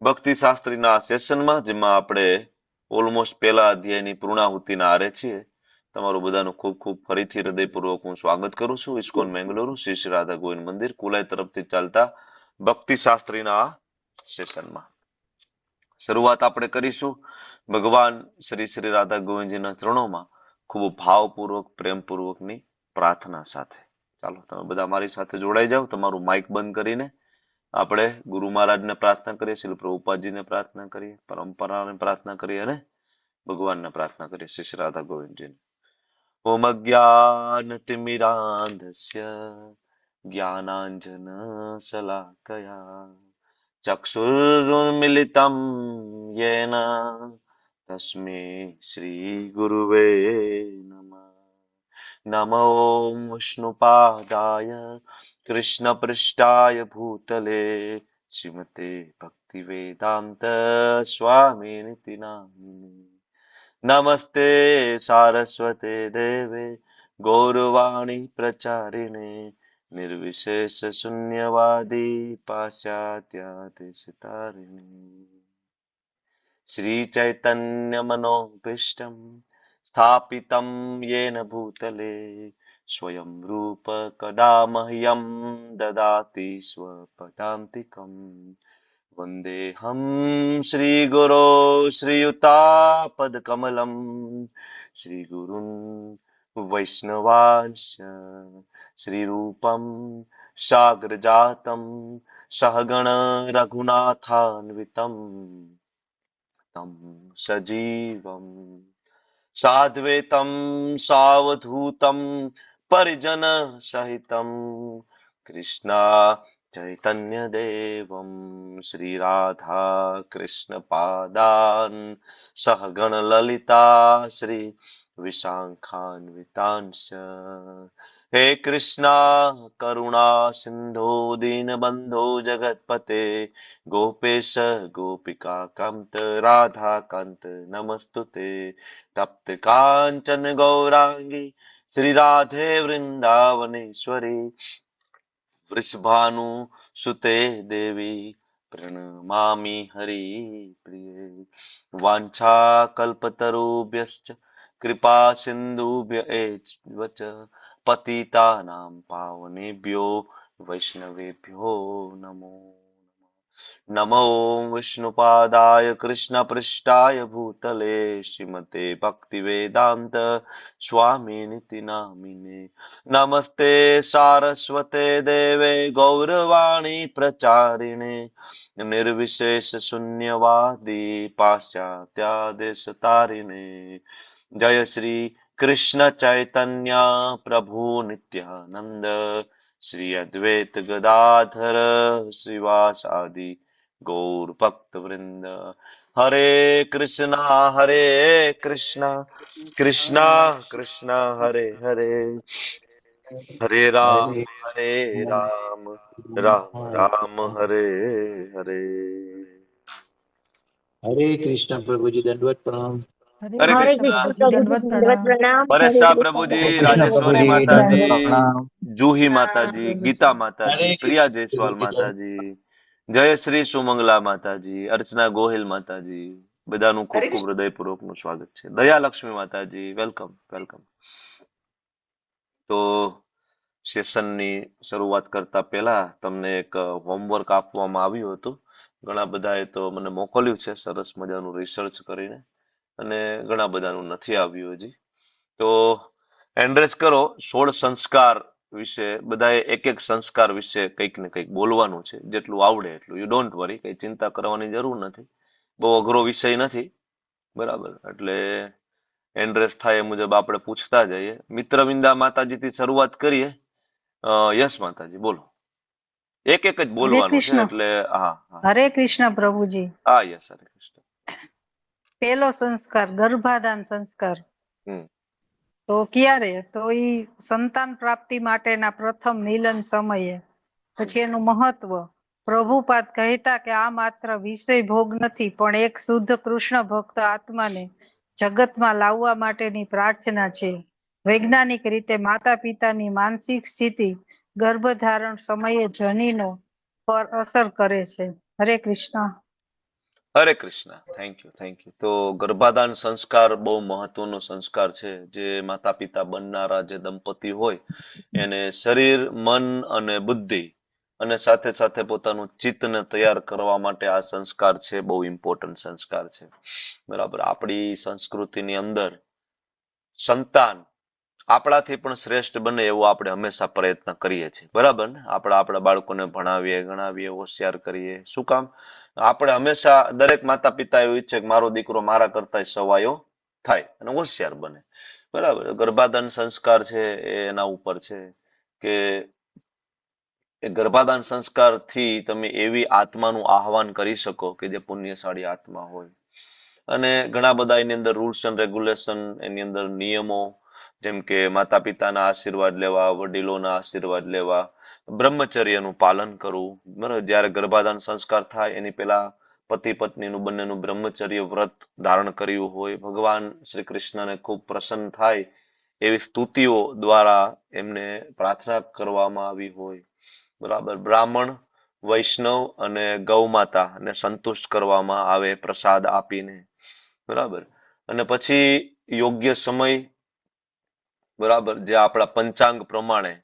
ભક્તિ શાસ્ત્રીના સેશનમાં જેમાં આપણે ઓલમોસ્ટ પહેલા અધ્યાયની પૂર્ણાહુતિના આરે છીએ. તમારું બધાનું ખૂબ ખૂબ ફરીથી હૃદયપૂર્વક હું સ્વાગત કરું છું ઇસ્કોન બેંગલુરુ શ્રી શ્રી રાધા ગોવિંદ મંદિર કુલાઈ તરફથી ચાલતા ભક્તિ શાસ્ત્રીના આ સેશનમાં. શરૂઆત આપણે કરીશું ભગવાન શ્રી શ્રી રાધા ગોવિંદજીના ચરણોમાં ખૂબ ભાવપૂર્વક પ્રેમપૂર્વકની પ્રાર્થના સાથે. ચાલો તમે બધા મારી સાથે જોડાઈ જાઓ, તમારું માઇક બંધ કરીને આપણે ગુરુ મહારાજને પ્રાર્થના કરીએ, શ્રી પ્રભુપાદજીને પ્રાર્થના કરીએ, પરંપરાને પ્રાર્થના કરીએ અને ભગવાનને પ્રાર્થના કરીએ શ્રી શ્રી રાધા ગોવિંદજીને. ઓમ અજ્ઞાનતિમિરાંધસ્ય જ્ઞાનાંજન શલાકયા ચક્ષુરુન્મિલિતમ યેન તસ્मै શ્રી ગુરુવે નમઃ. નમો વિષ્ણુપાદાય કૃષ્ણપૃષ્ઠાય ભૂતલે શ્રીમતે ભક્તિવેદાંત સ્વામિનિતિ નામિને. નમસ્તે સારસ્વતે દેવે ગૌરવાણી પ્રચારિણે નિર્વિશેષ શૂન્યવાદી પાશ્ચાત્યાદેશતારિણે. શ્રી ચૈતન્ય મનોભીષ્ટમ સ્થાપિતમ યેન ભૂતલે સ્વયં રૂપ કદા મહ્યમ દદાતિ સ્વપદાન્તિકમ. વંદેહમ શ્રીગુરો શ્રીયુતાપદકમલમ શ્રીગુરું વૈષ્ણવાંશ્ચ શ્રીરૂપમ સાગ્રજાતમ સહગણ રઘુનાથાન્વિતમ તમ સજીવમ સાદ્વૈતમ સાવધૂતમ પરિજન સહિતમ કૃષ્ણા ચૈતન્ય દેવમ શ્રી રાધા કૃષ્ણ પાદાન સહગણ લલિતા શ્રી વિશાખાન્વિતાંશ. હે કૃષ્ણા કરુણા સિંધુ દીનબંધો જગતપતે ગોપેશ ગોપિકા કાંત રાધા કાંત નમસ્તુતે. તપ્ત કાંચન ગૌરાંગી શ્રી રાધે વૃંદાવનેશ્વરી વૃષભાનુ સુતે દેવી પ્रणमामि हरिप्रिये. वाञ्छा कल्पतरुभ्यश्च कृपा सिन्धुभ्य एव च पतितानां पावनेभ्यो वैष्णवेभ्यो नमो नमो विष्णुपादाय कृष्णपृष्ठाय भूतले श्रीमते भक्तिवेदांत स्वामिनिति नामिने. नमस्ते सारस्वते देवे गौरवाणी प्रचारिणे निर्विशेष शून्यवादी पाश्चात्यादेशतारिणे. जय श्री कृष्ण चैतन्य प्रभु नित्यानंद श्री अद्वैत गदाधर श्रीवासादि गौर भक्त वृंद. हरे कृष्णा कृष्णा कृष्णा हरे हरे हरे राम राम राम हरे हरे. हरे कृष्ण प्रभु जी दंडवत प्रणाम. हरे हरे कृष्णा. कृष्ण प्रभु जी दंडवत प्रणाम. परेश हरे शाह कृष्ण प्रभु जी, हरे कृष्ण राजेश्वरी प्रभु जी माता जी, दंडवत प्रणाम. जूही माता जी, गीता माता जी, हरे प्रिया कृष्ण जयसवाल प्रभु जी माता जी, જયશ્રી સુમંગલા માતાજી, અર્ચના ગોહિલ માતાજી, બધાનું ખૂબ ખૂબ હૃદયપૂર્વકનું સ્વાગત છે. દયાલક્ષ્મી માતાજી, વેલકમ વેલકમ. તો સેશનની શરૂઆત કરતા પહેલા તમને એક હોમવર્ક આપવામાં આવ્યું હતું. ઘણા બધાએ તો મને મોકલ્યું છે સરસ મજાનું રિસર્ચ કરીને, અને ઘણા બધાનું નથી આવ્યું હજી. તો એન્ડ્રેસ કરો 16 સંસ્કાર વિશે. બધાએ એક એક સંસ્કાર વિશે કંઈક ને કંઈક બોલવાનું છે, જેટલું આવડે એટલું. યુ ડોન્ટ વરી, કઈ ચિંતા કરવાની જરૂર નથી, બહુ અઘરો વિષય નથી. બરાબર, એટલે એન્ડ્રેસ થાય એ મુજબ આપણે પૂછતા જઈએ. મિત્રવિંદા માતાજીથી શરૂઆત કરીએ. યસ માતાજી બોલો. એક એક જ હરે બોલવાનું છે, કૃષ્ણ. એટલે હા હા હરે કૃષ્ણ પ્રભુજી. હા યસ હરે કૃષ્ણ. પેલો સંસ્કાર ગર્ભાધાન સંસ્કાર. હમ તો ક્યારે? તો ઈ સંતાન પ્રાપ્તિ માટેના પ્રથમ મિલન સમયે. પછી એનું મહત્વ. પ્રભુપાદ કહેતા કે આ માત્ર વિષય ભોગ નથી, પણ એક શુદ્ધ કૃષ્ણ ભક્ત આત્માને જગતમાં લાવવા માટેની પ્રાર્થના છે. વૈજ્ઞાનિક રીતે માતા પિતાની માનસિક સ્થિતિ ગર્ભધારણ સમયે જનીનો પર અસર કરે છે. હરે કૃષ્ણ. હરે કૃષ્ણ. Thank you. તો ગર્ભાધાન સંસ્કાર બહુ મહત્વનો સંસ્કાર છે, જે માતા પિતા બનનારા જે દંપતી હોય એને શરીર, મન અને બુદ્ધિ અને સાથે સાથે પોતાનું ચિત્તને તૈયાર કરવા માટે આ સંસ્કાર છે, બહુ ઇમ્પોર્ટન્ટ સંસ્કાર છે. બરાબર. આપણી સંસ્કૃતિની અંદર સંતાન આપણાથી પણ શ્રેષ્ઠ બને એવો આપણે હંમેશા પ્રયત્ન કરીએ છીએ. બરાબર ને? આપણા બાળકોને ભણાવીએ, ગણાવીએ, હોશિયાર કરીએ. શું કામ? આપણે હંમેશા દરેક માતા પિતા એવું ઈચ્છે કે મારો દીકરો મારા કરતા સવાયો થાય અને હોશિયાર બને. બરાબર. ગર્ભાધાન સંસ્કાર છે એ એના ઉપર છે કે એ ગર્ભાધાન સંસ્કારથી તમે એવી આત્માનું આહવાન કરી શકો કે જે પુણ્યશાળી આત્મા હોય. અને ઘણા બધા એની અંદર રૂલ્સ એન્ડ રેગ્યુલેશન, એની અંદર નિયમો, જેમ કે માતા પિતાના આશીર્વાદ લેવા, વડીલોના આશીર્વાદ લેવા, બ્રહ્મચર્યનું પાલન કરવું. બરાબર. જ્યારે ગર્ભાધાન સંસ્કાર થાય એની પહેલા પતિ પત્નીનું બંનેનું બ્રહ્મચર્ય વ્રત ધારણ કર્યું હોય. ભગવાન શ્રી કૃષ્ણને ખૂબ પ્રસન્ન થાય એવી સ્તુતિઓ દ્વારા એમને પ્રાર્થના કરવામાં આવી હોય. બરાબર. બ્રાહ્મણ, વૈષ્ણવ અને ગૌ માતાને સંતુષ્ટ કરવામાં આવે પ્રસાદ આપીને. બરાબર. અને પછી યોગ્ય સમય, બરાબર, જે આપણા પંચાંગ પ્રમાણે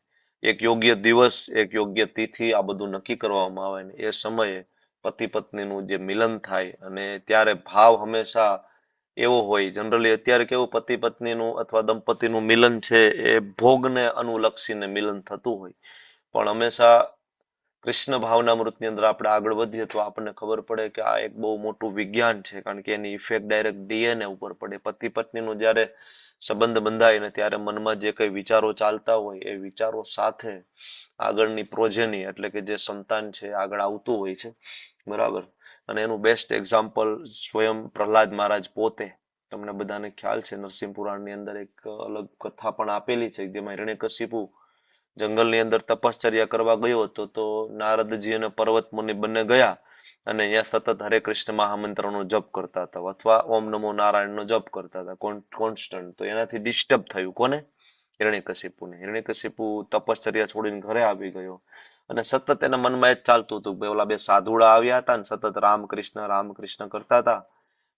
એક યોગ્ય દિવસ, એક યોગ્ય તિથિ આ બધું નક્કી કરવામાં આવે ને એ સમયે પતિ પત્નીનું જે મિલન થાય અને ત્યારે ભાવ હંમેશા એવો હોય. જનરલી અત્યારે કેવું પતિ પત્નીનું અથવા દંપતીનું મિલન છે એ ભોગને અનુલક્ષીને મિલન થતું હોય, પણ હંમેશા કૃષ્ણ ભાવનામૃતની અંદર આપણે આગળ વધીએ તો આપણને ખબર પડે કે આ એક બહુ મોટું વિજ્ઞાન છે, કારણ કે એની ઇફેક્ટ ડાયરેક્ટ ડીએનએ ઉપર પડે. પતિ પત્નીનું જ્યારે સંબંધ બંધાય ને ત્યારે મનમાં જે કઈ વિચારો ચાલતા હોય એ વિચારો સાથે આગળની પ્રોજેની એટલે કે જે સંતાન છે આગળ આવતું હોય છે. બરાબર. અને એનું બેસ્ટ એક્ઝામ્પલ સ્વયં પ્રહલાદ મહારાજ પોતે. તમને બધાને ખ્યાલ છે નરસિંહ પુરાણની અંદર એક અલગ કથા પણ આપેલી છે જેમાં હિરણ્યકશિપુ જંગલની અંદર તપશ્ચર્યા કરવા ગયો હતો, તો નારદજી અને પર્વત મુનિ બંને ગયા અને અહીંયા સતત હરે કૃષ્ણ મહામંત્રનો જપ કરતા હતા અથવા ઓમ નમો નારાયણનો જપ કરતા હતા કોન્સ્ટન્ટ. તો એનાથી ડિસ્ટર્બ થયું. કોને? હિરણ્યકશિપુને. હિરણ્યકશિપુ તપશ્ચર્યા છોડીને ઘરે આવી ગયો અને સતત એના મનમાં જ ચાલતું હતું. ઓલા બે સાધુડા આવ્યા હતા ને સતત રામકૃષ્ણ રામકૃષ્ણ કરતા હતા.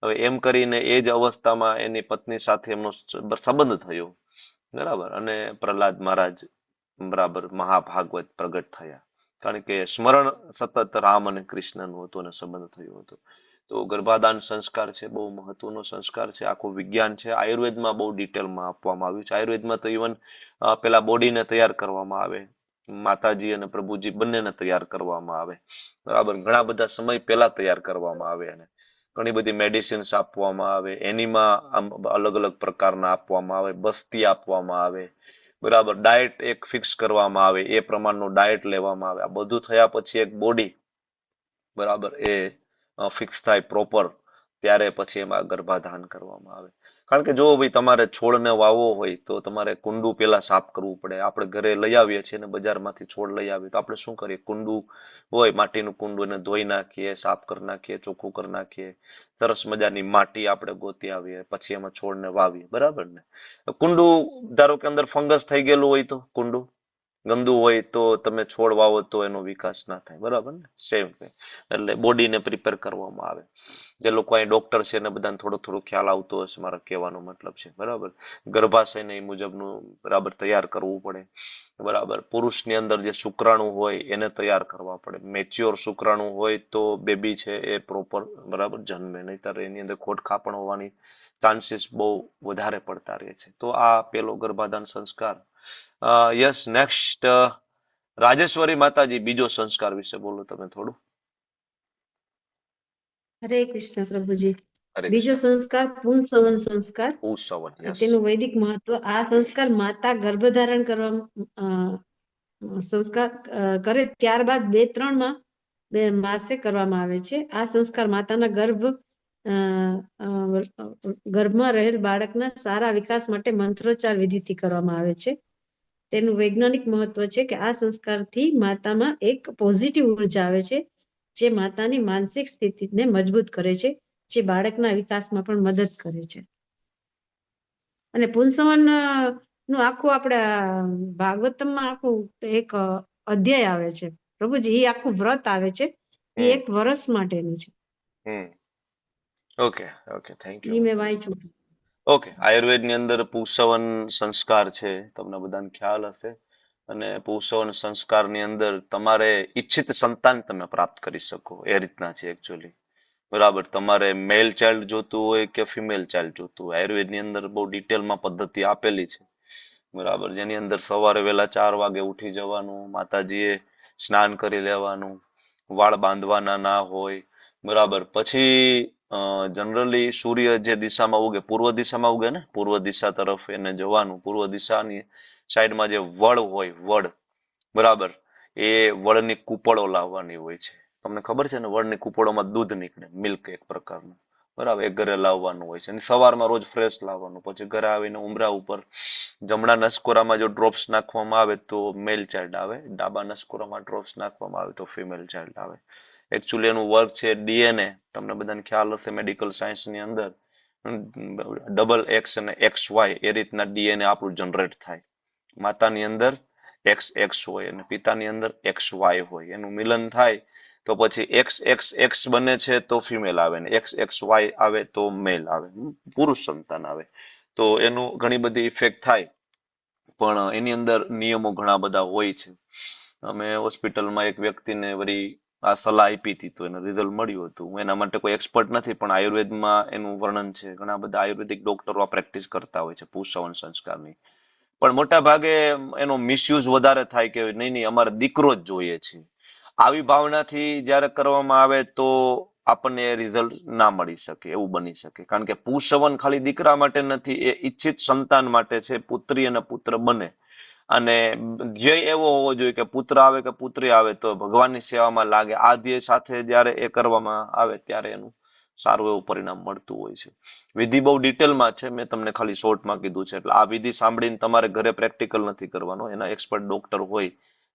હવે એમ કરીને એ જ અવસ્થામાં એની પત્ની સાથે એમનો સંબંધ થયો. બરાબર. અને પ્રહલાદ મહારાજ બરાબર મહાભાગવત પ્રગટ થયા, કારણ કે સ્મરણ સતત રામ અને કૃષ્ણનું હતું અને સંબંધ થયો હતો. તો ગર્ભાધાન સંસ્કાર છે બહુ મહત્વનો સંસ્કાર છે, આખું વિજ્ઞાન છે. આયુર્વેદમાં બહુ ડિટેલમાં આપવામાં આવ્યું છે. આયુર્વેદમાં તો ઇવન પેલા બોડીને તૈયાર કરવામાં આવે, માતાજી અને પ્રભુજી બંનેને તૈયાર કરવામાં આવે. બરાબર. ઘણા બધા સમય પહેલા તૈયાર કરવામાં આવે અને ઘણી બધી મેડિસિન્સ આપવામાં આવે, એનીમાં અલગ અલગ પ્રકારના આપવામાં આવે, બસ્તી આપવામાં આવે. બરાબર. ડાયટ એક ફિક્સ કરવામાં આવે, એ પ્રમાણનું ડાયટ લેવામાં આવે. આ બધું થયા પછી એક બોડી બરાબર એ ફિક્સ થાય પ્રોપર, ત્યારે પછી એમાં ગર્ભાધાન કરવામાં આવે. કારણ કે જો ભાઈ તમારે છોડને વાવવો હોય તો તમારે કુંડું પેલા સાફ કરવું પડે. આપણે ઘરે લઈ આવીએ છીએ ને બજારમાંથી છોડ લઈ આવીએ તો આપણે શું કરીએ, કુંડું હોય માટીનું કુંડું એને ધોઈ નાખીએ, સાફ કરી નાખીએ, ચોખ્ખું કરી નાખીએ, સરસ મજાની માટી આપણે ગોતી આવીએ, પછી એમાં છોડને વાવીએ. બરાબર ને? કુંડું ધારો કે અંદર ફંગસ થઈ ગયેલું હોય તો કુંડું ગંદુ હોય તો તમે છોડ વાવો તો એનો વિકાસ ના થાય. બરાબર ને? સેમ. એટલે બોડીને પ્રિપેર કરવામાં આવે. જે લોકો અહીં ડોક્ટર છે એને બધાને થોડો ખ્યાલ આવતો હશે મારા કહેવાનો મતલબ છે. બરાબર. ગર્ભાશયને એ મુજબનું બરાબર તૈયાર કરવું પડે. બરાબર. પુરુષની અંદર જે શુક્રાણુ હોય એને તૈયાર કરવા પડે. મેચ્યોર શુક્રાણુ હોય તો બેબી છે એ પ્રોપર બરાબર જન્મે, નહીતર એની અંદર ખોડખાપણ હોવાની ચાન્સીસ બહુ વધારે પડતા રહે છે. તો આ પેલો ગર્ભાધાન સંસ્કાર. યસ, નેક્સ્ટ રાજેશ્વરી માતાજી, બીજો સંસ્કાર વિશે બોલો તમે થોડું. હરે કૃષ્ણ પ્રભુજી. હરે બીજો કૃષ્ણ. સંસ્કાર પુંસવન સંસ્કાર. પુંસવન. યસ. તેનું વૈદિક મહત્વ. આ સંસ્કાર માતા ગર્ભધારણ કરવા સંસ્કાર કરે ત્યારબાદ 2-3 માસે કરવામાં આવે છે. આ સંસ્કાર માતાના ગર્ભમાં રહેલ બાળકના સારા વિકાસ માટે મંત્રોચ્ચાર વિધિથી કરવામાં આવે છે. તેનું વૈજ્ઞાનિક મહત્વ છે કે આ સંસ્કારથી માતામાં એક પોઝિટિવ ઉર્જા આવે છે, જે માતાની માનસિક સ્થિતિને મજબૂત કરે છે, જે બાળકના વિકાસમાં પણ મદદ કરે છે. અને પુંસવન નું આખું આપણા ભાગવતમમાં આખું એક અધ્યાય આવે છે પ્રભુજી. એ આખું વ્રત આવે છે, એ 1 વર્ષ માટેનું છે. Okay okay, thank U E મેં માતાજી. વાંચ્યું. ઓકે, આયુર્વેદની અંદર પુંસવન સંસ્કાર છે, તમને બધાને ખ્યાલ હશે. અને પુંસવન સંસ્કારની અંદર તમારે ઈચ્છિત સંતાન તમે પ્રાપ્ત કરી શકો એ રીતના છે એકચ્યુઅલી. બરાબર, તમારે મેલ ચાઇલ્ડ જોતું હોય કે ફિમેલ ચાઇલ્ડ જોતું હોય, આયુર્વેદની અંદર બહુ ડિટેલમાં પદ્ધતિ આપેલી છે. બરાબર, જેની અંદર સવારે વહેલા 4 વાગે ઉઠી જવાનું, માતાજીએ સ્નાન કરી લેવાનું, વાળ બાંધવાના ના હોય. બરાબર, પછી જનરલી સૂર્ય જે દિશામાં ઉગે, પૂર્વ દિશામાં ઉગે ને, પૂર્વ દિશા તરફ એને જવાનું. પૂર્વ દિશાની સાઈડમાં જે વડ હોય, વડ, બરાબર, એ વડની કૂપળો લાવવાની હોય છે. તમને ખબર છે ને, વડની કૂપળોમાં દૂધ નીકળે, મિલ્ક એક પ્રકારનું. બરાબર, એ ઘરે લાવવાનું હોય છે અને સવારમાં રોજ ફ્રેશ લાવવાનું. પછી ઘરે આવીને ઉમરા ઉપર જમણા નસકોરામાં જો ડ્રોપ્સ નાખવામાં આવે તો મેલ ચાઇલ્ડ આવે, ડાબા નસકોરામાં ડ્રોપ્સ નાખવામાં આવે તો ફિમેલ ચાઇલ્ડ આવે. એકચ્યુઅલી એનું વર્ક છે ડીએનએ. તમને બધાને ખ્યાલ હશે મેડિકલ સાયન્સની અંદર XX અને XY એ રીતના ડીએનએ આપણું જનરેટ થાય. માતાની અંદર XX હોય અને પિતાની અંદર XY હોય, એનું મિલન થાય તો પછી XXX બને છે તો ફિમેલ આવે ને XXY આવે તો મેલ આવે, પુરુષ સંતાન આવે. તો એનું ઘણી બધી ઇફેક્ટ થાય, પણ એની અંદર નિયમો ઘણા બધા હોય છે. અમે હોસ્પિટલમાં એક વ્યક્તિને વળી આ સલાહ આપી હતી તો એને રિઝલ્ટ મળ્યું હતું. હું એના માટે કોઈ એક્સપર્ટ નથી, પણ આયુર્વેદમાં એનું વર્ણન છે. ઘણા બધા આયુર્વેદિક ડોક્ટરો આ પ્રેક્ટિસ કરતા હોય છે પુંસવન સંસ્કારની. પણ મોટા ભાગે એનો મિસયુઝ વધારે થાય કે નહીં નહીં અમારે દીકરો જ જોઈએ છે, આવી ભાવનાથી જ્યારે કરવામાં આવે તો આપણને રિઝલ્ટ ના મળી શકે, એવું બની શકે. કારણ કે પુંસવન ખાલી દીકરા માટે નથી, એ ઈચ્છિત સંતાન માટે છે, પુત્રી અને પુત્ર બને. અને ધ્યેય એવો હોવો જોઈએ કે પુત્ર આવે કે પુત્રી આવે તો ભગવાનની સેવામાં લાગે. આ ધ્યેય સાથે જ્યારે એ કરવામાં આવે ત્યારે એનું સારું એવું પરિણામ મળતું હોય છે. વિધિ બહુ ડિટેલમાં છે, મેં તમને ખાલી શોર્ટમાં કીધું છે. એટલે આ વિધિ સાંભળીને તમારે ઘરે પ્રેક્ટિકલ નથી કરવાનો, એના એક્સપર્ટ ડોક્ટર હોય,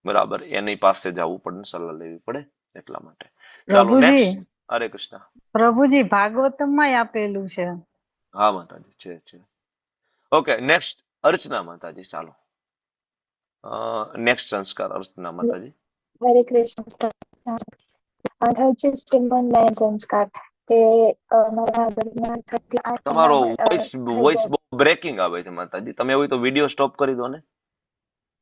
બરાબર, એની પાસે જવું પડે, સલાહ લેવી પડે, એટલા માટે. ચાલો પ્રભુજી, નેક્સ્ટ. હરે કૃષ્ણ. પ્રભુજી ભાગવતમમાં આપેલું છે. હા માતાજી, છે. ઓકે, નેક્સ્ટ અર્ચના માતાજી. ચાલો નેક્સ્ટ સંસ્કાર અર્ચના માતાજી. હરે કૃષ્ણ. આધાર છે શ્રીમન નયન સંસ્કાર તે મારા ઘરના 6 થી 8 તમારો મહિનામાં થઈ વોઇસ જાય. બહુ બ્રેકિંગ આવે છે માતાજી. તમે એવું હોય તો વિડીયો સ્ટોપ કરી દો ને.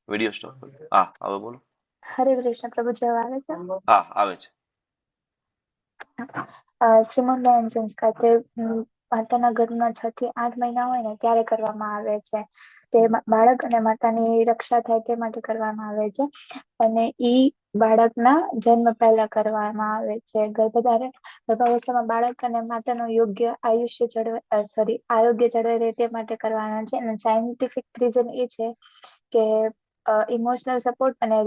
વિડીયો સ્ટોપ કરી દો. હા, હવે બોલો. હરે કૃષ્ણ પ્રભુજી હવે આવે છે? હા, આવે છે. શ્રીમન નયન સંસ્કાર તે માતાના ગર્ભમાં 6 થી 8 મહિના હોય ને ત્યારે કરવામાં આવે છે. તે બાળક અને માતાની રક્ષા થાય તે માટે કરવામાં આવે છે. અને ઈ બાળકના જન્મ પહેલા કરવામાં આવે છે. ગર્ભાવસ્થામાં બાળક અને માતાનું યોગ્ય આરોગ્ય જળવાઈ રહે તે માટે કરવાના છે. અને સાયન્ટિફિક રીઝન એ છે કે ઇમોશનલ સપોર્ટ અને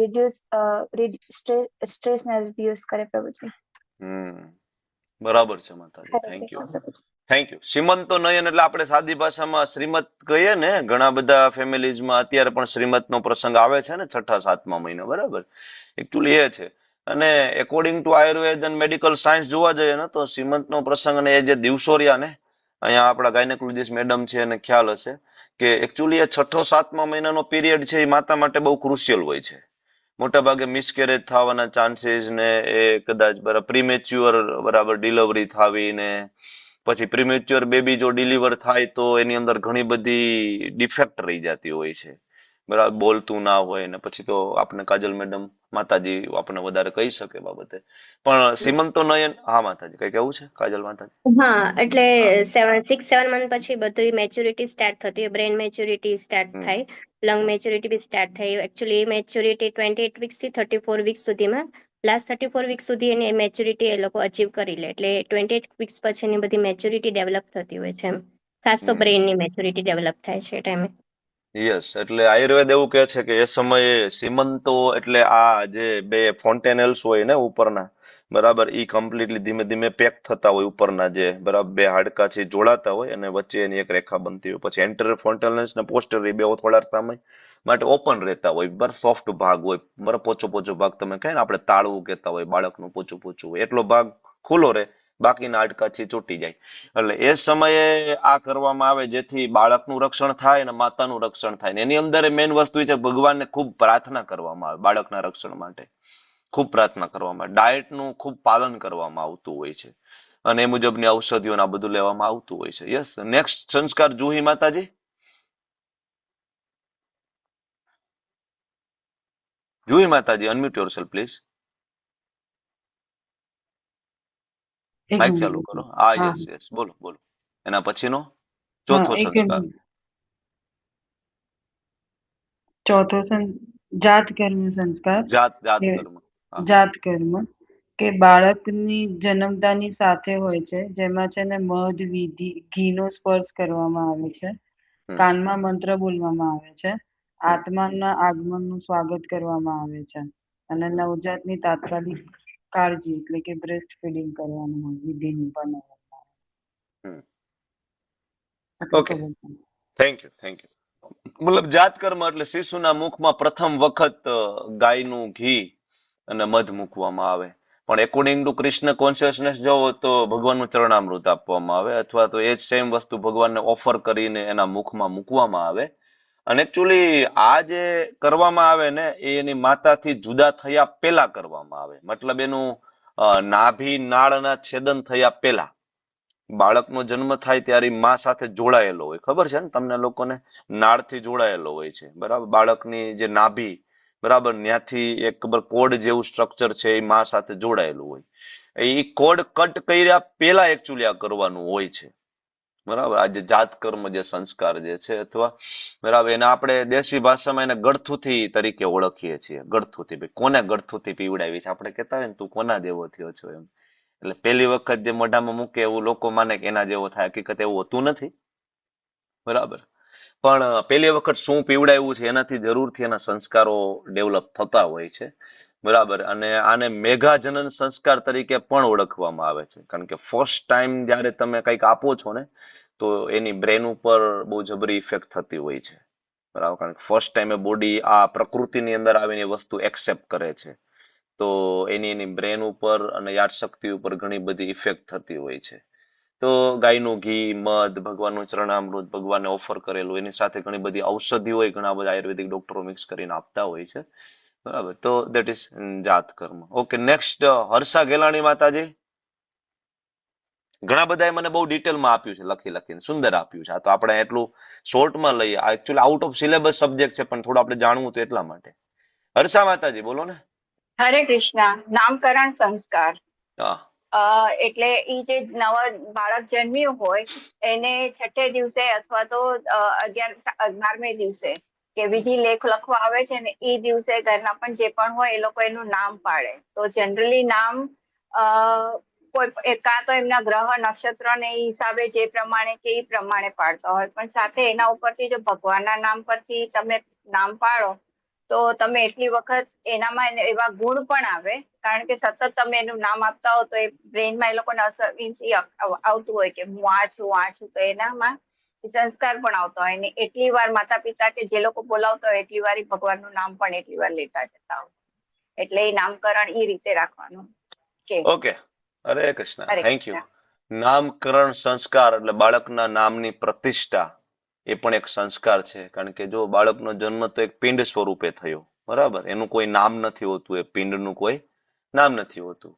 સ્ટ્રેસને રિડ્યુસ કરે પ્રભુજી. બરાબર છે માતાજી, હરે થેન્ક યુ. કૃષ્ણ પ્રભુજી. Thank you. શ્રીમંતો નયન એટલે આપણે સાદી ભાષામાં શ્રીમત કહીએ ને. ઘણા બધા ફેમિલીઝમાં અત્યારે પણ શ્રીમતનો પ્રસંગ આવે છે ને 6થા 7મા મહિને, બરાબર. એકચ્યુઅલી એ છે. અને એકોર્ડિંગ ટુ આયુર્વેદ અને મેડિકલ સાયન્સ જોવા જઈએ ને તો શ્રીમંતનો પ્રસંગ અને એ જે દિવસો રહ્યા ને, અહીંયા આપણા ગાયનેકોલોજીસ્ટ મેડમ છે એને ખ્યાલ હશે કે એકચ્યુઅલી એ 6થો 7મા મહિનાનો પીરિયડ છે એ માતા માટે બહુ ક્રુશિયલ હોય છે. મોટા ભાગે મિસકેરેજ થવાના ચાન્સીસ ને એ કદાચ પ્રીમેચ્યોર બરાબર ડિલિવરી થવી ને પછી પ્રીમેચ્યોર બેબી જો ડિલિવર થાય તો એની અંદર ઘણી બધી ડિફેક્ટ રહી જતી હોય છે, બરાબર, બોલતું ના હોય ને પછી તો આપણે કાજલ મેડમ માતાજી આપણને વધારે કહી શકે બાબતે. પણ સીમંતો નયન, હા માતાજી કઈ કેવું છે કાજલ માતાજી? હા, એટલે હા. 6-7 મંથ પછી બધી મેચ્યોરિટી સ્ટાર્ટ થતી હોય. બ્રેન મેચ્યોરિટી સ્ટાર્ટ થાય, લંગ મેચ્યોરિટી બી સ્ટાર્ટ થાય. એકચ્યુઅલી મેચ્યોરિટી 28 વીક્સ થી 34 વીક્સ સુધીમાં, લાસ્ટ 34 વીક્સ સુધી એની મેચ્યોરિટી એ લોકો અચીવ કરી લે. એટલે 28 વીક્સ પછી એની બધી મેચ્યોરિટી ડેવલપ થતી હોય છે. ખાસ તો બ્રેનની મેચ્યોરિટી ડેવલપ થાય છે એ ટાઈમે. યસ, એટલે આયુર્વેદ એવું કહે છે કે એ સમયે સીમંતો એટલે આ જે બે ફોન્ટેનેલ્સ હોય ને ઉપરના, બરાબર, ઈ કમ્પ્લીટલી ધીમે ધીમે પેક થતા હોય ઉપરના, જે બરાબર બે હાડકા છે જોડાતા હોય અને વચ્ચે એની એક રેખા બનતી હોય. પછી એન્ટેરિયર ફોન્ટેનેલ્સ ને પોસ્ટેરિયર બે થોડા સમય માટે ઓપન રહેતા હોય, બરાબર, સોફ્ટ ભાગ હોય, બરાબર, પોચો પોચો ભાગ. તમે કહે ને આપણે તાળવું કહેતા હોય બાળકનું પોચું પોચું હોય, એટલો ભાગ ખુલ્લો રહે, બાકીના હાડકા છે ચોટી જાય. એટલે એ સમયે આ કરવામાં આવે જેથી બાળકનું રક્ષણ થાય અને માતાનું રક્ષણ થાય. એની અંદર મેઇન વસ્તુ છે ભગવાનને ખૂબ પ્રાર્થના કરવામાં આવે બાળકના રક્ષણ માટે, ખૂબ પ્રાર્થના કરવામાં આવે. ડાયટનું ખૂબ પાલન કરવામાં આવતું હોય છે. અને એ મુજબની ઔષધિઓ આ બધું લેવામાં આવતું હોય છે. યસ, નેક્સ્ટ સંસ્કાર જુહી માતાજી. જુહી માતાજી, અનમ્યુટ યોરસેલ્ફ પ્લીઝ. એક માઇક મિનિટ ચાલુ કરો. હા, હા યસ યસ, બોલો બોલો. એના પછીનો હા ચોથો એક સંસ્કાર. ચોથો જાત કર્મ સંસ્કાર જાત જાત કે કર્મ. હા. જાત કર્મ કે બાળકની જન્મતાની સાથે હોય છે, જેમાં છે ને મધ વિધિ ઘીનો સ્પર્શ કરવામાં આવે છે, હમ, કાનમાં મંત્ર બોલવામાં આવે છે, હમ. આત્માના આગમનનું સ્વાગત કરવામાં આવે છે, અને નવજાતની તાત્કાલિક કાળજી એટલે કે બ્રેસ્ટ ફીડિંગ કરવાનું હોય વિધિ બનાવવામાં આટલું ઓકે, ખબર છે. Thank you thank you. મતલબ જાત કર્મ એટલે શિશુના મુખમાં પ્રથમ વખત ગાયનું ઘી અને મધ મૂકવામાં આવે. પણ એકોર્ડિંગ ટુ કૃષ્ણ કોન્શિયસનેસ જોવો તો ભગવાનનું ચરણામૃત આપવામાં આવે, અથવા તો એ જ સેમ વસ્તુ ભગવાનને ઓફર કરીને એના મુખમાં મૂકવામાં આવે. અને એકચ્યુઅલી આ જે કરવામાં આવે ને એ એની માતાથી જુદા થયા પહેલા કરવામાં આવે. મતલબ એનું નાભી નાળના છેદન થયા પહેલા. બાળકનો જન્મ થાય ત્યારે માં સાથે જોડાયેલો હોય, ખબર છે ને તમને લોકોને, નાળથી જોડાયેલો હોય છે, બરાબર. બાળકની જે નાભી, બરાબર, ત્યાંથી એક ખબર કોડ જેવું સ્ટ્રક્ચર છે એ માં સાથે જોડાયેલું હોય. એ કોડ કટ કર્યા પહેલા એકચ્યુઅલી આ કરવાનું હોય છે, બરાબર. આ જે જાત કર્મ જે સંસ્કાર જે છે, અથવા બરાબર એને આપણે દેશી ભાષામાં એને ગળથુથી તરીકે ઓળખીએ છીએ. ગળથુથી, ભાઈ કોને ગળથુથી પીવડાવી છે, આપણે કહેતા હોય ને તું કોના જેવો થયો છો એમ. એટલે પહેલી વખત જે મોઢામાં મૂકે એવું લોકો માને કે એના જેવો થાય. હકીકત એવું હોતું નથી, બરાબર. પણ પહેલી વખત શું પીવડાવ્યું છે એનાથી જરૂરથી એના સંસ્કારો ડેવલપ થતા હોય છે, બરાબર. અને આને મેઘાજનન સંસ્કાર તરીકે પણ ઓળખવામાં આવે છે, કારણ કે ફર્સ્ટ ટાઈમ જ્યારે તમે કંઈક આપો છો ને તો એની બ્રેન ઉપર બહુ જબરી ઇફેક્ટ થતી હોય છે, બરાબર. કારણ કે ફર્સ્ટ ટાઈમે બોડી આ પ્રકૃતિની અંદર આવીને વસ્તુ એક્સેપ્ટ કરે છે, તો એની બ્રેન ઉપર અને યાદશક્તિ ઉપર ઘણી બધી ઇફેક્ટ થતી હોય છે. તો ગાયનું ઘી, મધ, ભગવાનનું ચરણામૃત, ભગવાનને ઓફર કરેલું, એની સાથે ઘણી બધી ઔષધિ હોય, ઘણા બધા આયુર્વેદિક ડોક્ટરો મિક્સ કરીને આપતા હોય છે, બરાબર. તો દેટ ઇઝ જાત કર્મ. ઓકે, નેક્સ્ટ હર્ષા ગેલાણી માતાજી. ઘણા બધાએ મને બહુ ડિટેલમાં આપ્યું છે, લખીને સુંદર આપ્યું છે. આ તો આપણે એટલું શોર્ટમાં લઈએ, આ actually out of syllabus subject છે, પણ થોડું આપણે જાણવું તો એટલા માટે. હર્ષા માતાજી, બોલો ને. હરે કૃષ્ણ. નામકરણ સંસ્કાર હા. એટલે ઈ જે નવા બાળક જન્મ્યું હોય એને છઠ્ઠે દિવસે અથવા તો 11મે દિવસે કે વિધિ લેખ લખવા આવે છે ને એ દિવસે ઘરના પણ જે પણ હોય એ લોકો એનું નામ પાડે. તો જનરલી નામ કોઈ કાં તો એમના ગ્રહ નક્ષત્ર ને હિસાબે જે પ્રમાણે કે એ પ્રમાણે પાડતા હોય, પણ સાથે એના ઉપરથી જો ભગવાનના નામ પરથી તમે નામ પાડો તો તમે એટલી વખત એનામાં એવા ગુણ પણ આવે, કારણ કે સતત તમે એનું નામ આપતા હો તો એ બ્રેનમાં એ લોકોને અસર મીન્સ આવતું હોય કે હું આ છું, તો એનામાં સંસ્કાર પણ આવતો હોય. ને એટલી વાર માતા પિતા કે જે લોકો બોલાવતા હોય એટલી વાર ભગવાનનું નામ પણ એટલી વાર લેતા જતા હોય. એટલે એ નામકરણ એ રીતે રાખવાનું. Okay, Hare Krishna, thank you. નામકરણ સંસ્કાર એટલે બાળકના નામની પ્રતિષ્ઠા, એ પણ એક સંસ્કાર છે. કારણ કે જો બાળકનો જન્મ તો એક પિંડ સ્વરૂપે થયો, બરાબર, એનું કોઈ નામ નથી હોતું, એ પિંડનું કોઈ નામ નથી હોતું,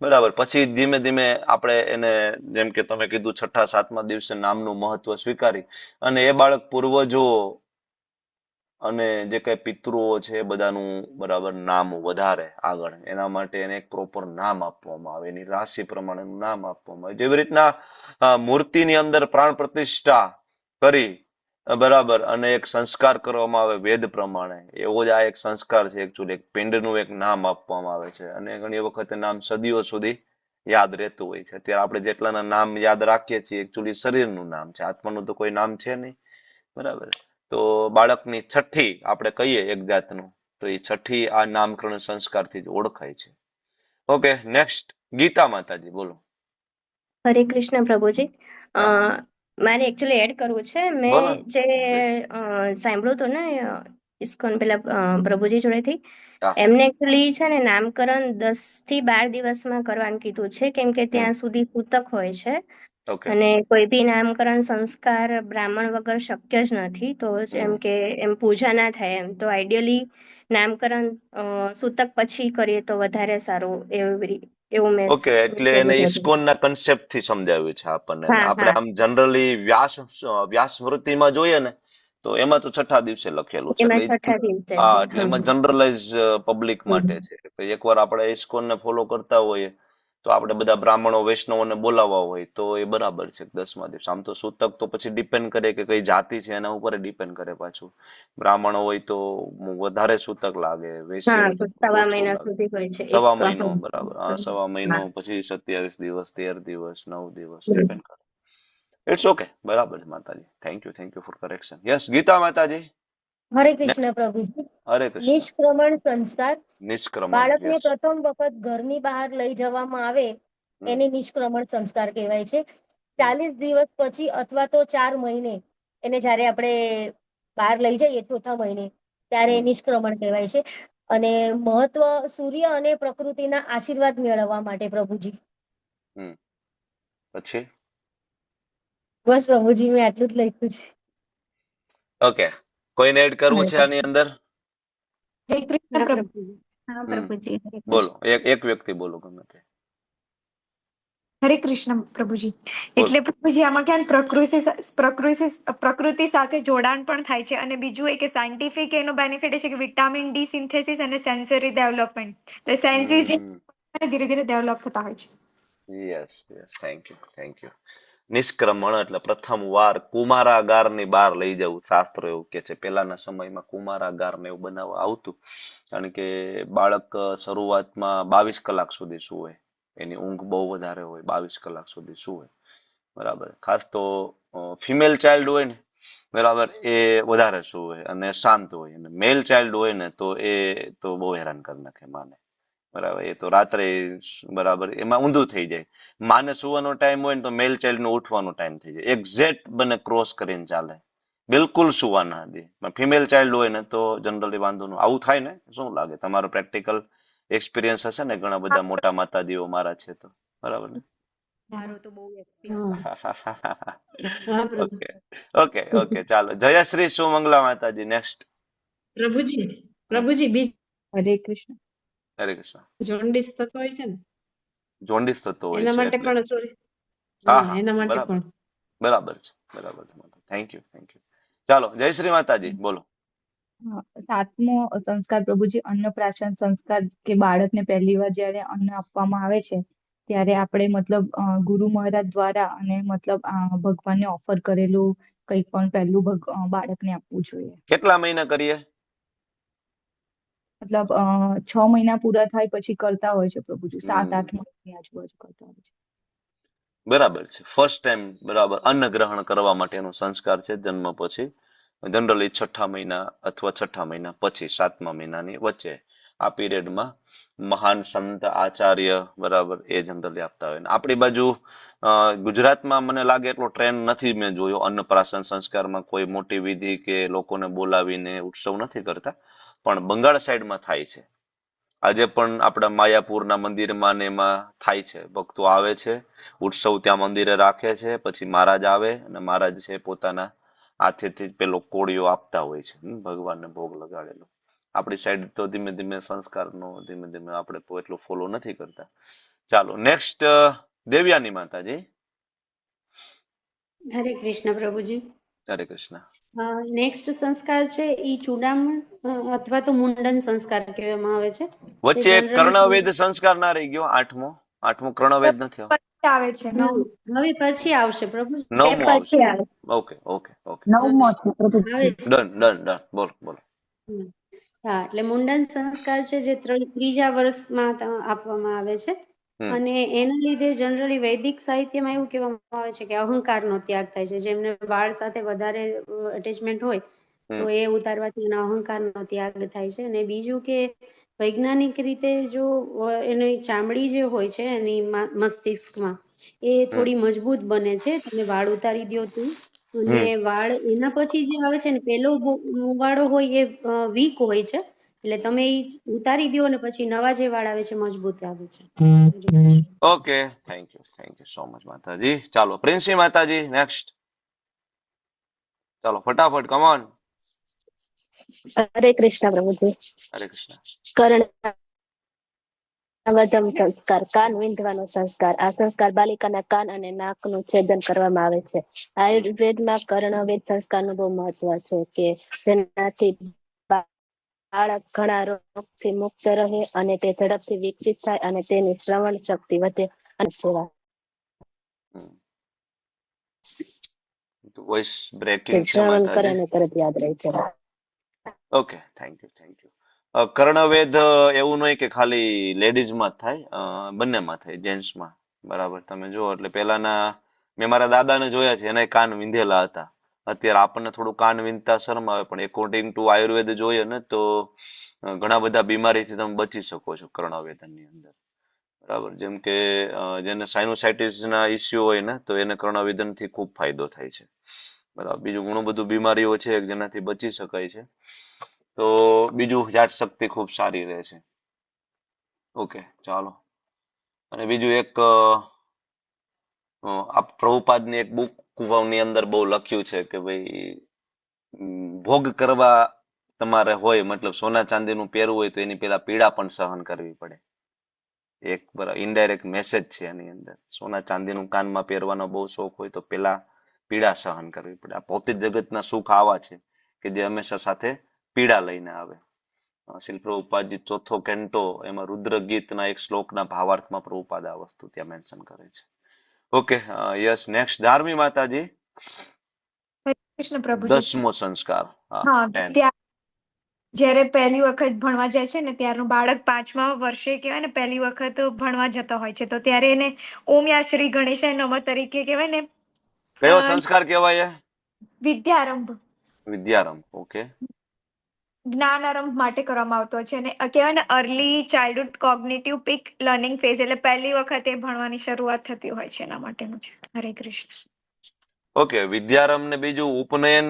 બરાબર. પછી ધીમે ધીમે આપણે એને, જેમ કે તમે કીધું, છઠ્ઠા સાતમા દિવસે નામનું મહત્વ સ્વીકારી અને એ બાળક પૂર્વજો અને જે કઈ પિતૃઓ છે એ બધાનું બરાબર નામ વધારે આગળ, એના માટે એને એક પ્રોપર નામ આપવામાં આવે, એની રાશિ પ્રમાણેનું નામ આપવામાં આવે. જેવી રીતના મૂર્તિની અંદર પ્રાણ પ્રતિષ્ઠા કરી, બરાબર, અને એક સંસ્કાર કરવામાં આવે વેદ પ્રમાણે, એવો જ આ એક સંસ્કાર છે. એકચ્યુઅલી એક પિંડનું એક નામ આપવામાં આવે છે, અને ઘણી વખત નામ સદીઓ સુધી યાદ રહેતું હોય છે. અત્યારે આપણે જેટલાના નામ યાદ રાખીએ છીએ એકચ્યુઅલી શરીરનું નામ છે, આત્માનું તો કોઈ નામ છે નહીં, બરાબર. તો બાળકની છઠ્ઠી આપણે કહીએ એક જાતનું, તો એ છઠ્ઠી આ નામકરણ સંસ્કારથી જ ઓળખાય છે. ઓકે, નેક્સ્ટ ગીતા માતાજી, બોલો. હરે કૃષ્ણ પ્રભુજી. મારે એકચ્યુઅલી એડ કરવું છે. મેં જે સાંભળ્યું હતું ને ઇસ્કોન પેલા પ્રભુજી જોડેથી, એમને એકચ્યુઅલી છે ને નામકરણ 10 થી 12 દિવસમાં કરવાનું કીધું છે, કેમ કે ત્યાં સુધી સૂતક હોય છે અને કોઈ બી નામકરણ સંસ્કાર બ્રાહ્મણ વગર શક્ય જ નથી. તો એમ કે એમ પૂજા ના થાય એમ, તો આઈડિયલી નામકરણ સૂતક પછી કરીએ તો વધારે સારું એવું મેં ઓકે, એટલે એને ઇસ્કોનના કન્સેપ્ટ થી સમજાવ્યું છે આપણને. હા, આપણે હા. આમ જનરલી વ્યાસ સ્મૃતિમાં જોઈએ ને તો એમાં તો છઠ્ઠા દિવસે લખેલું છે. એમાં એટલે છઠ્ઠા દિવસે હા, છે. એટલે એમાં જનરલાઇઝ પબ્લિક માટે છે. એકવાર આપણે ઇસ્કોનને ફોલો કરતા હોઈએ તો આપણે બધા બ્રાહ્મણો વૈષ્ણવોને બોલાવવા હોય તો એ બરાબર છે 10મા દિવસ. આમ તો સૂતક તો પછી ડિપેન્ડ કરે કે કઈ જાતિ છે એના ઉપર ડિપેન્ડ કરે પાછું. બ્રાહ્મણો હોય તો વધારે સૂતક લાગે, વૈશ્ય હા, હોય તો તો સવા ઓછું મહિના લાગે. સુધી હોય છે. સવા મહિનો બરાબર. હા, સવા મહિનો હા. પછી 27 દિવસ, 13 દિવસ, 9 દિવસ ડિપેન્ડ કરે. ઇટ્સ ઓકે, બરાબર છે માતાજી. Thank you for correction. Yes, Gita માતાજી. હરે કૃષ્ણ પ્રભુજી. હરે કૃષ્ણ. નિષ્ક્રમણ સંસ્કાર. નિષ્ક્રમણ. બાળકને યસ. પ્રથમ વખત ઘરની બહાર લઈ જવામાં આવે એને નિષ્ક્રમણ સંસ્કાર કહેવાય છે. 40 દિવસ પછી અથવા તો 4 મહિને એને જ્યારે આપણે બહાર લઈ જઈએ ચોથા મહિને ત્યારે નિષ્ક્રમણ કહેવાય છે. અને મહત્વ સૂર્ય અને પ્રકૃતિના આશીર્વાદ મેળવવા માટે પ્રભુજી. પછી બસ પ્રભુજી, મેં આટલું જ લખ્યું છે. ઓકે, કોઈને એડ કરવું છે આની અંદર? હરે કૃષ્ણ હા પ્રભુ. પ્રભુજી. હા, પ્રભુજી. હરે કૃષ્ણ. બોલો, એક વ્યક્તિ બોલો ગમે તે. હરે કૃષ્ણ પ્રભુજી. બોલો. એટલે પ્રભુજી આમાં ક્યાં પ્રકૃતિ સાથે જોડાણ પણ થાય છે અને બીજું એ કે સાયન્ટિફિક એનો બેનિફિટ એ છે કે વિટામિન ડી સિન્થેસિસ અને સેન્સરી ડેવલપમેન્ટ. એટલે સેન્સીસ ધીરે ધીરે ડેવલપ થતા હોય છે. Yes, thank you. નિષ્ક્રમણ એટલે પ્રથમ વાર કુમારાગારની બહાર લઈ જવું. શાસ્ત્રો એવું કે છે પેલાના સમયમાં કુમારાગાર ને એવું બનાવવા આવતું, કારણ કે બાળક શરૂઆતમાં 22 કલાક સુધી સૂવે, એની ઊંઘ બહુ વધારે હોય, 22 કલાક સુધી સૂવે, બરાબર. ખાસ તો ફિમેલ ચાઇલ્ડ હોય ને, બરાબર, એ વધારે સૂવે અને શાંત હોય, અને મેલ ચાઇલ્ડ હોય ને તો એ તો બહુ હેરાન કરી નાખે માને, બરાબર. એ તો રાત્રે બરાબર એમાં ઊંધું થઈ જાય. માને સુવાનો ટાઈમ હોય ને તો મેલ ચાઇલ્ડ નો ઉઠવાનો ટાઈમ થઈ જાય. એક્ઝેક્ટ બને ક્રોસ કરીને ચાલે, બિલકુલ સુવા ના દે. ફિમેલ ચાઇલ્ડ હોય ને તો જનરલી વાંધો નહીં. આવું થાય ને? શું લાગે, તમારો પ્રેક્ટિકલ એક્સપિરિયન્સ હશે ને? ઘણા બધા મોટા માતાજીઓ મારા છે તો, બરાબર ને? મારો તો બહુ હા પ્રભુ. ઓકે, ચાલો. જયશ્રી સુમંગલા માતાજી, નેક્સ્ટ. પ્રભુજી બીજ હરે કૃષ્ણ. હરે કૃષ્ણ. જોન્ડિસ થતો હોય છે ને, જોન્ડિસ થતો હોય એના છે માટે એટલે પણ સોરી. હા, એના માટે બરાબર પણ. બરાબર છે. Thank you. ચાલો, જયશ્રી માતાજી, બોલો. સાતમો સંસ્કાર પ્રભુજી અન્નપ્રાશન સંસ્કાર, કે બાળકને પહેલી વાર જ્યારે અન્ન આપવામાં આવે છે ત્યારે આપણે મતલબ ગુરુ મહારાજ દ્વારા અને મતલબ ભગવાનને ઓફર કરેલું કંઈક પણ પહેલું બાળકને આપવું જોઈએ. કેટલા મહિના કરીએ? મતલબ 6 મહિના પૂરા થાય પછી કરતા હોય છે પ્રભુજી, 7-8 મહિનાની આજુબાજુ કરતા હોય છે. બરાબર છે. ફર્સ્ટ ટાઈમ બરાબર અન્ન ગ્રહણ કરવા માટેનો સંસ્કાર છે જન્મ પછી. જનરલી 6ઠા મહિના અથવા 6ઠા મહિના પછી 7મા મહિનાની વચ્ચે આ પીરિયડમાં મહાન સંત આચાર્ય બરાબર એ જનરલી આપતા હોય. આપણી બાજુ ગુજરાતમાં મને લાગે એટલો ટ્રેન્ડ નથી મેં જોયો. અન્નપ્રાશન સંસ્કારમાં કોઈ મોટી વિધિ કે લોકોને બોલાવીને ઉત્સવ નથી કરતા, પણ બંગાળ સાઈડમાં થાય છે. આજે પણ આપણા માયાપુરના મંદિરમાં ને એમાં થાય છે. ભક્તો આવે છે, ઉત્સવ ત્યાં મંદિરે રાખે છે, પછી મહારાજ આવે અને મહારાજ છે પોતાના હાથેથી પેલો કોળિયો આપતા હોય છે ભગવાનને ભોગ લગાડેલો. આપણી સાઈડ તો ધીમે ધીમે સંસ્કારનો આપણે એટલું ફોલો નથી કરતા. ચાલો, નેક્સ્ટ દેવયાની માતાજી. હરે કૃષ્ણ પ્રભુજી. હરે કૃષ્ણ. નેક્સ્ટ સંસ્કાર છે ઈ ચૂડામણ અથવા તો મુંડન સંસ્કાર કહેવામાં આવે છે. વચ્ચે કર્ણવેદ સંસ્કાર ના રહી ગયો, આઠમો કર્ણવેદ નથી આવે છે. હવે પછી આવશે પ્રભુ. 9મો આવશે. ઓકે. નવમો છે પ્રભુજી. ડન. બોલો. હા, એટલે મુંડન સંસ્કાર છે જે ત્રીજા વર્ષમાં આપવામાં આવે છે. અને એના લીધે જનરલી વૈદિક સાહિત્યમાં એવું કહેવામાં આવે છે કે અહંકારનો ત્યાગ થાય છે. જેમને બાળ સાથે વધારે અટેચમેન્ટ હોય તો એ ઉતારવાથી એના અહંકારનો ત્યાગ થાય છે. અને બીજું કે વૈજ્ઞાનિક રીતે જો એની ચામડી જે હોય છે એની મસ્તિષ્કમાં એ થોડી મજબૂત બને છે. તમે વાળ ઉતારી દો તો, અને વાળ એના પછી જે આવે છે ને પેલો વાળો હોય એ વીક હોય છે. એટલે તમે એ ઉતારી દો ને પછી નવા જે વાળ આવે છે મજબૂત આવે છે. Okay, thank you so much માતાજી. ચાલો, પ્રિન્સી માતાજી, નેક્સ્ટ. ચાલો, ફટાફટ, કમ ઓન. હરે કૃષ્ણ પ્રભુજી. હરે કૃષ્ણ. નવદમ સંસ્કાર, કાન વીંધવાનો સંસ્કાર. આ સંસ્કાર બાલિકાના કાન અને નાકનું છેદન કરવામાં આવે છે. આયુર્વેદમાં કર્ણવેદ સંસ્કારનું બહુ મહત્વ છે કે જેનાથી બાળક ઘણા રોગથી મુક્ત રહે અને તે ઝડપથી વિકસિત થાય અને તેની શ્રવણ શક્તિ વધે અને સેવા વોઇસ બ્રેકિંગ છે શ્રવણ કરે માતાજી. અને તરત યાદ રહે છે. Okay, thank you. કર્ણવેદ એવું નહીં કે ખાલી લેડીઝમાં જ થાય, બંનેમાં થાય, જેન્ટ્સમાં. બરાબર, તમે જુઓ એટલે પેલાના મેં મારા દાદાને જોયા છે, એના કાન વિંધેલા હતા. અત્યારે આપણને થોડું કાન વિંધતા શરમ આવે, પણ એકોર્ડિંગ ટુ આયુર્વેદ જોઈએ ને તો ઘણા બધા બીમારીથી તમે બચી શકો છો કર્ણવેદનની અંદર. બરાબર, જેમ કે જેને સાઇનોસાઇટિસના ઇસ્યુ હોય ને તો એને કર્ણવેદનથી ખૂબ ફાયદો થાય છે. બરાબર, બીજું ઘણું બધું બીમારીઓ છે જેનાથી બચી શકાય છે. તો બીજું યાદ શક્તિ ખૂબ સારી રહે છે. ઓકે, ચાલો. અને બીજું એક આ પ્રભુપાદની એક બુક ની અંદર બહુ લખ્યું છે કે ભાઈ ભોગ કરવા તમારે હોય, મતલબ સોના ચાંદીનું પહેરવું હોય તો એની પેલા પીડા પણ સહન કરવી પડે. એક ઇનડાયરેક્ટ મેસેજ છે એની અંદર. સોના ચાંદીનું કાનમાં પહેરવાનો બહુ શોખ હોય તો પેલા પીડા સહન કરવી પડે. આ ભૌતિક જગતના સુખ આવા છે કે જે હંમેશા સાથે પીડા લઈને આવે. શ્રીલ પ્રભુપાદજી ચોથો કેન્ટો એમાં રુદ્ર ગીતના એક શ્લોકના ભાવાર્થમાં પ્રભુપાદ આ વસ્તુ ત્યાં મેન્શન કરે છે. ઓકે, યસ, નેક્સ્ટ ધાર્મી માતાજી. હરે કૃષ્ણ પ્રભુજી. 10મો સંસ્કાર. હા, જ્યારે પહેલી વખત ભણવા જાય છે ને ત્યારનું બાળક 5મા વર્ષે કહેવાય ને પહેલી વખત ભણવા જતો હોય છે, તો ત્યારે એને ઓમ યા શ્રી ગણેશાય નમઃ તરીકે કહેવાય ને કયો સંસ્કાર કહેવાય? વિદ્યારંભ. વિદ્યારંભ. ઓકે. જ્ઞાનારંભ માટે કરવામાં આવતો છે અને કહેવાય ને early childhood cognitive peak learning phase, એટલે પહેલી વખતે ભણવાની શરૂઆત થતી હોય છે, એના માટેનું છે. હરે કૃષ્ણ. ઓકે, વિદ્યારંભ ને બીજું ઉપનયન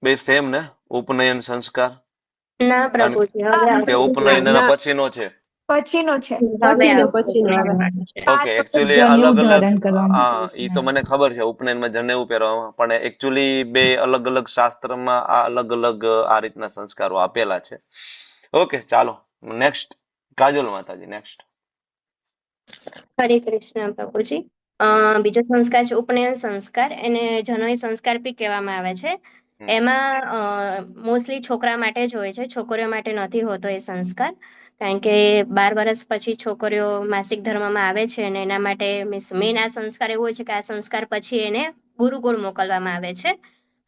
બે સેમ ને? ઉપનયન સંસ્કાર ના પ્રભુજી, હવે કે ઉપનયન એના પછીનો છે? પછીનો છે. ઓકે, એકચ્યુઅલી જનેઉ અલગ અલગ. ધારણ કરવાનું હા, એ તો મને ખબર છે, ઉપનયનમાં જનેઉ પહેરવામાં, પણ એકચ્યુઅલી બે અલગ અલગ શાસ્ત્રમાં આ અલગ અલગ આ રીતના સંસ્કારો આપેલા છે. ઓકે, ચાલો નેક્સ્ટ. કાજલ માતાજી, નેક્સ્ટ. હરે કૃષ્ણ પ્રભુજી. બીજો સંસ્કાર છે ઉપનયન સંસ્કાર. એને જનોઈ સંસ્કાર બી કહેવામાં આવે છે. એમાં મોસ્ટલી છોકરા માટે જ હોય છે, છોકરીઓ માટે નથી હોતો એ સંસ્કાર. કારણ કે 12 વર્ષ પછી છોકરીઓ માસિક ધર્મમાં આવે છે અને એના માટે મેન આ સંસ્કાર એવો હોય છે કે આ સંસ્કાર પછી એને ગુરુકુળ મોકલવામાં આવે છે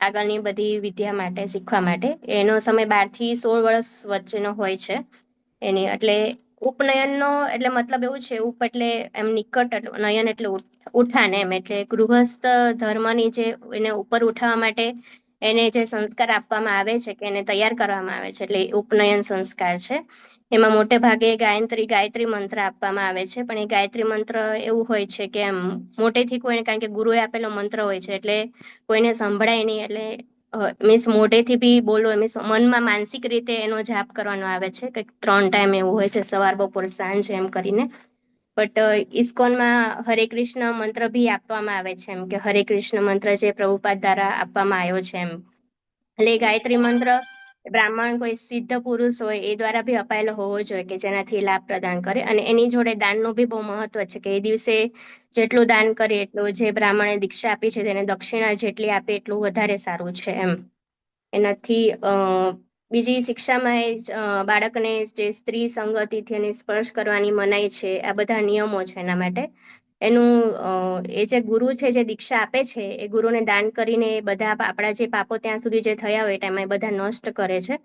આગળની બધી વિદ્યા માટે, શીખવા માટે. એનો સમય 12 થી 16 વર્ષ વચ્ચેનો હોય છે એની. એટલે ઉપનયનનો એટલે મતલબ એવું છે, ઉપ એટલે એમ નિકટ, નયન એટલે ઉઠાન એમ, એટલે ગૃહસ્થ ધર્મની જે એને ઉપર ઉઠાવવા માટે એને જે સંસ્કાર આપવામાં આવે છે કે એને તૈયાર કરવામાં આવે છે, એટલે ઉપનયન સંસ્કાર છે. એમાં મોટે ભાગે ગાયત્રી મંત્ર આપવામાં આવે છે, પણ એ ગાયત્રી મંત્ર એવું હોય છે કે એમ મોટેથી કોઈને, કારણ કે ગુરુએ આપેલો મંત્ર હોય છે એટલે કોઈને સંભળાય નહીં, એટલે મીન્સ મોઢેથી બી બોલવો, મીન્સ મનમાં માનસિક રીતે એનો જાપ કરવાનો આવે છે. કંઈક 3 ટાઈમ એવું હોય છે, સવાર, બપોર, સાંજ એમ કરીને. બટ ઇસ્કોનમાં હરે કૃષ્ણ મંત્ર બી આપવામાં આવે છે, એમ કે હરે કૃષ્ણ મંત્ર જે પ્રભુપાદ દ્વારા આપવામાં આવ્યો છે એમ. એટલે ગાયત્રી મંત્ર બ્રાહ્મણ, કોઈ સિદ્ધ પુરુષ હોય એ દ્વારા બી અપાયેલો હોવો જોઈએ કે જેનાથી લાભ પ્રદાન કરે. અને એની જોડે દાનનું બી બહુ મહત્વ છે કે એ દિવસે જેટલું દાન કરે એટલું, જે બ્રાહ્મણે દીક્ષા આપી છે તેને દક્ષિણા જેટલી આપે એટલું વધારે સારું છે એમ. એનાથી બીજી શિક્ષામાં બાળકને જે સ્ત્રી સંગતિથી એને સ્પર્શ કરવાની મનાઈ છે, આ બધા નિયમો છે એના માટે. એનું એ જે ગુરુ છે જે દીક્ષા આપે છે એ ગુરુને દાન કરીને બધા આપણા જે પાપો ત્યાં સુધી જે થયા હોય એમાં એ બધા નષ્ટ કરે છે.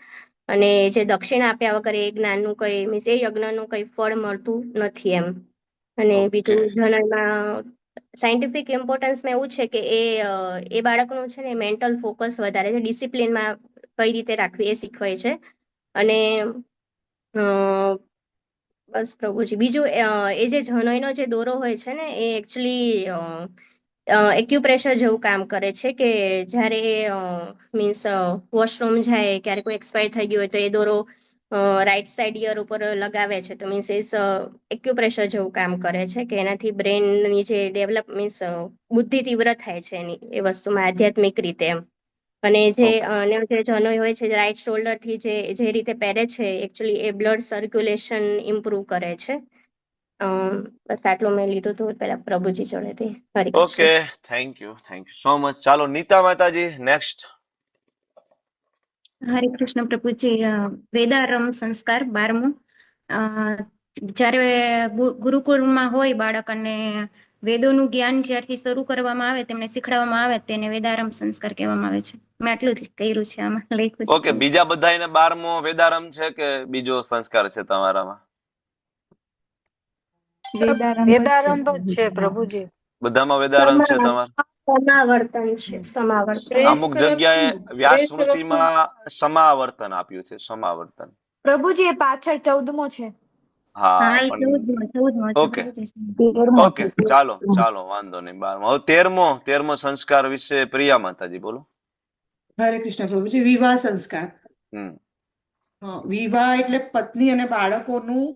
અને જે દક્ષિણા આપ્યા વગર એ જ્ઞાનનું કઈ, મીન્સ એ યજ્ઞનું કઈ ફળ મળતું નથી એમ. અને બીજું જનોઈમાં સાયન્ટિફિક ઇમ્પોર્ટન્સમાં એવું છે કે એ બાળકનું છે ને મેન્ટલ ફોકસ વધારે છે, ડિસિપ્લિનમાં કઈ રીતે રાખવી એ શીખવાય છે. અને બસ પ્રભુજી, બીજું એ જે જનોઈનો જે દોરો હોય છે ને એ એકચ્યુઅલી એક્યુપ્રેશર જેવું કામ કરે છે કે જ્યારે મીન્સ વોશરૂમ જાય, ક્યારે કોઈ એક્સપાયર થઈ ગયું હોય તો એ દોરો રાઈટ સાઈડ ઈયર ઉપર લગાવે છે, તો મીન્સ એક્યુપ્રેશર જેવું કામ કરે છે કે એનાથી બ્રેનની જે ડેવલપ, મીન્સ બુદ્ધિ તીવ્ર થાય છે એની એ વસ્તુમાં આધ્યાત્મિક રીતે એમ. અને જે જનોઈ હોય છે રાઈટ શોલ્ડર થી જે રીતે પહેરે છે, એકચ્યુઅલી એ બ્લડ સર્ક્યુલેશન ઇમ્પ્રુવ કરે છે. બસ આટલું મેં લીધું હતું પેલા પ્રભુજી જોડેથી. હરે Krishna. Okay, thank you so much. ચાલો નીતા માતાજી નેક્સ્ટ. હરે કૃષ્ણ પ્રભુજી. વેદારંભ સંસ્કાર 12મું. જ્યારે ગુરુકુળમાં હોય બાળક અને વેદોનું જ્ઞાન જ્યારથી શરૂ કરવામાં આવે તેમને શીખડાવવામાં આવે તેને વેદારંભ સંસ્કાર કહેવામાં આવે છે. મેં આટલું જ કર્યું છે, આમાં લખ્યું છે. ઓકે, બીજા બધાને 12મો વેદારંભ છે કે બીજો સંસ્કાર છે તમારામાં? વેદારંભ જ છે પ્રભુજી. બધામાં વેદારંભ છે તમારે? સમાવર્તન છે, સમાવર્તન. અમુક જગ્યાએ વ્યાસસ્મૃતિમાં સમાવર્તન આપ્યું છે, સમાવર્તન. પ્રભુજી એ પાછળ 14મો છે. હા, એ પણ 14મો છે ઓકે પ્રભુજી. ઓકે, ચાલો વાંધો નહીં. 12મો. હવે 13મો સંસ્કાર વિશે પ્રિયા માતાજી બોલો. હરે કૃષ્ણ પ્રભુજી. વિવાહ સંસ્કાર. વિવાહ એટલે પત્ની અને બાળકોનું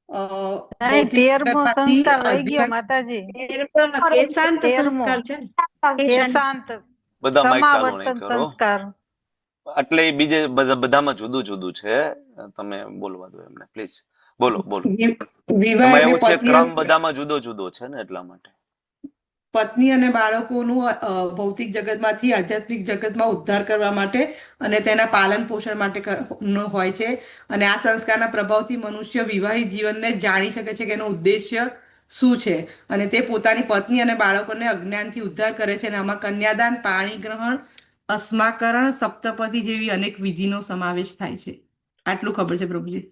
ભૌતિક 13મો જગતમાંથી સંસ્કાર રહી ગયો અધ્યાત્મ- માતાજી. કેશાંત 13મો. સંસ્કાર છે. કેશાંત બધા માઇક ચાલુ નહીં સમાવર્તન કરો, સંસ્કાર. એટલે એ બીજે બધામાં જુદું જુદું છે. તમે બોલવા દો એમને પ્લીઝ. બોલો. વિવાહ એમાં એટલે એવું છે પત્ની ક્રમ બધામાં જુદો જુદો છે ને, એટલા માટે. પત્ની અને બાળકોનું ભૌતિક જગતમાંથી આધ્યાત્મિક જગતમાં ઉદ્ધાર કરવા માટે અને તેના પાલન પોષણ માટે નો હોય છે. અને આ સંસ્કારના પ્રભાવથી મનુષ્ય વિવાહિત જીવનને જાણી શકે છે કે એનો ઉદ્દેશ્ય શું છે, અને તે પોતાની પત્ની અને બાળકોને અજ્ઞાનથી ઉદ્ધાર કરે છે. અને આમાં કન્યાદાન, પાણી ગ્રહણ, અસ્માકરણ, સપ્તપદી જેવી અનેક વિધિનો સમાવેશ થાય છે. આટલું ખબર છે પ્રભુજી.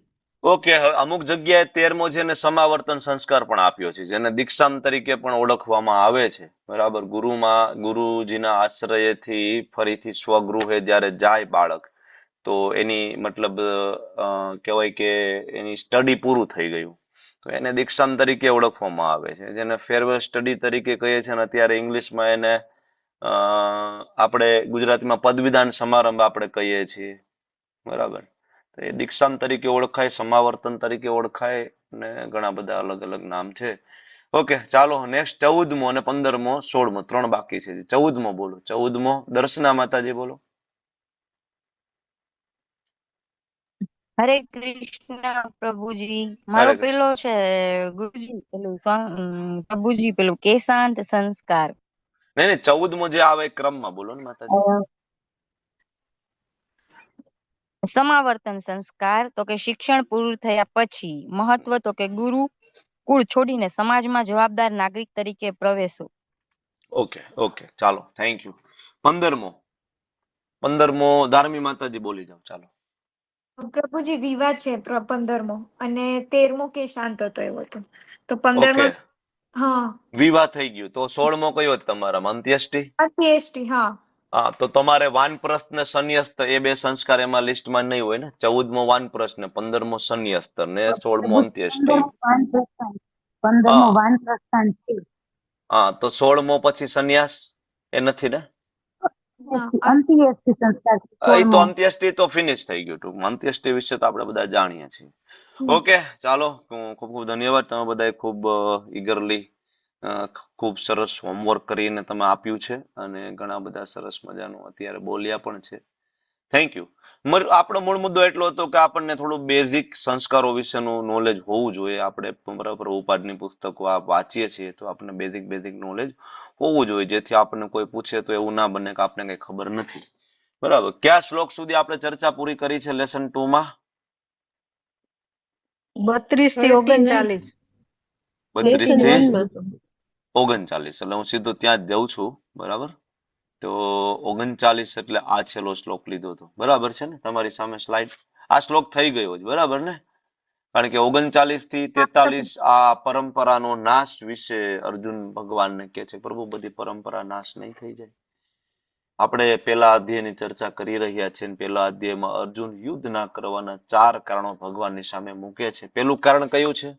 ઓકે, હવે અમુક જગ્યાએ 13મો છે ને સમાવર્તન સંસ્કાર પણ આપ્યો છે, જેને દીક્ષાંત તરીકે પણ ઓળખવામાં આવે છે. બરાબર. ગુરુજીના આશ્રયથી ફરીથી સ્વગૃહે જ્યારે જાય બાળક, તો એની મતલબ કહેવાય કે એની સ્ટડી પૂરું થઈ ગયું, તો એને દીક્ષાંત તરીકે ઓળખવામાં આવે છે, જેને ફેરવેલ સ્ટડી તરીકે કહીએ છીએ. અને અત્યારે ઇંગ્લિશમાં એને આપણે ગુજરાતીમાં પદવીદાન સમારંભ આપણે કહીએ છીએ. બરાબર. એ દીક્ષાંત તરીકે ઓળખાય, સમાવર્તન તરીકે ઓળખાય, ને ઘણા બધા અલગ અલગ નામ છે. ઓકે, ચાલો નેક્સ્ટ 14મો અને 15મો 16મો 3 બાકી છે. 14મો બોલો. 14મો દર્શના માતાજી બોલો. હરે કૃષ્ણ પ્રભુજી. મારો પેલો છે ગુરુજી પેલું પ્રભુજી પેલું કેશાંત સંસ્કાર. નહીં, 14મો જે આવે ક્રમમાં બોલો ને માતાજી. સમાવર્તન સંસ્કાર તો કે શિક્ષણ પૂરું થયા પછી મહત્વ તો કે ગુરુ કુળ છોડીને સમાજમાં જવાબદાર નાગરિક તરીકે પ્રવેશો. ઓકે, ચાલો, થેન્ક યુ. 15મો ધાર્મી માતાજી બોલી જાઓ. ચાલો પ્રભુજી વિવાહ છે 15મો, અને 13મો કેશાંત હતો એવો હતો. તો 15મો હા વિવાહ થઈ ગયું. તો 16મો કયો હતો તમારામાં? અંત્યેષ્ટિ. હા. હા, તો તમારે વાનપ્રસ્થ ને સંન્યસ્ત એ બે સંસ્કાર એમાં લિસ્ટમાં નહીં હોય ને. 14મો વાનપ્રસ્થ ને 15મો સંન્યસ્ત ને 16મો અંત્યેષ્ટિ. હા, તો 16મો પછી સંન્યાસ એ નથી ને? એ તો અંત્યેષ્ટિ તો ફિનિશ થઈ ગયું. ટૂંકમાં અંત્યેષ્ટિ વિશે તો આપણે બધા જાણીએ છીએ. ઓકે, ચાલો, ખૂબ ખૂબ ધન્યવાદ. તમે બધાએ ખૂબ ઈગરલી ખૂબ સરસ હોમવર્ક કરીને તમે આપ્યું છે, અને ઘણા બધા સરસ મજાનું અત્યારે બોલ્યા પણ છે. Thank you. આપણો મૂળ મુદ્દો એટલો હતો કે આપણને થોડું બેઝિક સંસ્કારો વિશેનું નોલેજ હોવું જોઈએ. આપણે બરાબર ઉપાડની પુસ્તકો વાંચીએ છીએ તો આપણને બેઝિક નોલેજ હોવું જોઈએ, જેથી આપણને કોઈ પૂછે તો એવું ના બને કે આપણે કઈ ખબર નથી. બરાબર. કયા શ્લોક સુધી આપણે ચર્ચા પૂરી કરી છે લેસન 2 માં? 32 થી 39. 32 થી 39. એટલે હું સીધો ત્યાં જ જઉં છું. બરાબર. તો 39 એટલે આ છેલ્લો શ્લોક લીધો હતો. બરાબર છે ને? તમારી સામે સ્લાઇડ. આ શ્લોક થઈ ગયો છે. બરાબર ને? કારણ કે 39 થી 43 આ પરંપરાનો નાશ વિશે અર્જુન ભગવાનને કહે છે, પ્રભુ બધી પરંપરા નાશ નહીં થઈ જાય. આપણે પેલા અધ્યાયની ચર્ચા કરી રહ્યા છીએ. પેલા અધ્યાયમાં અર્જુન યુદ્ધ ના કરવાના 4 કારણો ભગવાનની સામે મૂકે છે. પેલું કારણ કયું છે?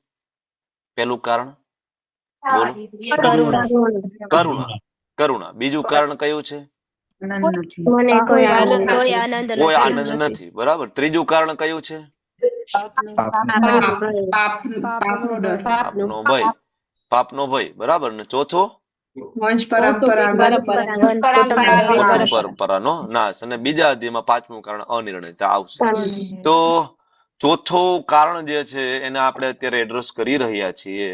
પેલું કારણ બોલો. કરુણા. બીજું કારણ કયું છે? કોઈ આનંદ નથી. બરાબર. ત્રીજું કારણ કયું છે? પાપનો ભય. બરાબર ને? ચોથું પરંપરાનો નાશ. અને બીજા અધ્યાયમાં 5મું કારણ અનિર્ણયતા આવશે. તો ચોથું કારણ જે છે એને આપણે અત્યારે એડ્રેસ કરી રહ્યા છીએ.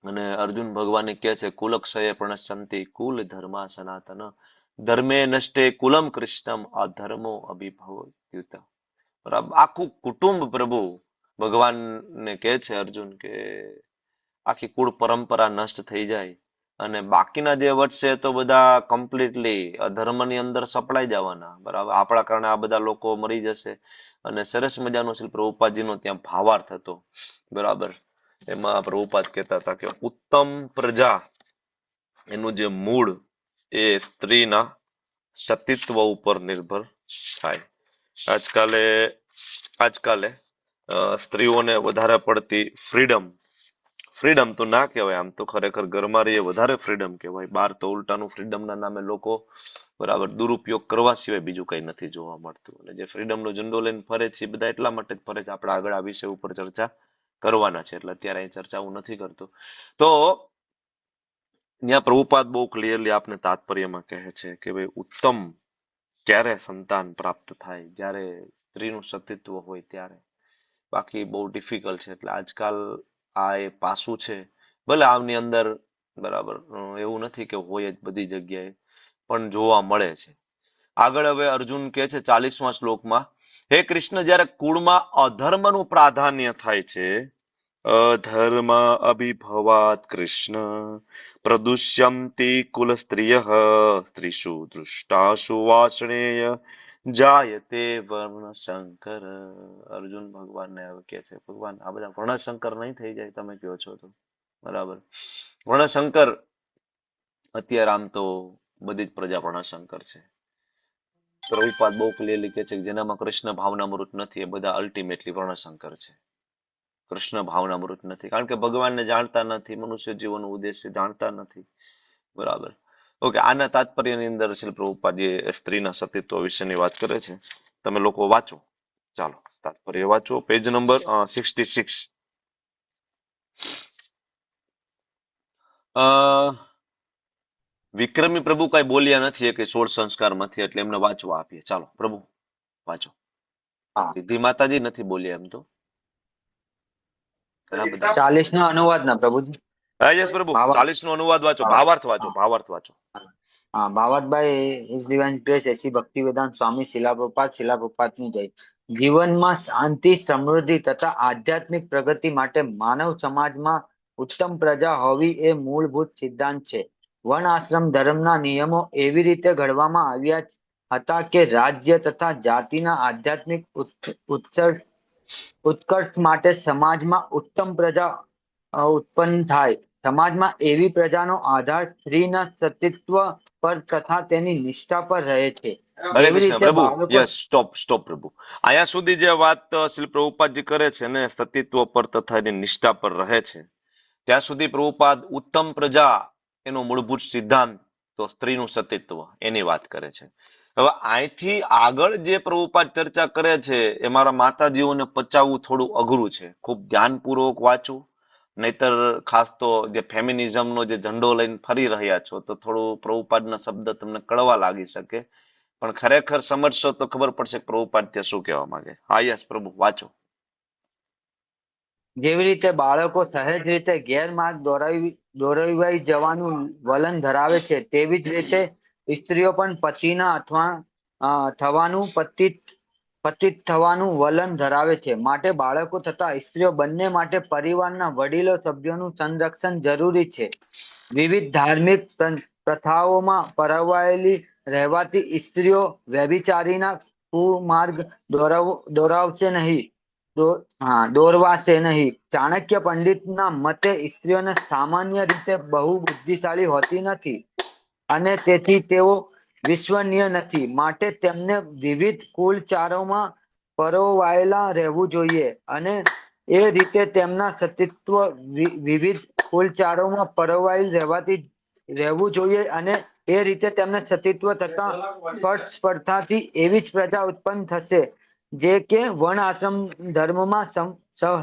અને અર્જુન ભગવાને કહે છે કુલક્ષયે પ્રણશ્યંતિ કુલ ધર્મા સનાતન ધર્મે નષ્ટે કુલમ કૃષ્ણમ અધર્મો અભિભવત્યુત. બરાબર, આખું કુટુંબ પ્રભુ ભગવાનને કહે છે અર્જુન કે આખી કુળ પરંપરા નષ્ટ થઈ જાય અને બાકીના જે વધશે તો બધા કમ્પ્લીટલી અધર્મની અંદર સપડાઈ જવાના. બરાબર, આપણા કારણે આ બધા લોકો મરી જશે. અને સરસ મજાનો શ્રી પ્રભુપાદજીનો ત્યાં ભાવાર્થ હતો. બરાબર, એમાં પ્રભુપાદ કહેતા હતા કે ઉત્તમ પ્રજા એનું જે મૂળ એ સ્ત્રીના સતીત્વ ઉપર નિર્ભર થાય. આજકાલે સ્ત્રીઓને વધારે પડતી ફ્રીડમ તો ના કહેવાય, આમ તો ખરેખર ઘરમાં એ વધારે ફ્રીડમ કહેવાય. બહાર તો ઉલટાનું ફ્રીડમના નામે લોકો બરાબર દુરુપયોગ કરવા સિવાય બીજું કઈ નથી જોવા મળતું. અને જે ફ્રીડમનો ઝંડો લઈને ફરે છે એ બધા એટલા માટે જ ફરે છે. આપણે આગળ આ વિષય ઉપર ચર્ચા કરવાના છે એટલે અત્યારે અહીં ચર્ચા હું નથી કરતો. તો ત્યાં પ્રભુપાદ બહુ ક્લિયરલી આપને તાત્પર્યમાં કહે છે કે ભાઈ ઉત્તમ ક્યારે સંતાન પ્રાપ્ત થાય, જ્યારે સ્ત્રીનું સતીત્વ હોય ત્યારે. બાકી બહુ ડિફિકલ્ટ છે. એટલે આજકાલ આ એ પાસું છે. ભલે આમની અંદર બરાબર એવું નથી કે હોય જ બધી જગ્યાએ, પણ જોવા મળે છે. આગળ હવે અર્જુન કહે છે 40મા શ્લોકમાં, હે કૃષ્ણ, જ્યારે કુળમાં અધર્મનું પ્રાધાન્ય થાય છે, અધર્મ અભિભવાત કૃષ્ણ પ્રદુષ્યંતિ કુલ સ્ત્રિયઃ સ્ત્રીષુ દૃષ્ટાશુ વાર્ષ્ણેય જાયતે વર્ણશંકર. અર્જુન ભગવાનને હવે કહે છે ભગવાન આ બધા વર્ણશંકર નહીં થઈ જાય તમે કહો છો તો? બરાબર, વર્ણશંકર અત્યારે આમ તો બધી જ પ્રજા વર્ણશંકર છે. પ્રભુપાદ બહુ ક્લિયરલી કહે છે કે જેનામાં કૃષ્ણ ભાવનામૃત નથી એ બધા અલ્ટિમેટલી વર્ણશંકર છે. કૃષ્ણ ભાવનામૃત નથી, કારણ કે ભગવાનને જાણતા નથી, મનુષ્ય જીવનનો ઉદ્દેશ્ય જાણતા નથી. બરાબર, ઓકે. આના તાત્પર્યની અંદર શ્રી પ્રભુપાદ એ સ્ત્રીના સતીત્વ વિશેની વાત કરે છે. તમે લોકો વાંચો, ચાલો તાત્પર્ય વાંચો, પેજ નંબર 66. વિક્રમી પ્રભુ કઈ બોલ્યા નથી કે 16 સંસ્કારમાંથી, એટલે એમને વાંચવા આપીએ. ચાલો પ્રભુ વાંચો. સિદ્ધિ માતાજી નથી બોલ્યા એમ તો. 40 નો અનુવાદ ના પ્રભુજી. હા યસ પ્રભુ, 40 નો અનુવાદ વાંચો, ભાવાર્થ વાંચો. हाँ, भावार्थ भाई इस डिवाइन ग्रेस ऐसी भक्ति वेदांत स्वामी शिला प्रपात ની જય. જીવનમાં શાંતિ, સમૃદ્ધિ તથા આધ્યાત્મિક પ્રગતિ માટે માનવ સમાજમાં ઉત્તમ પ્રજા હોવી એ મૂળભૂત સિદ્ધાંત છે. વન આશ્રમ ધર્મના નિયમો એવી રીતે ઘડવામાં આવ્યા હતા કે રાજ્ય તથા જાતિના આધ્યાત્મિક ઉત્કર્ષ માટે સમાજમાં ઉત્તમ પ્રજા ઉત્પન્ન થાય. સમાજમાં એવી પ્રજાનો આધાર સ્ત્રીના સતીત્વ પર તથા તેની નિષ્ઠા પર રહે છે. સ્ટોપ પ્રભુ. અહીંયા સુધી જે વાત શ્રી પ્રભુપાદજી કરે છે ને સતીત્વ પર તથા એની નિષ્ઠા પર રહે છે, ત્યાં સુધી પ્રભુપાદ ઉત્તમ પ્રજા એનો મૂળભૂત સિદ્ધાંત તો સ્ત્રીનું સતીત્વ એની વાત કરે છે. હવે અહીંથી આગળ જે પ્રભુપાદ ચર્ચા કરે છે એ મારા માતાજીઓને પચાવવું થોડું અઘરું છે. ખૂબ ધ્યાનપૂર્વક વાંચવું, નહીતર ખાસ તો જે ફેમિનિઝમનો જે ઝંડો લઈને ફરી રહ્યા છો તો થોડું પ્રભુપાદના શબ્દ તમને કડવા લાગી શકે, પણ ખરેખર સમજશો તો ખબર પડશે કે પ્રભુપાદ ત્યાં શું કહેવા માંગે. હા યસ પ્રભુ વાંચો. જેવી રીતે બાળકો સહેજ રીતે ગેરમાર્ગ દોરવાઈ જવાનું વલણ ધરાવે છે, તેવી જ રીતે સ્ત્રીઓ પણ પતિના પતિત થવાનું વલણ ધરાવે છે. માટે બાળકો તથા સ્ત્રીઓ બંને માટે પરિવારના વડીલો સભ્યોનું સંરક્ષણ જરૂરી છે. વિવિધ ધાર્મિક પ્રથાઓમાં પરવાયેલી રહેવાથી સ્ત્રીઓ વ્યભિચારીના કુમાર્ગ દોરવાશે નહીં. ચાણક્ય પંડિતના મતે સ્ત્રીઓને સામાન્ય રીતે બહુ બુદ્ધિશાળી હોતી નથી અને તેથી તેઓ વિશ્વસનીય નથી. માટે તેમને વિવિધ કુલચારોમાં પરોવાયેલા રહેવું જોઈએ અને એ રીતે તેમના સતીત્વ વિવિધ કુલચારોમાં પરોવાયેલ રહેવું જોઈએ અને એ રીતે તેમના સતીત્વ તથા સ્પર્ધાથી એવી જ પ્રજા ઉત્પન્ન થશે જે કે વર્ણ આશ્રમ ધર્મમાં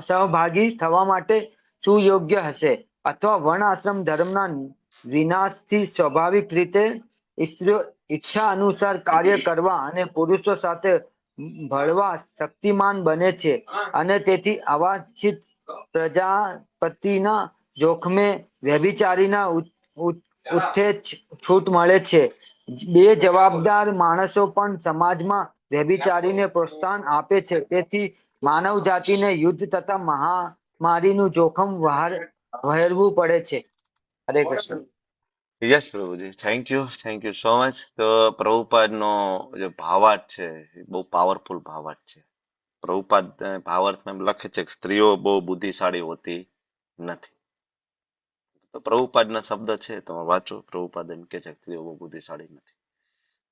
સહભાગી થવા માટે સુયોગ્ય હશે, અથવા વર્ણ આશ્રમ ધર્મના વિનાશથી સ્વાભાવિક રીતે સ્ત્રીઓ ઈચ્છા અનુસાર કાર્ય કરવા અને પુરુષો સાથે ભળવા શક્તિમાન બને છે અને તેથી અવાંછિત પ્રજાપતિના જોખમે વ્યભિચારીના ઉત્થે છૂટ મળે છે. બે જવાબદાર માણસો પણ સમાજમાં વ્યભિચારીને પ્રોત્સાહન આપે છે. તેથી માનવ જાતિને યુદ્ધ તથા મહામારીનું જોખમ વહેરવું પડે છે. હરે કૃષ્ણ. યસ પ્રભુજી, થેન્ક યુ સો મચ. તો પ્રભુપાદનો જે ભાવાર્થ છે એ બહુ પાવરફુલ ભાવાર્થ છે. પ્રભુપાદ ભાવાર્થમાં લખે છે કે સ્ત્રીઓ બહુ બુદ્ધિશાળી હોતી નથી. તો પ્રભુપાદના શબ્દ છે, તમે વાંચો. પ્રભુપાદ એમ કે છે કે સ્ત્રીઓ બહુ બુદ્ધિશાળી નથી.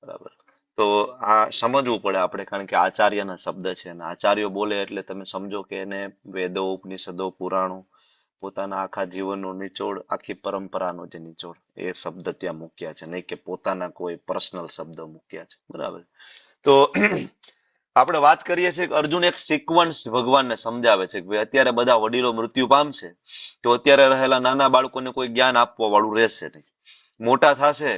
બરાબર. તો આ સમજવું પડે આપણે, કારણ કે આચાર્યના શબ્દ છે અને આચાર્યો બોલે એટલે તમે સમજો કે એને વેદો, ઉપનિષદો, પુરાણો, પોતાના આખા જીવનનો નિચોડ, આખી પરંપરાનો જે નિચોડ, એ શબ્દ ત્યાં મૂક્યા છે, નહીં કે પોતાના કોઈ પર્સનલ શબ્દ મૂક્યા છે. બરાબર. તો આપણે વાત કરીએ છીએ કે અર્જુન એક સિક્વન્સ ભગવાનને સમજાવે છે કે ભાઈ અત્યારે બધા વડીલો મૃત્યુ પામશે, તો અત્યારે રહેલા નાના બાળકોને કોઈ જ્ઞાન આપવા વાળું રહેશે નહીં. મોટા થશે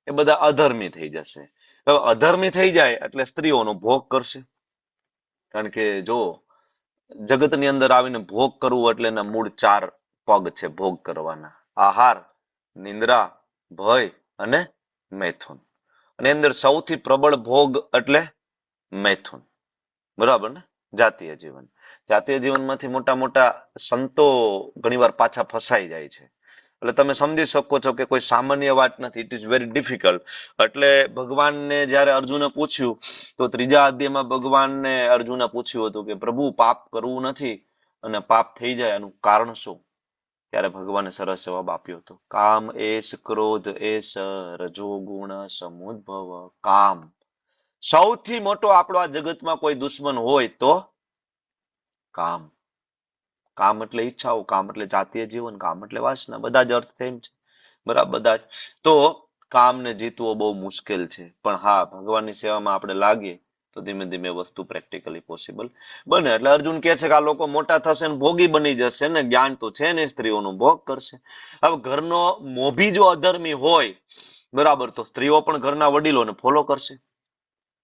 એ બધા અધર્મી થઈ જશે. હવે અધર્મી થઈ જાય એટલે સ્ત્રીઓનો ભોગ કરશે. કારણ કે જો જગતની અંદર આવીને ભોગ કરવું એટલે એના મૂળ 4 પગ છે ભોગ કરવાના: આહાર, નિંદ્રા, ભય અને મૈથુન. અને અંદર સૌથી પ્રબળ ભોગ એટલે મૈથુન. બરાબર ને? જાતીય જીવન. જાતીય જીવનમાંથી મોટા સંતો ઘણીવાર પાછા ફસાઈ જાય છે. એટલે તમે સમજી શકો છો કે કોઈ સામાન્ય વાત નથી. It is very difficult. એટલે ભગવાનને જ્યારે અર્જુને પૂછ્યું, તો 3જા અધ્યાયમાં ભગવાનને અર્જુને પૂછ્યું હતું કે પ્રભુ, પાપ કરવું નથી અને પાપ થઈ જાય, એનું કારણ શું? ત્યારે ભગવાને સરસ જવાબ આપ્યો હતો: કામ એસ ક્રોધ એસ રજોગુણ સમુદ્ભવ કામ. સૌથી મોટો આપણો આ જગતમાં કોઈ દુશ્મન હોય તો કામ. કામ એટલે ઈચ્છાઓ, કામ એટલે જાતીય જીવન, કામ એટલે વાસના. બધા જ અર્થ સેમ છે. બરાબર, બધા જ. તો કામને જીતવો બહુ મુશ્કેલ છે, પણ હા, ભગવાનની સેવામાં આપણે લાગીએ તો ધીમે ધીમે વસ્તુ પ્રેક્ટિકલી પોસિબલ બને. એટલે અર્જુન કહે છે કે આ લોકો મોટા થશે ને ભોગી બની જશે ને, જ્ઞાન તો છે ને, સ્ત્રીઓનો ભોગ કરશે. હવે ઘરનો મોભી જો અધર્મી હોય, બરાબર, તો સ્ત્રીઓ પણ ઘરના વડીલોને ફોલો કરશે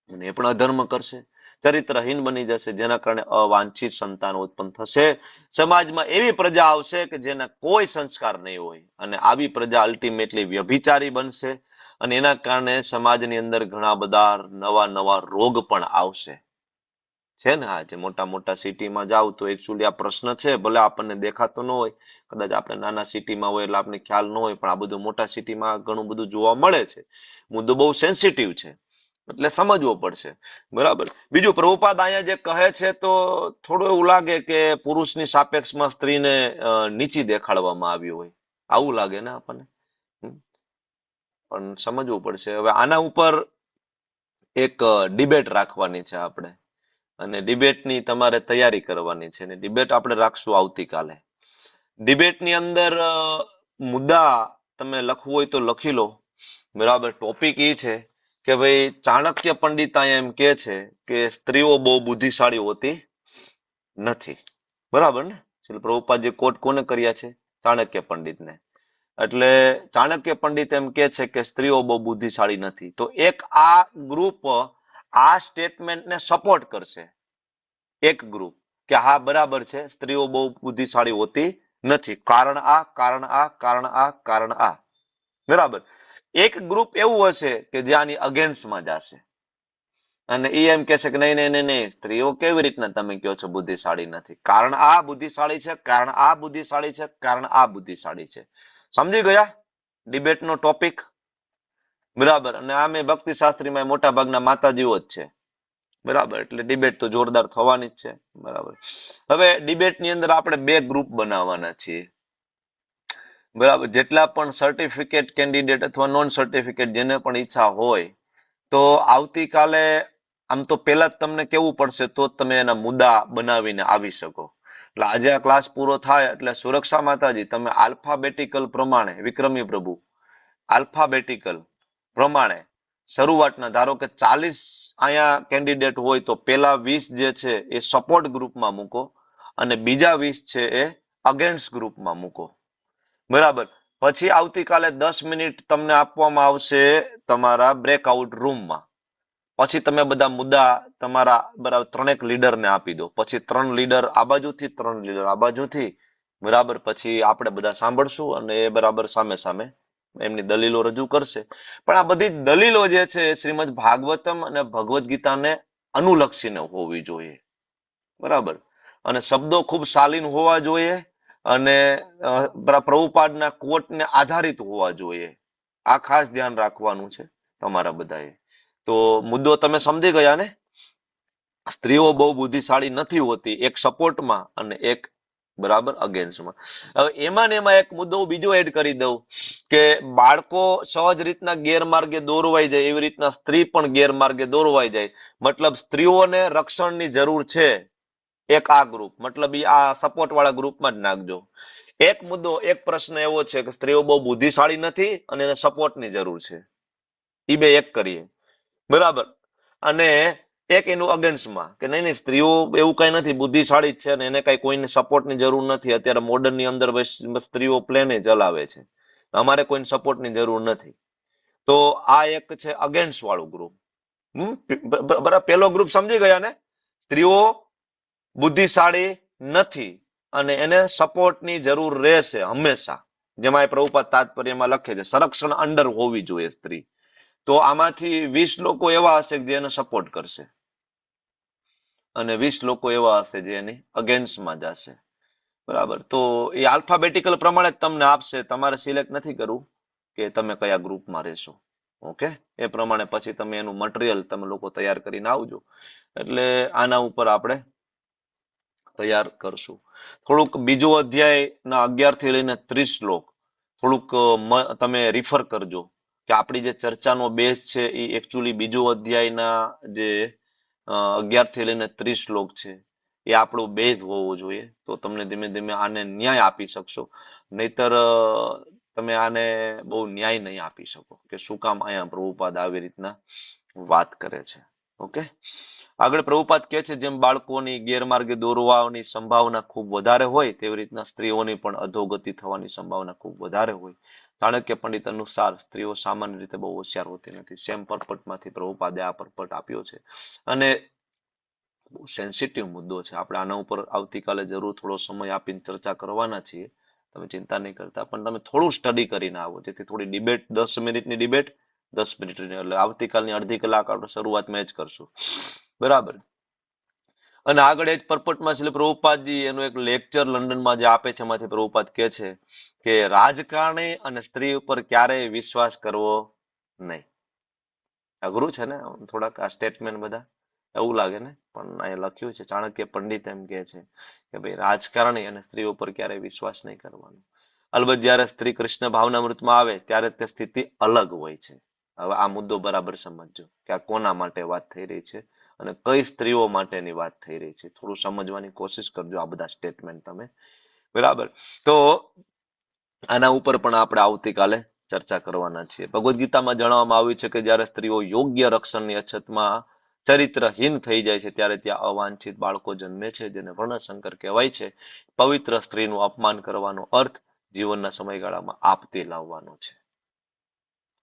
અને એ પણ અધર્મ કરશે, ચરિત્રહીન બની જશે, જેના કારણે અવાંછિત સંતાનો ઉત્પન્ન થશે. સમાજમાં એવી પ્રજા આવશે કે જેના કોઈ સંસ્કાર નહીં હોય, અને આવી પ્રજા અલ્ટિમેટલી વ્યભિચારી બનશે. અને એના કારણે સમાજની અંદર ઘણા બધા નવા રોગ પણ આવશે. છે ને? હા, જે મોટા સિટીમાં જાવ તો એકચ્યુઅલી આ પ્રશ્ન છે, ભલે આપણને દેખાતો ન હોય, કદાચ આપણે નાના સિટીમાં હોય એટલે આપણને ખ્યાલ ન હોય, પણ આ બધું મોટા સિટીમાં ઘણું બધું જોવા મળે છે. મુદ્દો બહુ સેન્સિટિવ છે, એટલે સમજવો પડશે. બરાબર. બીજું, પ્રભુપાદ અહીંયા જે કહે છે તો થોડું એવું લાગે કે પુરુષની સાપેક્ષમાં સ્ત્રીને નીચી દેખાડવામાં આવી હોય, આવું લાગે ને આપણને. પણ સમજવું પડશે. હવે આના ઉપર એક ડિબેટ રાખવાની છે આપણે, અને ડિબેટની તમારે તૈયારી કરવાની છે, અને ડિબેટ આપણે રાખશું આવતીકાલે. ડિબેટની અંદર મુદ્દા તમે લખવું હોય તો લખી લો. બરાબર. ટોપિક એ છે કે ભાઈ ચાણક્ય પંડિત અહીંયા એમ કે છે કે સ્ત્રીઓ બહુ બુદ્ધિશાળી હોતી નથી. બરાબર ને? પ્રભુપાદજી કોટ કોને કર્યા છે? ચાણક્ય પંડિતને. એટલે ચાણક્ય પંડિત એમ કે છે કે સ્ત્રીઓ બહુ બુદ્ધિશાળી નથી. તો એક આ ગ્રુપ આ સ્ટેટમેન્ટને સપોર્ટ કરશે. એક ગ્રુપ કે હા, બરાબર છે, સ્ત્રીઓ બહુ બુદ્ધિશાળી હોતી નથી, કારણ આ, કારણ આ, કારણ આ, કારણ આ. બરાબર. એક ગ્રુપ એવું હશે કે જે આની અગેન્સ્ટમાં જશે અને એ એમ કે છે કે નહીં, સ્ત્રીઓ કેવી રીતના તમે કહો છો બુદ્ધિશાળી નથી, કારણ આ બુદ્ધિશાળી છે, કારણ આ બુદ્ધિશાળી છે, કારણ આ બુદ્ધિશાળી છે. સમજી ગયા ડિબેટનો ટોપિક? બરાબર. અને આમે ભક્તિ શાસ્ત્રીમાં મોટા ભાગના માતાજીઓ જ છે. બરાબર. એટલે ડિબેટ તો જોરદાર થવાની જ છે. બરાબર. હવે ડિબેટની અંદર આપણે 2 ગ્રુપ બનાવવાના છીએ. બરાબર. જેટલા પણ સર્ટિફિકેટ કેન્ડિડેટ અથવા નોન સર્ટિફિકેટ જેને પણ ઈચ્છા હોય, તો આવતીકાલે આમ તો પહેલા જ તમને કેવું પડશે તો તમે એના મુદ્દા બનાવીને આવી શકો. એટલે આજે આ ક્લાસ પૂરો થાય એટલે સુરક્ષા માતાજી તમે આલ્ફાબેટિકલ પ્રમાણે, વિક્રમી પ્રભુ, આલ્ફાબેટિકલ પ્રમાણે શરૂઆતના ધારો કે 40 અહીંયા કેન્ડિડેટ હોય તો પેલા 20 જે છે એ સપોર્ટ ગ્રુપમાં મૂકો અને બીજા 20 છે એ અગેન્સ્ટ ગ્રુપમાં મૂકો. બરાબર. પછી આવતીકાલે 10 મિનિટ તમને આપવામાં આવશે તમારા બ્રેકઆઉટ રૂમમાં. પછી તમે બધા મુદ્દા તમારા બરાબર 3 લીડરને આપી દો. પછી 3 લીડર આ બાજુથી, 3 લીડર આ બાજુથી, બરાબર. પછી આપણે બધા સાંભળશું અને એ બરાબર સામે સામે એમની દલીલો રજૂ કરશે. પણ આ બધી દલીલો જે છે એ શ્રીમદ ભાગવતમ અને ભગવદ્ ગીતાને અનુલક્ષીને હોવી જોઈએ. બરાબર. અને શબ્દો ખૂબ શાલીન હોવા જોઈએ અને પ્રભુપાદના કોટને આધારિત હોવા જોઈએ. આ ખાસ ધ્યાન રાખવાનું છે તમારા બધાએ. તો મુદ્દો તમે સમજી ગયા ને? સ્ત્રીઓ બહુ બુદ્ધિશાળી નથી હોતી, એક સપોર્ટમાં અને એક બરાબર અગેન્સ્ટમાં. હવે એમાં ને એમાં એક મુદ્દો બીજો એડ કરી દઉં કે બાળકો સહજ રીતના ગેરમાર્ગે દોરવાઈ જાય એવી રીતના સ્ત્રી પણ ગેરમાર્ગે દોરવાઈ જાય. મતલબ સ્ત્રીઓને રક્ષણની જરૂર છે. એક આ ગ્રુપ, મતલબ આ સપોર્ટ વાળા ગ્રુપમાં જ નાખજો. એક મુદ્દો, એક પ્રશ્ન એવો છે કે સ્ત્રીઓ બહુ બુદ્ધિશાળી નથી અને એને સપોર્ટની જરૂર છે. એ બે એક કરીએ. બરાબર. અને એક એનું અગેન્સ્ટમાં કે નહીં સ્ત્રીઓ એવું કઈ નથી, બુદ્ધિશાળી જ છે અને એને કઈ કોઈને સપોર્ટની જરૂર નથી. અત્યારે મોડર્ન ની અંદર સ્ત્રીઓ પ્લેને ચલાવે છે, અમારે કોઈને સપોર્ટની જરૂર નથી. તો આ એક છે અગેન્સ્ટ વાળું ગ્રુપ. બરાબર. પેલો ગ્રુપ સમજી ગયા ને? સ્ત્રીઓ બુદ્ધિશાળી નથી અને એને સપોર્ટની જરૂર રહેશે હંમેશા. જેમાં એ પ્રભુપાદ તાત્પર્યમાં લખે છે સંરક્ષણ અંડર હોવી જોઈએ સ્ત્રી. તો આમાંથી 20 લોકો એવા હશે જે એને સપોર્ટ કરશે અને 20 લોકો એવા હશે જે એની અગેન્સ્ટમાં જશે. બરાબર. તો એ આલ્ફાબેટિકલ પ્રમાણે જ તમને આપશે, તમારે સિલેક્ટ નથી કરવું કે તમે કયા ગ્રુપમાં રહેશો. ઓકે, એ પ્રમાણે પછી તમે એનું મટીરિયલ તમે લોકો તૈયાર કરીને આવજો. એટલે આના ઉપર આપણે તૈયાર કરશું. થોડુંક બીજો અધ્યાયના 11 થી લઈને 30 શ્લોક થોડુંક તમે રિફર કરજો કે આપણી જે ચર્ચાનો બેઝ છે એ એકચ્યુઅલી બીજો અધ્યાયના જે 11 થી લઈને 30 શ્લોક છે એ આપણો બેઝ હોવો જોઈએ. તો તમને ધીમે ધીમે આને ન્યાય આપી શકશો. નહીતર તમે આને બહુ ન્યાય નહીં આપી શકો કે શું કામ અહીંયા પ્રભુપાદ આવી રીતના વાત કરે છે. ઓકે, આગળ પ્રભુપાદ કહે છે જેમ બાળકોની ગેરમાર્ગે દોરવાની સંભાવના ખૂબ વધારે હોય તેવી રીતના સ્ત્રીઓની પણ અધોગતિ થવાની સંભાવના ખૂબ વધારે હોય. ચાણક્ય પંડિત અનુસાર સ્ત્રીઓ સામાન્ય રીતે બહુ હોશિયાર હોતી નથી. સેમ પર્પટમાંથી પ્રભુપાદે આ પર્પટ આપ્યો છે અને બહુ સેન્સિટિવ મુદ્દો છે. આપણે આના ઉપર આવતીકાલે જરૂર થોડો સમય આપીને ચર્ચા કરવાના છીએ. તમે ચિંતા નહીં કરતા, પણ તમે થોડું સ્ટડી કરીને આવો જેથી થોડી ડિબેટ, 10 મિનિટની ડિબેટ 10 મિનિટની, એટલે આવતીકાલની અડધી કલાક આપણે શરૂઆતમાં જ કરશું. બરાબર. અને આગળ એ જ પર્પટમાં શ્રી પ્રભુપાદજી એનું એક લેક્ચર લંડનમાં જે આપે છે એમાંથી પ્રભુપાદ કહે છે કે રાજકારણી અને સ્ત્રી ઉપર ક્યારેય વિશ્વાસ કરવો નહીં. અઘરું છે ને થોડાક આ સ્ટેટમેન્ટ બધા, એવું લાગે ને, પણ અહીંયા લખ્યું છે. ચાણક્ય પંડિત એમ કહે છે કે ભાઈ રાજકારણી અને સ્ત્રી ઉપર ક્યારેય વિશ્વાસ નહીં કરવાનો. અલબત્ત જયારે સ્ત્રી કૃષ્ણ ભાવનામૃતમાં આવે ત્યારે તે સ્થિતિ અલગ હોય છે. હવે આ મુદ્દો બરાબર સમજજો કે આ કોના માટે વાત થઈ રહી છે અને કઈ સ્ત્રીઓ માટેની વાત થઈ રહી છે. થોડું સમજવાની કોશિશ કરજો આ બધા સ્ટેટમેન્ટ તમે. બરાબર. તો આના ઉપર પણ આપણે આવતીકાલે ચર્ચા કરવાના છીએ. ભગવદ્ ગીતામાં જણાવવામાં આવ્યું છે કે જ્યારે સ્ત્રીઓ યોગ્ય રક્ષણની અછતમાં ચરિત્રહીન થઈ જાય છે ત્યારે ત્યાં અવાંછિત બાળકો જન્મે છે જેને વર્ણશંકર કહેવાય છે. પવિત્ર સ્ત્રીનું અપમાન કરવાનો અર્થ જીવનના સમયગાળામાં આપતી લાવવાનો છે.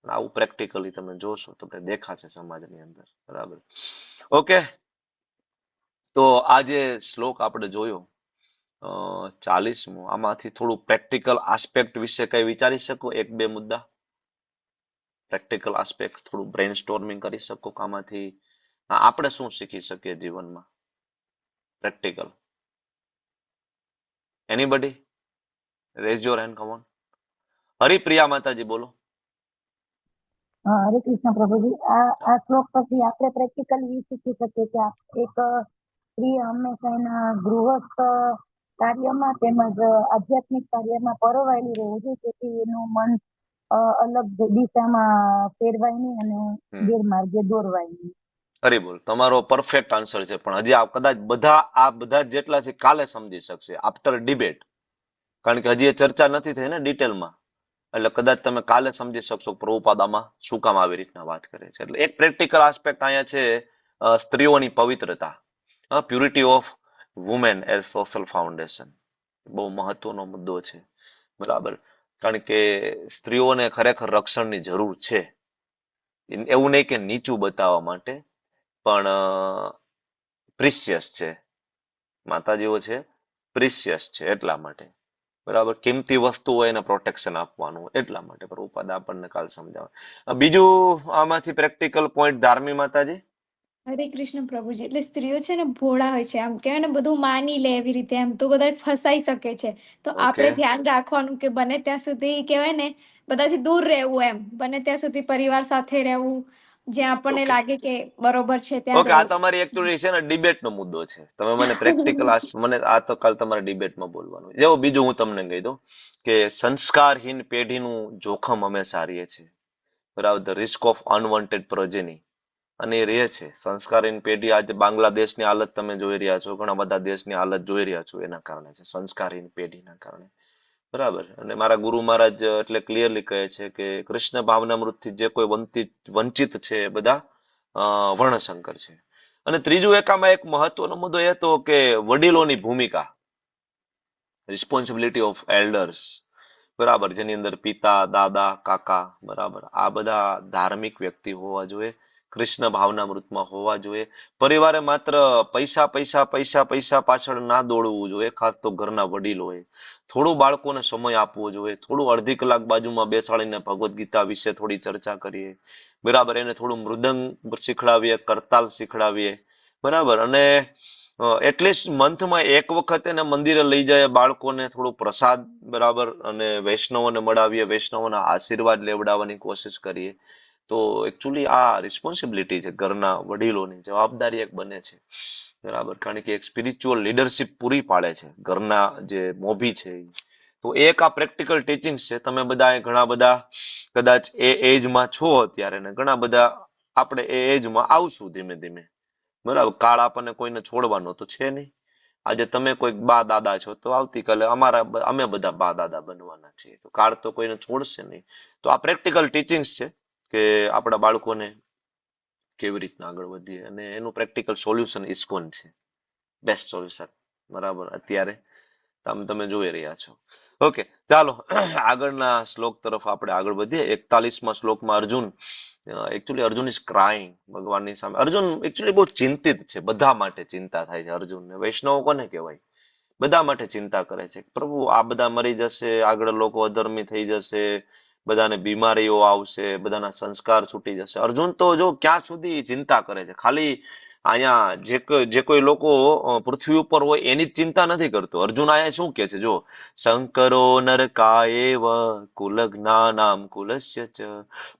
આવું પ્રેક્ટિકલી તમે જોશો તમને દેખાશે સમાજની અંદર. બરાબર. ઓકે, તો આ જે શ્લોક આપણે જોયો 40મો, આમાંથી થોડું પ્રેક્ટિકલ આસ્પેક્ટ વિશે કઈ વિચારી શકો? 1-2 મુદ્દા પ્રેક્ટિકલ આસ્પેક્ટ થોડું બ્રેઇન સ્ટોર્મિંગ કરી શકો કે આમાંથી આપણે શું શીખી શકીએ જીવનમાં? Practical anybody? Raise your hand, come on. Haripriya માતાજી બોલો. હરે કૃષ્ણ પ્રભુજી. આ શ્લોક પછી આપણે પ્રેક્ટિકલી શીખી શકીએ કે એક સ્ત્રી હંમેશા એના ગૃહસ્થ કાર્યમાં તેમજ આધ્યાત્મિક કાર્યમાં પરોવાયેલી રહેવું જોઈએ જેથી એનું મન અલગ દિશામાં ફેરવાય નહીં અને ગેરમાર્ગે દોરવાય નહીં. હરી બોલ, તમારો પરફેક્ટ આન્સર છે. પણ હજી કદાચ બધા જેટલા છે કાલે સમજી શકશે આફ્ટર ડિબેટ, કારણ કે હજી એ ચર્ચા નથી થઈ ને ડિટેલમાં. એટલે કદાચ તમે કાલે સમજી શકશો પ્રભુપાદામાં શું કામ આવી રીતના વાત કરે છે. એટલે એક પ્રેક્ટિકલ આસ્પેક્ટ અહીંયા છે સ્ત્રીઓની પવિત્રતા, purity of women as social foundation. બહુ મહત્વનો મુદ્દો છે. બરાબર. કારણ કે સ્ત્રીઓને ખરેખર રક્ષણની જરૂર છે. એવું નહીં કે નીચું બતાવવા માટે, પણ પ્રિસિયસ છે. માતાજીઓ છે પ્રિસિયસ છે એટલા માટે. બરાબર, કિંમતી વસ્તુ હોય એને પ્રોટેક્શન આપવાનું, એટલા માટે પ્રભુપાદ આપણને કાલ સમજાવે. બીજું આમાંથી પ્રેક્ટિકલ પોઈન્ટ ધાર્મી માતાજી. હરે કૃષ્ણ પ્રભુજી. એટલે સ્ત્રીઓ છે ને ભોળા હોય છે, આમ કહેવાય ને બધું માની લે એવી રીતે, એમ તો બધા ફસાઈ શકે છે. તો ઓકે, આપણે ધ્યાન રાખવાનું કે બને ત્યાં સુધી કહેવાય ને બધાથી દૂર રહેવું, એમ બને ત્યાં સુધી પરિવાર સાથે રહેવું, જ્યાં આપણને ઓકે, લાગે કે બરોબર છે ત્યાં ઓકે. આ તમારી એકચ્યુઅલી છે ને ડિબેટ નો મુદ્દો છે. તમે મને પ્રેક્ટિકલ રહેવું. મને આ તો કાલ તમારે ડિબેટમાં બોલવાનું. જેવો બીજું હું તમને કહી દઉં કે સંસ્કારહીન પેઢીનું જોખમ હંમેશા રહે છે. બરાબર, ધ રિસ્ક ઓફ અનવોન્ટેડ પ્રોજેની, અને એ રહે છે. સંસ્કારહીન પેઢી, આજે બાંગ્લાદેશની હાલત તમે જોઈ રહ્યા છો, ઘણા બધા દેશની હાલત જોઈ રહ્યા છો, એના કારણે છે, સંસ્કારહીન પેઢીના કારણે. બરાબર. અને મારા ગુરુ મહારાજ એટલે ક્લિયરલી કહે છે કે કૃષ્ણ ભાવનામૃતથી જે કોઈ વંચિત છે એ બધા વર્ણશંકર છે. અને ત્રીજું એકામાં એક મહત્વનો મુદ્દો એ હતો કે વડીલોની ભૂમિકા, રિસ્પોન્સિબિલિટી ઓફ એલ્ડર્સ. બરાબર, જેની અંદર પિતા, દાદા, કાકા, બરાબર, આ બધા ધાર્મિક વ્યક્તિ હોવા જોઈએ, કૃષ્ણ ભાવનામૃતમાં હોવા જોઈએ. પરિવારે માત્ર પૈસા પૈસા પૈસા પૈસા પાછળ ના દોડવું જોઈએ, ખાસ તો ઘરના વડીલોએ થોડું બાળકોને સમય આપવો જોઈએ, થોડું અડધી કલાક બાજુમાં બેસાડીને ભગવદ્ ગીતા વિશે થોડી ચર્ચા કરીએ. બરાબર, એને થોડું મૃદંગ શીખડાવીએ, કરતાલ શીખડાવીએ. બરાબર, અને એટલીસ્ટ મંથમાં એક વખત એને મંદિરે લઈ જાય બાળકોને, થોડું પ્રસાદ, બરાબર, અને વૈષ્ણવોને મળાવીએ, વૈષ્ણવોના આશીર્વાદ લેવડાવવાની કોશિશ કરીએ. તો એકચ્યુઅલી આ રિસ્પોન્સિબિલિટી છે, ઘરના વડીલોની જવાબદારી એક બને છે. બરાબર, કારણ કે એક સ્પિરિચ્યુઅલ લીડરશિપ પૂરી પાડે છે ઘરના જે મોભી છે. તો એક આ પ્રેક્ટિકલ ટીચિંગ્સ છે. તમે બધા ઘણા બધા કદાચ એ એજમાં છો અત્યારે, ને ઘણા બધા આપણે એ એજમાં આવશું ધીમે ધીમે. બરાબર, કાળ આપણને કોઈને છોડવાનો તો છે નહીં. આજે તમે કોઈક બા દાદા છો તો આવતીકાલે અમે બધા બા દાદા બનવાના છીએ. તો કાળ તો કોઈને છોડશે નહીં. તો આ પ્રેક્ટિકલ ટીચિંગ્સ છે કે આપણા બાળકોને કેવી રીતના આગળ વધીએ, અને એનું પ્રેક્ટિકલ સોલ્યુશન ઇસ્કોન છે, બેસ્ટ સોલ્યુશન. બરાબર, અત્યારે તમે જોઈ રહ્યા છો. ઓકે, ચાલો આગળના શ્લોક તરફ આપણે આગળ વધીએ. 41માં શ્લોકમાં Arjun, actually Arjun is crying ભગવાનની સામે. અર્જુન એકચ્યુઅલી બહુ ચિંતિત છે, બધા માટે ચિંતા થાય છે અર્જુનને. વૈષ્ણવ કોને કહેવાય? બધા માટે ચિંતા કરે છે. પ્રભુ આ બધા મરી જશે, આગળ લોકો અધર્મી થઈ જશે, બધાને બીમારીઓ આવશે, બધાના સંસ્કાર છૂટી જશે. અર્જુન તો જો ક્યાં સુધી ચિંતા કરે છે, ખાલી અહીંયા જે કોઈ લોકો પૃથ્વી ઉપર હોય એની જ ચિંતા નથી કરતો. અર્જુન અહીંયા શું કે છે જો, શંકરો નરકાયેવ કુલ જ્ઞાનામ કુલસ્ય ચ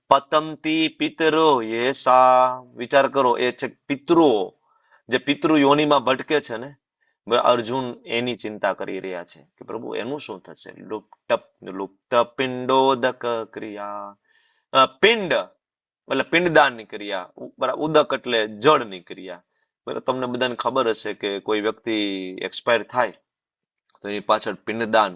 પતંતી પિતરો યેસા. વિચાર કરો, એ છે પિતૃઓ, જે પિતૃ યોનિમાં ભટકે છે ને, અર્જુન એની ચિંતા કરી રહ્યા છે કે પ્રભુ એનું શું થશે. લુપ્ત પિંડોદક ક્રિયા, પિંડ એટલે પિંડદાનની ક્રિયા, બરાબર, ઉદક એટલે જળની ક્રિયા. બરાબર, તમને બધાને ખબર હશે કે કોઈ વ્યક્તિ એક્સપાયર થાય તો એની પાછળ પિંડદાન,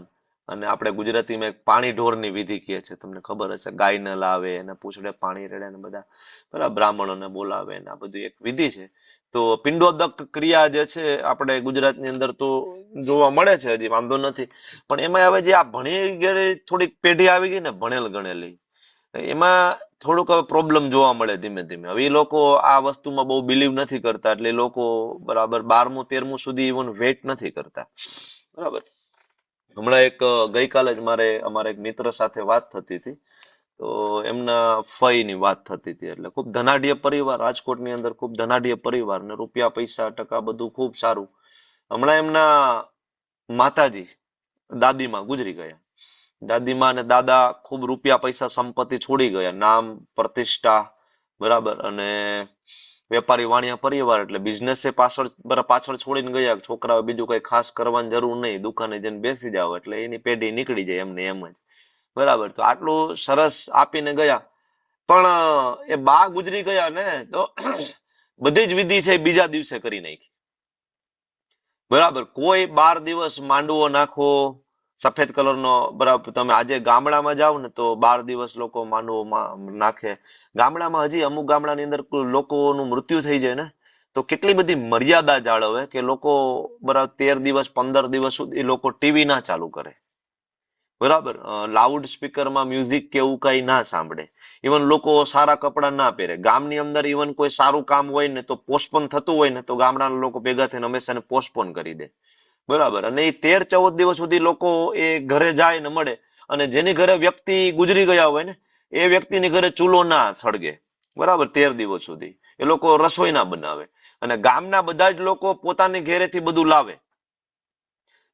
અને આપણે ગુજરાતીમાં એક પાણી ઢોરની વિધિ કહે છે, તમને ખબર હશે. ગાયને લાવે, એને પૂછડે પાણી રેડે, ને બધા બરાબર બ્રાહ્મણોને બોલાવે, ને આ બધું એક વિધિ છે. તો પિંડોદક ક્રિયા જે છે આપણે ગુજરાતની અંદર તો જોવા મળે છે, હજી વાંધો નથી. પણ એમાં હવે જે આ ભણી ગયેલી થોડીક પેઢી આવી ગઈ ને, ભણેલ ગણેલી, એમાં થોડુંક હવે પ્રોબ્લેમ જોવા મળે ધીમે ધીમે. હવે એ લોકો આ વસ્તુમાં બહુ બિલીવ નથી કરતા, એટલે એ લોકો બરાબર 12મું 13મું સુધી ઇવન વેઇટ નથી કરતા. બરાબર, હમણાં એક ગઈકાલે જ અમારા એક મિત્ર સાથે વાત થતી હતી. તો એમના ફઈની વાત થતી હતી. એટલે ખૂબ ધનાઢ્ય પરિવાર, રાજકોટની અંદર ખૂબ ધનાઢ્ય પરિવાર, ને રૂપિયા પૈસા ટકા બધું ખૂબ સારું. હમણાં એમના માતાજી દાદીમાં ગુજરી ગયા. દાદીમાં અને દાદા ખૂબ રૂપિયા પૈસા સંપત્તિ છોડી ગયા, નામ પ્રતિષ્ઠા, બરાબર, અને વેપારી વાણિયા પરિવાર, એટલે બિઝનેસ પાછળ છોડીને ગયા. છોકરાઓ બીજું કઈ ખાસ કરવાની જરૂર નહીં, દુકાને જઈને બેસી જાવ એટલે એની પેઢી નીકળી જાય એમને એમ જ. બરાબર, તો આટલું સરસ આપીને ગયા. પણ એ બા ગુજરી ગયા ને, તો બધી જ વિધિ છે બીજા દિવસે કરી નાખી. બરાબર, કોઈ 12 દિવસ માંડવો નાખો સફેદ કલરનો, બરાબર. તમે આજે ગામડામાં જાઓ ને તો 12 દિવસ લોકો માંડવો નાખે. ગામડામાં હજી અમુક ગામડાની અંદર લોકોનું મૃત્યુ થઈ જાય ને, તો કેટલી બધી મર્યાદા જાળવે કે લોકો બરાબર 13 દિવસ 15 દિવસ સુધી લોકો ટીવી ના ચાલુ કરે. બરાબર, લાઉડ સ્પીકરમાં મ્યુઝિક કે એવું કઈ ના સાંભળે. ઇવન લોકો સારા કપડા ના પહેરે. ગામની અંદર ઇવન કોઈ સારું કામ હોય ને તો પોસ્ટપોન થતું હોય ને, તો ગામડાના લોકો ભેગા થઈને હંમેશા પોસ્ટપોન કરી દે. બરાબર. અને એ 13-14 દિવસ સુધી લોકો એ ઘરે જાય ને મળે, અને જેની ઘરે વ્યક્તિ ગુજરી ગયા હોય ને એ વ્યક્તિની ઘરે ચૂલો ના સળગે. બરાબર. 13 દિવસ સુધી એ લોકો રસોઈ ના બનાવે, અને ગામના બધા જ લોકો પોતાની ઘેરેથી બધું લાવે.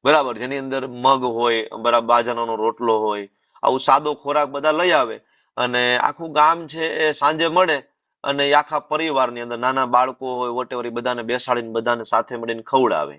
બરાબર. જેની અંદર મગ હોય, બરાબર, બાજરાનો રોટલો હોય, આવું સાદો ખોરાક બધા લઈ આવે, અને આખું ગામ છે એ સાંજે મળે, અને એ આખા પરિવારની અંદર નાના બાળકો હોય વટેવર બધાને બેસાડીને બધાને સાથે મળીને ખવડાવે.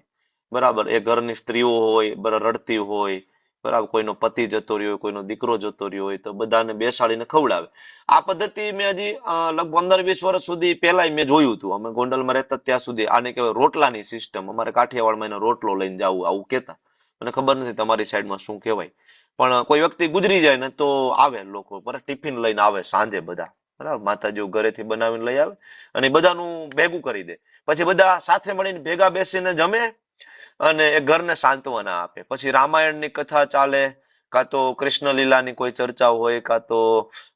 બરાબર. એ ઘરની સ્ત્રીઓ હોય, બરાબર, રડતી હોય, બરાબર, કોઈનો પતિ જતો રહ્યો હોય, કોઈનો દીકરો જતો રહ્યો હોય, તો બધાને બેસાડીને ખવડાવે. આ પદ્ધતિ મેં હજી લગભગ 15-20 વર્ષ સુધી પહેલા મેં જોયું હતું. અમે ગોંડલમાં રહેતા ત્યાં સુધી આને કહેવાય રોટલાની સિસ્ટમ. અમારે કાઠિયાવાડમાં એનો રોટલો લઈને જવું આવું કહેતા. મને ખબર નથી તમારી સાઈડમાં શું કહેવાય, પણ કોઈ વ્યક્તિ ગુજરી જાય ને તો આવે લોકો, બરાબર, ટિફિન લઈને આવે સાંજે બધા. બરાબર. માતાજીઓ ઘરેથી બનાવીને લઈ આવે અને બધાનું ભેગું કરી દે. પછી બધા સાથે મળીને ભેગા બેસીને જમે અને એ ઘરને સાંત્વના આપે. પછી રામાયણની કથા ચાલે, કાં તો કૃષ્ણ લીલાની કોઈ ચર્ચા હોય, કાં તો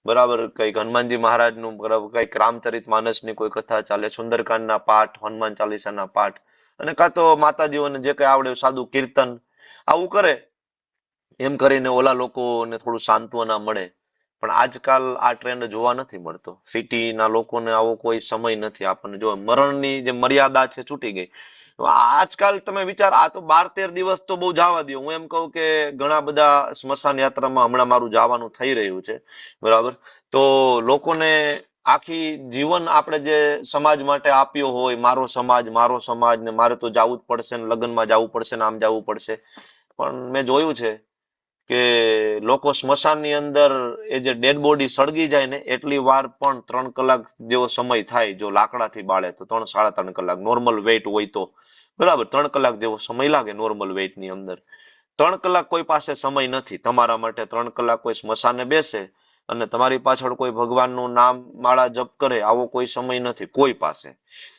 બરાબર કઈક હનુમાનજી મહારાજનું, બરાબર, કઈક રામચરિત માનસની કોઈ કથા ચાલે, સુંદરકાંડના પાઠ, હનુમાન ચાલીસાના પાઠ, અને કાં તો માતાજીઓને જે કઈ આવડે સાદું કીર્તન, આવું કરે. એમ કરીને ઓલા લોકોને થોડું સાંત્વના મળે. પણ આજકાલ આ ટ્રેન્ડ જોવા નથી મળતો. સિટીના લોકોને આવો કોઈ સમય નથી. આપણને જો મરણની જે મર્યાદા છે છૂટી ગઈ. આજકાલ તમે વિચાર, આ તો 12-13 દિવસ તો બહુ જવા દો. હું એમ કહું કે ઘણા બધા સ્મશાન યાત્રામાં હમણાં મારું જવાનું થઈ રહ્યું છે. બરાબર. તો લોકોને આખી જીવન આપણે જે સમાજ માટે આપ્યો હોય, મારો સમાજ ને મારે તો જવું જ પડશે ને, લગ્નમાં જવું પડશે ને, આમ જવું પડશે. પણ મેં જોયું છે કે લોકો સ્મશાનની અંદર એ જે ડેડ બોડી સળગી જાય ને એટલી વાર પણ 3 કલાક જેવો સમય થાય. જો લાકડાથી બાળે તો 3-3.5 કલાક નોર્મલ વેઇટ હોય તો, બરાબર, 3 કલાક જેવો સમય લાગે નોર્મલ વેઇટ ની અંદર. 3 કલાક કોઈ પાસે સમય નથી તમારા માટે. 3 કલાક કોઈ સ્મશાને બેસે અને તમારી પાછળ કોઈ ભગવાનનું નામ માળા જપ કરે, આવો કોઈ સમય નથી કોઈ પાસે.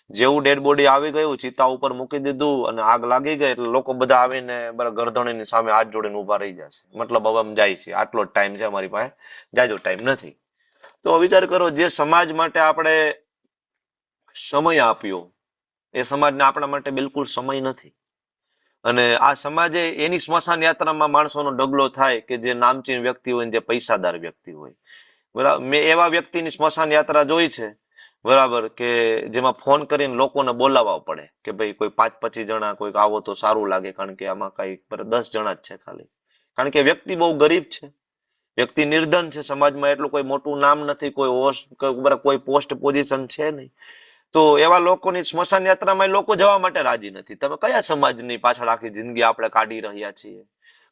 જેવું ડેડ બોડી આવી ગયું, ચિતા ઉપર મૂકી દીધું અને આગ લાગી ગઈ એટલે લોકો બધા આવીને બરાબર ગરદણીની સામે હાથ જોડીને ઉભા રહી જશે. મતલબ હવે અમે જાય છે, આટલો જ ટાઈમ છે અમારી પાસે, જાજો ટાઈમ નથી. તો વિચાર કરો, જે સમાજ માટે આપણે સમય આપ્યો એ સમાજને આપણા માટે બિલકુલ સમય નથી. અને આ સમાજે એની સ્મશાન યાત્રામાં માણસોનો ડગલો થાય કે જે નામચીન વ્યક્તિ હોય, જે પૈસાદાર વ્યક્તિ હોય. બરાબર. મેં એવા વ્યક્તિની સ્મશાન યાત્રા જોઈ છે, બરાબર, કે જેમાં ફોન કરીને લોકોને બોલાવવા પડે કે ભાઈ કોઈ 5-25 જણા કોઈક આવો તો સારું લાગે, કારણ કે આમાં કઈ 10 જણા જ છે ખાલી. કારણ કે વ્યક્તિ બહુ ગરીબ છે, વ્યક્તિ નિર્ધન છે, સમાજમાં એટલું કોઈ મોટું નામ નથી, કોઈ પોસ્ટ પોઝિશન છે નહીં. તો એવા લોકોની સ્મશાન યાત્રામાં લોકો જવા માટે રાજી નથી. તમે કયા સમાજની પાછળ આખી જિંદગી આપણે કાઢી રહ્યા છીએ?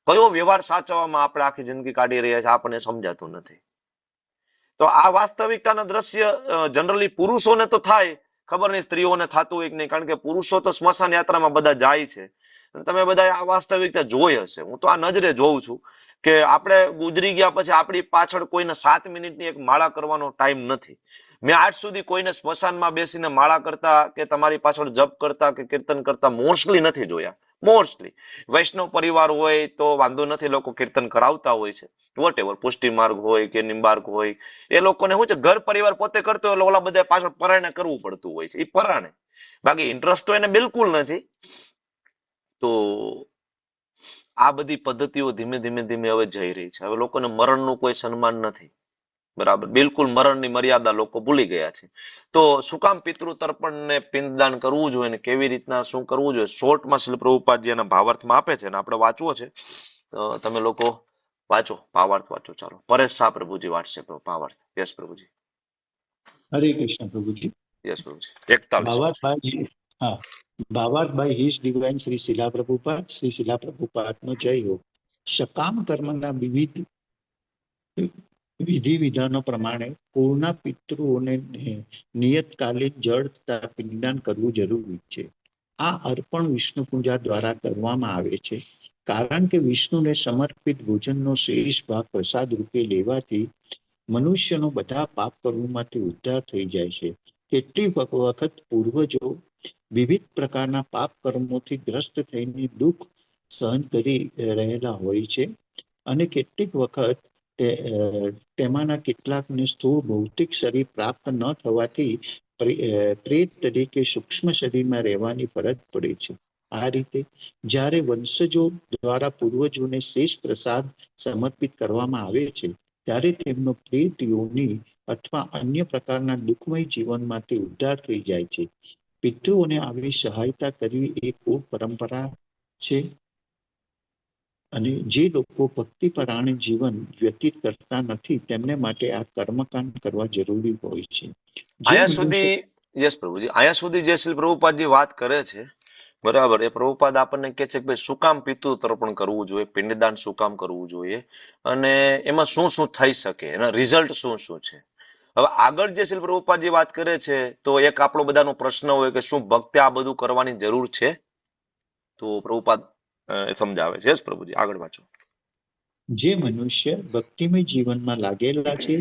કયો વ્યવહાર સાચવવામાં આપણે આખી જિંદગી કાઢી રહ્યા છીએ? આપણને સમજાતું નથી. તો આ વાસ્તવિકતાના દ્રશ્ય જનરલી પુરુષોને તો થાય, ખબર નહીં સ્ત્રીઓને થતું હોય કે નહીં, કારણ કે પુરુષો તો સ્મશાન યાત્રામાં બધા જાય છે. તમે બધા આ વાસ્તવિકતા જોઈ હશે. હું તો આ નજરે જોઉં છું કે આપણે ગુજરી ગયા પછી આપણી પાછળ કોઈને 7 મિનિટની એક માળા કરવાનો ટાઈમ નથી. મેં આજ સુધી કોઈને સ્મશાનમાં બેસીને માળા કરતા કે તમારી પાછળ જપ કરતા કે કીર્તન કરતા મોસ્ટલી નથી જોયા. મોસ્ટલી વૈષ્ણવ પરિવાર હોય તો વાંધો નથી, લોકો કીર્તન કરાવતા હોય છે, વોટેવર, પુષ્ટિ માર્ગ હોય કે નિંબાર્ક હોય, એ લોકોને શું છે, ઘર પરિવાર પોતે કરતો હોય એટલે ઓલા બધા પાછળ પરાણે કરવું પડતું હોય છે, એ પરાણે. બાકી ઇન્ટરેસ્ટ તો એને બિલકુલ નથી. તો આ બધી પદ્ધતિઓ ધીમે ધીમે હવે જઈ રહી છે. હવે લોકોને મરણનું કોઈ સન્માન નથી. બરાબર. બિલકુલ મરણની મર્યાદા લોકો ભૂલી ગયા છે. તો શું કામ પિતૃ તર્પણ ને પિંડદાન કરવું જોઈએ ને કેવી રીતના શું કરવું જોઈએ, શોર્ટમાં શ્રીલ પ્રભુપાદજી એના ભાવાર્થમાં આપે છે, ને આપણે વાંચવો છે. તમે લોકો વાંચો, ભાવાર્થ વાંચો. ચાલો, પરેશ શાહ પ્રભુજી વાંચશે ભાવાર્થ. યસ પ્રભુજી. હરે કૃષ્ણ પ્રભુજી. યસ પ્રભુજી. 41. હા, ભાવાર્થ બાય હિઝ ડિવાઇન શ્રી શિલા પ્રભુપાદ. શ્રી શિલા પ્રભુપાદનો જય હો. સકામ કર્મના વિવિધ વિધિ વિધાનો પ્રમાણે પૂર્ણા પિતૃઓને નિયતકાલિક જળ તથા પિંડદાન કરવું જરૂરી છે. આ અર્પણ વિષ્ણુ પૂજા દ્વારા કરવામાં આવે છે, કારણ કે વિષ્ણુને સમર્પિત ભોજનનો શેષ ભાગ પ્રસાદ રૂપે લેવાથી મનુષ્યનો બધા પાપ કર્મોમાંથી ઉદ્ધાર થઈ જાય છે. કેટલીક વખત પૂર્વજો વિવિધ પ્રકારના પાપ કર્મોથી ગ્રસ્ત થઈને દુઃખ સહન કરી રહેલા હોય છે, અને કેટલીક વખત તેમાંના કેટલાકને સ્થૂળ ભૌતિક શરીર પ્રાપ્ત ન થવાથી પ્રેત તરીકે સૂક્ષ્મ શરીરમાં રહેવાની ફરજ પડે છે. આ રીતે જ્યારે વંશજો દ્વારા પૂર્વજોને શેષ પ્રસાદ સમર્પિત કરવામાં આવે છે ત્યારે તેમનો પ્રેત યોનિ અથવા અન્ય પ્રકારના દુઃખમય જીવનમાંથી ઉદ્ધાર થઈ જાય છે. પિતૃઓને આવી સહાયતા કરવી એ કુળ પરંપરા છે અને જે લોકો ભક્તિપરાયણ જીવન વ્યતીત કરતા નથી તેમને માટે આ કર્મકાંડ કરવા જરૂરી હોય છે. અહીંયા સુધી યસ પ્રભુજી, અહીંયા સુધી જે શ્રી પ્રભુપાદજી વાત કરે છે બરાબર, એ પ્રભુપાદ આપણને કહે છે કે ભાઈ શું કામ પિતૃ તર્પણ કરવું જોઈએ, પિંડદાન શું કામ કરવું જોઈએ અને એમાં શું શું થઈ શકે, એના રિઝલ્ટ શું શું છે. હવે આગળ જે શ્રી પ્રભુપાદજી વાત કરે છે તો એક આપણો બધાનો પ્રશ્ન હોય કે શું ભક્તે આ બધું કરવાની જરૂર છે? તો પ્રભુપાદ સમજાવે છે. પ્રભુજી આગળ વાંચો. જે મનુષ્ય ભક્તિમય જીવનમાં લાગેલા છે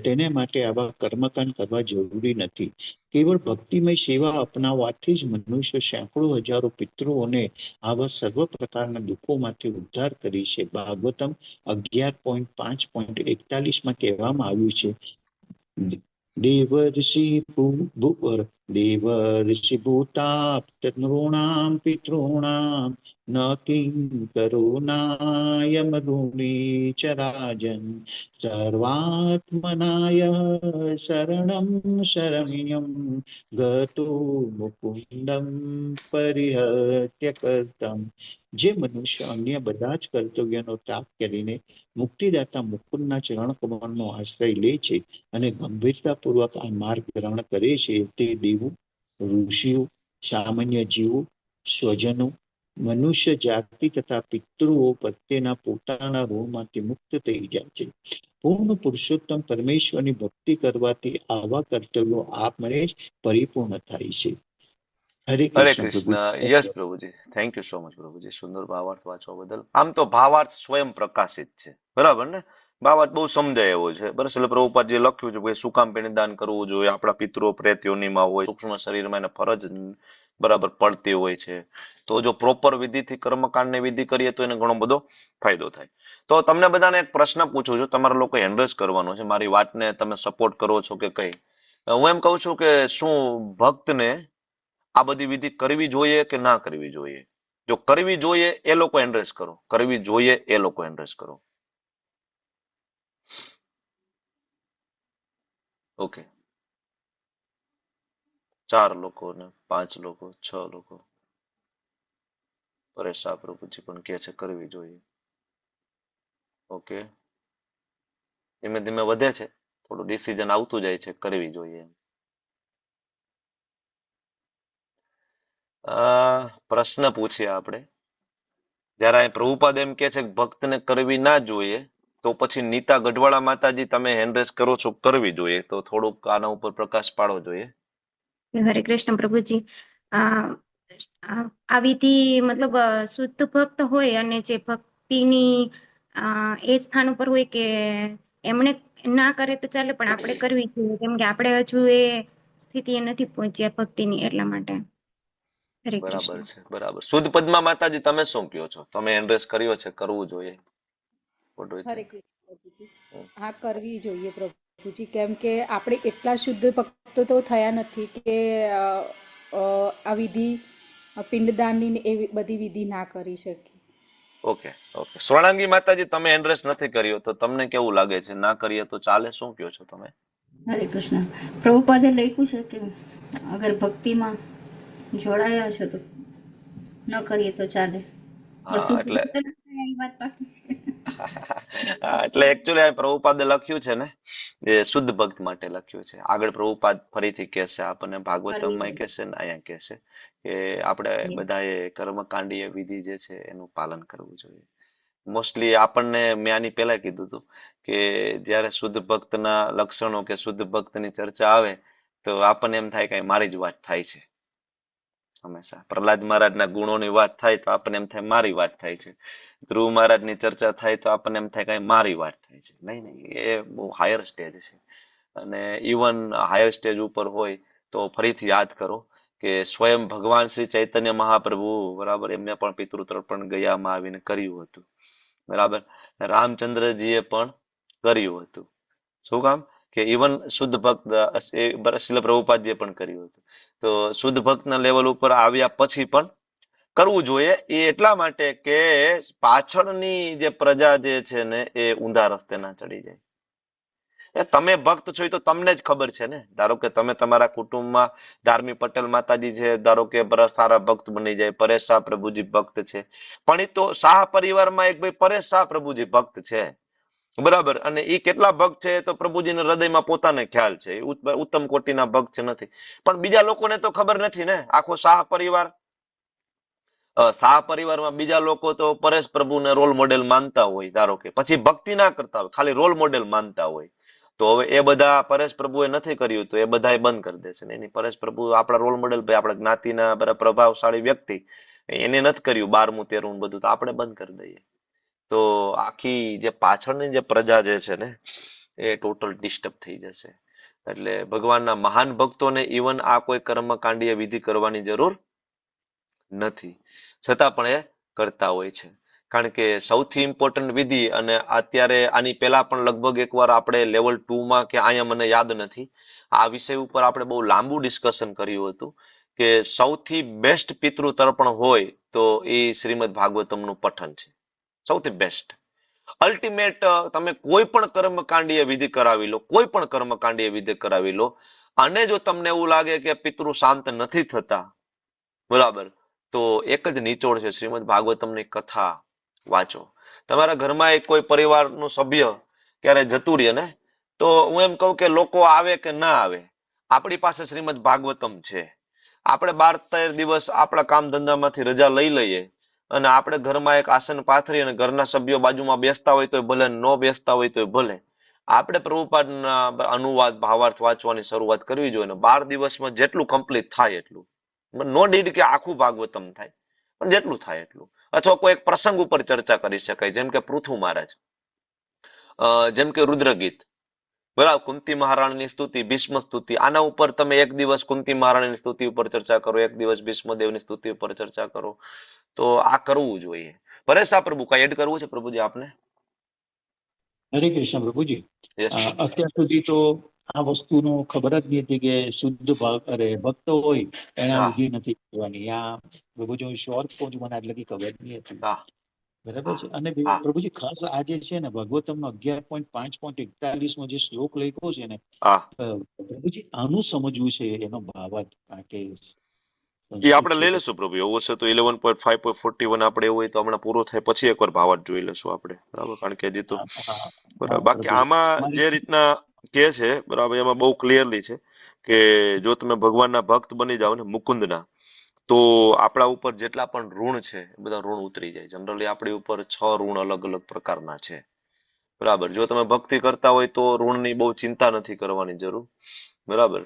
તેને માટે આવા કર્મકાંડ કરવા જરૂરી નથી. કેવળ ભક્તિમય સેવા અપનાવવાથી જ મનુષ્ય સેંકડો હજારો પિતૃઓને આવા સર્વ પ્રકારના દુઃખોમાંથી ઉદ્ધાર કરી છે. ભાગવતમ 11.5.41 કહેવામાં આવ્યું છે, દેવર્ષિ ભૂતાપ્તનૃણામ પિતॄણામ ન કિંકરુણાય મૃણી ચરાજન સર્વાત્મનાય શરણમ શરણ્યમ ગતો મુકુંદમ પરિહત્ય કર્તમ. જે મનુષ્ય અન્ય બધા જ કર્તવ્યનો ત્યાગ કરીને મુક્તિદાતા મુકુંદના ચરણ કમળનો આશ્રય લે છે અને ગંભીરતાપૂર્વક આ માર્ગ ગ્રહણ કરે છે તે દેવો, ઋષિઓ, સામાન્ય જીવો, સ્વજનો, મનુષ્ય જાતિ તથા પિતૃઓ પ્રત્યેના પોતાના ઋણમાંથી મુક્ત થઈ જાય છે. પૂર્ણ પુરુષોત્તમ પરમેશ્વરની ભક્તિ કરવાથી આવા કર્તવ્યો આપમેળે જ પરિપૂર્ણ થાય છે. હરે કૃષ્ણ. યસ પ્રભુજી, થેન્ક યુ સો મચ પ્રભુજી, સુંદર ભાવાર્થ વાંચવા બદલ. આમ તો ભાવાર્થ સ્વયં પ્રકાશિત છે, બરાબર ને? ભાવાર્થ બહુ સમજાય એવો છે. બરાબર, એટલે પ્રભુપાદજીએ લખ્યું છે કે શું કામ પિંડદાન કરવું જોઈએ, આપણા પિતૃઓ પ્રેત યોનિમાં હોય, સૂક્ષ્મ શરીરમાં એને ફરજ બરાબર પડતી હોય છે. તો જો પ્રોપર વિધિથી કર્મકાંડની વિધિ કરીએ તો એને ઘણો બધો ફાયદો થાય. તો તમને બધાને એક પ્રશ્ન પૂછું છું, તમારા લોકો હેન્ડલ કરવાનો છે, મારી વાતને તમે સપોર્ટ કરો છો કે કઈ? હું એમ કહું છું કે શું ભક્તને આ બધી વિધિ કરવી જોઈએ કે ના કરવી જોઈએ? જો કરવી જોઈએ એ લોકો એન્ડ્રેસ કરો, કરવી જોઈએ એ લોકો એન્ડ્રેસ કરો. ઓકે, 4 લોકો ને 5 લોકો, 6 લોકો. પરેશ પ્રભુજી પણ કહે છે કરવી જોઈએ. ઓકે, ધીમે ધીમે વધે છે, થોડું ડિસિઝન આવતું જાય છે કરવી જોઈએ. પ્રશ્ન પૂછીએ આપણે. જયારે પ્રભુપાદ એમ કે છે કે ભક્તને કરવી ના જોઈએ, તો પછી નીતા ગઢવાળા માતાજી તમે હેન્ડરેસ કરો છો કરવી જોઈએ, તો થોડુંક આના ઉપર પ્રકાશ પાડવો જોઈએ. હરે કૃષ્ણ પ્રભુજી. આ વિધિ મતલબ શુદ્ધ ભક્ત હોય અને જે ભક્તિની એ સ્થાન ઉપર હોય કે એમણે ના કરે તો ચાલે, પણ આપણે કરવી જોઈએ, કેમ કે આપણે હજુ એ સ્થિતિએ નથી પહોંચ્યા ભક્તિની, એટલા માટે. બરાબર છે, બરાબર. શુદ્ધ પદ્મા માતાજી તમે શું કહો છો? તમે એન્ડ્રેસ કર્યો છે, કરવું જોઈએ? હરે કૃષ્ણ પ્રભુજી. હા, કરવી જોઈએ પ્રભુજી, કેમ કે આપણે એટલા શુદ્ધ ભક્તો તો થયા નથી કે આ વિધિ પિંડદાનની એવી બધી વિધિ ના કરી શકીએ. Okay, okay. સ્વર્ણાંગી માતાજી તમે એન્ડ્રેસ નથી કર્યો તો તમને કેવું લાગે છે? ના કરીએ તો ચાલે, શું કહો છો તમે? હરે કૃષ્ણ. પ્રભુપાદે લખ્યું છે કે અગર ભક્તિમાં જોડાયા છો તો ન કરીએ તો ચાલે. એટલે એકચ્યુઅલી પ્રભુપાદે લખ્યું છે ને એ શુદ્ધ ભક્ત માટે લખ્યું છે. આગળ પ્રભુપાદ ફરીથી કહેશે આપણને, ભાગવતમમાં કહેશે ને અહીંયા કહેશે કે આપણે બધાએ કર્મકાંડીય વિધિ જે છે એનું પાલન કરવું જોઈએ. મોસ્ટલી આપણને મેં આની પહેલા કીધું હતું કે જ્યારે શુદ્ધ ભક્તના લક્ષણો કે શુદ્ધ ભક્તની ચર્ચા આવે તો આપણને એમ થાય કે મારી જ વાત થાય છે. હંમેશા પ્રહલાદ મહારાજના ગુણોની વાત થાય તો આપણને એમ થાય મારી વાત થાય છે. ધ્રુવ મહારાજની ચર્ચા થાય તો આપણને એમ થાય કે મારી વાત થાય છે. નહીં, એ બહુ હાયર સ્ટેજ છે. અને ઇવન હાયર સ્ટેજ ઉપર હોય તો ફરીથી યાદ કરો કે સ્વયં ભગવાન શ્રી ચૈતન્ય મહાપ્રભુ બરાબર, એમને પણ પિતૃ તર્પણ ગયામાં આવીને કર્યું હતું. બરાબર, રામચંદ્રજીએ પણ કર્યું હતું. શું કામ? કે ઇવન શુદ્ધ ભક્ત શીલ પ્રભુપાદજીએ પણ કર્યું હતું. તો શુદ્ધ ભક્તના લેવલ ઉપર આવ્યા પછી પણ કરવું જોઈએ એ એટલા માટે કે પાછળની જે પ્રજા જે છે ને એ ઊંધા રસ્તે ના ચડી જાય. તમે ભક્ત છો એ તો તમને જ ખબર છે ને. ધારો કે તમે તમારા કુટુંબમાં ધાર્મી પટેલ માતાજી છે, ધારો કે સારા ભક્ત બની જાય, પરેશ શાહ પ્રભુજી ભક્ત છે, પણ એ તો શાહ પરિવારમાં એક ભાઈ પરેશ શાહ પ્રભુજી ભક્ત છે, બરાબર. અને એ કેટલા ભક્ત છે તો પ્રભુજીના હૃદયમાં પોતાને ખ્યાલ છે, ઉત્તમ કોટીના ભક્ત છે નથી, પણ બીજા લોકોને તો ખબર નથી ને. આખો શાહ પરિવારમાં બીજા લોકો તો પરેશ પ્રભુને રોલ મોડેલ માનતા હોય, ધારો કે પછી ભક્તિ ના કરતા હોય, ખાલી રોલ મોડેલ માનતા હોય. તો હવે એ બધા પરેશ પ્રભુએ નથી કર્યું તો એ બધા બંધ કરી દેશે ને. એની પરેશ પ્રભુ આપણા રોલ મોડેલ, ભાઈ આપણા જ્ઞાતિના બધા પ્રભાવશાળી વ્યક્તિ, એને નથી કર્યું 12મું 13મું બધું, તો આપણે બંધ કરી દઈએ. તો આખી જે પાછળની જે પ્રજા જે છે ને એ ટોટલ ડિસ્ટર્બ થઈ જશે. એટલે ભગવાનના મહાન ભક્તોને ઇવન આ કોઈ કર્મકાંડીય વિધિ કરવાની જરૂર નથી, છતાં પણ એ કરતા હોય છે. કારણ કે સૌથી ઇમ્પોર્ટન્ટ વિધિ, અને અત્યારે આની પહેલા પણ લગભગ એકવાર આપણે લેવલ 2માં કે અહીંયા મને યાદ નથી, આ વિષય ઉપર આપણે બહુ લાંબુ ડિસ્કશન કર્યું હતું કે સૌથી બેસ્ટ પિતૃ તર્પણ હોય તો એ શ્રીમદ ભાગવતમનું પઠન છે, સૌથી બેસ્ટ અલ્ટિમેટ. તમે કોઈ પણ કર્મકાંડીય વિધિ કરાવી લો, કોઈ પણ કર્મકાંડીય વિધિ કરાવી લો, અને જો તમને એવું લાગે કે પિતૃ શાંત નથી થતા, બરાબર, તો એક જ નિચોડ છે, શ્રીમદ ભાગવતમની કથા વાંચો. તમારા ઘરમાં એક કોઈ પરિવારનું સભ્ય ક્યારે જતું રહે ને, તો હું એમ કહું કે લોકો આવે કે ના આવે, આપણી પાસે શ્રીમદ ભાગવતમ છે. આપણે 12-13 દિવસ આપણા કામ ધંધામાંથી રજા લઈ લઈએ અને આપણે ઘરમાં એક આસન પાથરી અને ઘરના સભ્યો બાજુમાં બેસતા હોય તો ભલે, ન બેસતા હોય તો ભલે, આપણે પ્રભુપાદના અનુવાદ ભાવાર્થ વાંચવાની શરૂઆત કરવી જોઈએ. 12 દિવસમાં જેટલું કમ્પ્લીટ થાય એટલું, નો ડીડ કે આખું ભાગવતમ થાય, પણ જેટલું થાય એટલું. અથવા કોઈ એક પ્રસંગ ઉપર ચર્ચા કરી શકાય, જેમ કે પૃથુ મહારાજ, જેમ કે રુદ્રગીત, બરાબર, કુંતી મહારાણીની સ્તુતિ, ભીષ્મ સ્તુતિ, આના ઉપર તમે એક દિવસ કુંતી મહારાણીની સ્તુતિ ઉપર ચર્ચા કરો, એક દિવસ ભીષ્મદેવની સ્તુતિ ઉપર ચર્ચા કરો. તો આ કરવું જોઈએ. પરેશ શાહ પ્રભુ, કઈ એડ કરવું છે પ્રભુજી આપને? હરે કૃષ્ણ પ્રભુજી. યસ. અત્યાર સુધી તો આ વસ્તુનો ખબર જ નહીં હતી કે શુદ્ધ ભક્ત હોય એના હા વિધિ નથી કરવાની. આ પ્રભુજી હું શ્યોર કહું છું, મને આટલે ખબર નહીં હતી. હા બરાબર છે. અને હા પ્રભુજી ખાસ આ જે છે ને ભાગવતમનો 11.5.41 જે શ્લોક લખ્યો છે ને, હા, પ્રભુજી આનું સમજવું છે, એનો ભાવાર્થ, કારણ કે એ સંસ્કૃત આપણે છે લઈ તો. લેશું પ્રભુ. એવું હશે તો 11.5.41 આપણે એવું હોય તો હમણાં પૂરો થાય પછી એકવાર ભાવાર્થ જોઈ લેશું આપણે, બરાબર. કારણ કે હજી તો હા, બરાબર. બાકી પ્રભુજી આમાં અમારી જે રીતના કે છે, બરાબર, એમાં બહુ ક્લિયરલી છે કે જો તમે ભગવાનના ભક્ત બની જાઓ ને, મુકુંદના, તો આપણા ઉપર જેટલા પણ ઋણ છે એ બધા ઋણ ઉતરી જાય. જનરલી આપણી ઉપર 6 ઋણ અલગ અલગ પ્રકારના છે, બરાબર. જો તમે ભક્તિ કરતા હોય તો ઋણની બહુ ચિંતા નથી કરવાની જરૂર, બરાબર.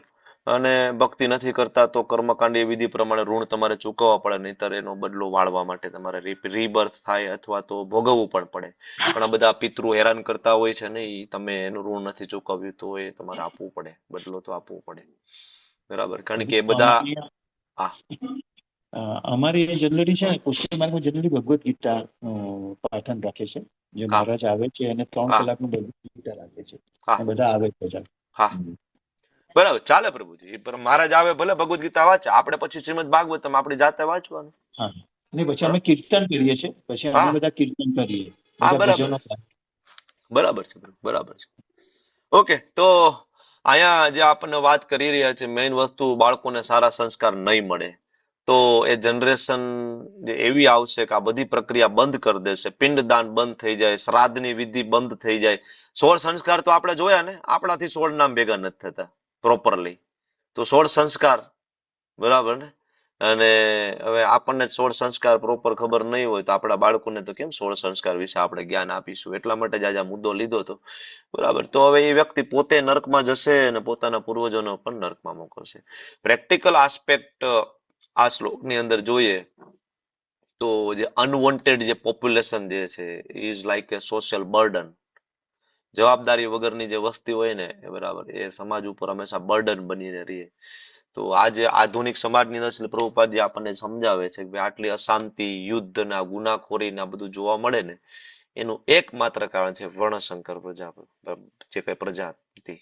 અને ભક્તિ નથી કરતા તો કર્મકાંડીય વિધિ પ્રમાણે ઋણ તમારે ચૂકવવા પડે, નહીતર એનો બદલો વાળવા માટે તમારે રીબર્થ થાય અથવા તો ભોગવવું પણ પડે. ઘણા બધા પિતૃ હેરાન કરતા હોય છે ને, તમે એનું ઋણ નથી ચૂકવ્યું તો એ તમારે આપવું પડે, બદલો તો આપવો પડે, બરાબર. કારણ કે બધા અમારી હા અમારી જનરલી છે ને પુષ્ટિ માર્ગમાં જનરલી ભગવદ્ ગીતા પાઠન રાખે છે. જે હા મહારાજ આવે છે અને 3 હા કલાકનું ભગવદ્ ગીતા રાખે છે, હા અને બધા આવે છે બધા. હા, બરાબર, ચાલે પ્રભુજી. પણ મહારાજ આવે ભલે ભગવદ્ ગીતા વાંચે, આપણે પછી શ્રીમદ ભાગવતમ આપણી જાતે વાંચવાનું, હા, અને પછી અમે બરાબર. કીર્તન કરીએ છીએ, પછી અમે હા બધા કીર્તન કરીએ, હા, બધા બરાબર ભજનો. બરાબર છે, બરાબર છે. ઓકે, તો અહીંયા જે આપણને વાત કરી રહ્યા છે, મેઇન વસ્તુ, બાળકોને સારા સંસ્કાર નહીં મળે તો એ જનરેશન એવી આવશે કે આ બધી પ્રક્રિયા બંધ કરી દેશે, પિંડદાન બંધ થઈ જાય, શ્રાદ્ધની વિધિ બંધ થઈ જાય. 16 સંસ્કાર તો આપણે જોયા ને, આપણાથી 16 નામ ભેગા નથી થતા પ્રોપરલી. તો 16 સંસ્કાર, બરાબર ને. અને હવે આપણને 16 સંસ્કાર પ્રોપર ખબર નહીં હોય તો આપણા બાળકોને તો કેમ 16 સંસ્કાર વિશે આપણે જ્ઞાન આપીશું? એટલા માટે જ આજે આ મુદ્દો લીધો હતો, બરાબર. તો હવે એ વ્યક્તિ પોતે નર્કમાં જશે અને પોતાના પૂર્વજોને પણ નર્કમાં મોકલશે. પ્રેક્ટિકલ આસ્પેક્ટ આ શ્લોકની અંદર જોઈએ તો જે અનવોન્ટેડ જે પોપ્યુલેશન જે છે is like A social burden. જવાબદારી વગરની જે વસ્તી હોય ને, બરાબર, એ સમાજ ઉપર હંમેશા બર્ડન બનીને રહે. તો આજે આધુનિક સમાજની અંદર પ્રભુપાદજી આપણને સમજાવે છે કે આટલી અશાંતિ, યુદ્ધ ના ગુનાખોરી ના બધું જોવા મળે ને, એનું એકમાત્ર કારણ છે વર્ણશંકર જે કઈ પ્રજાતિ,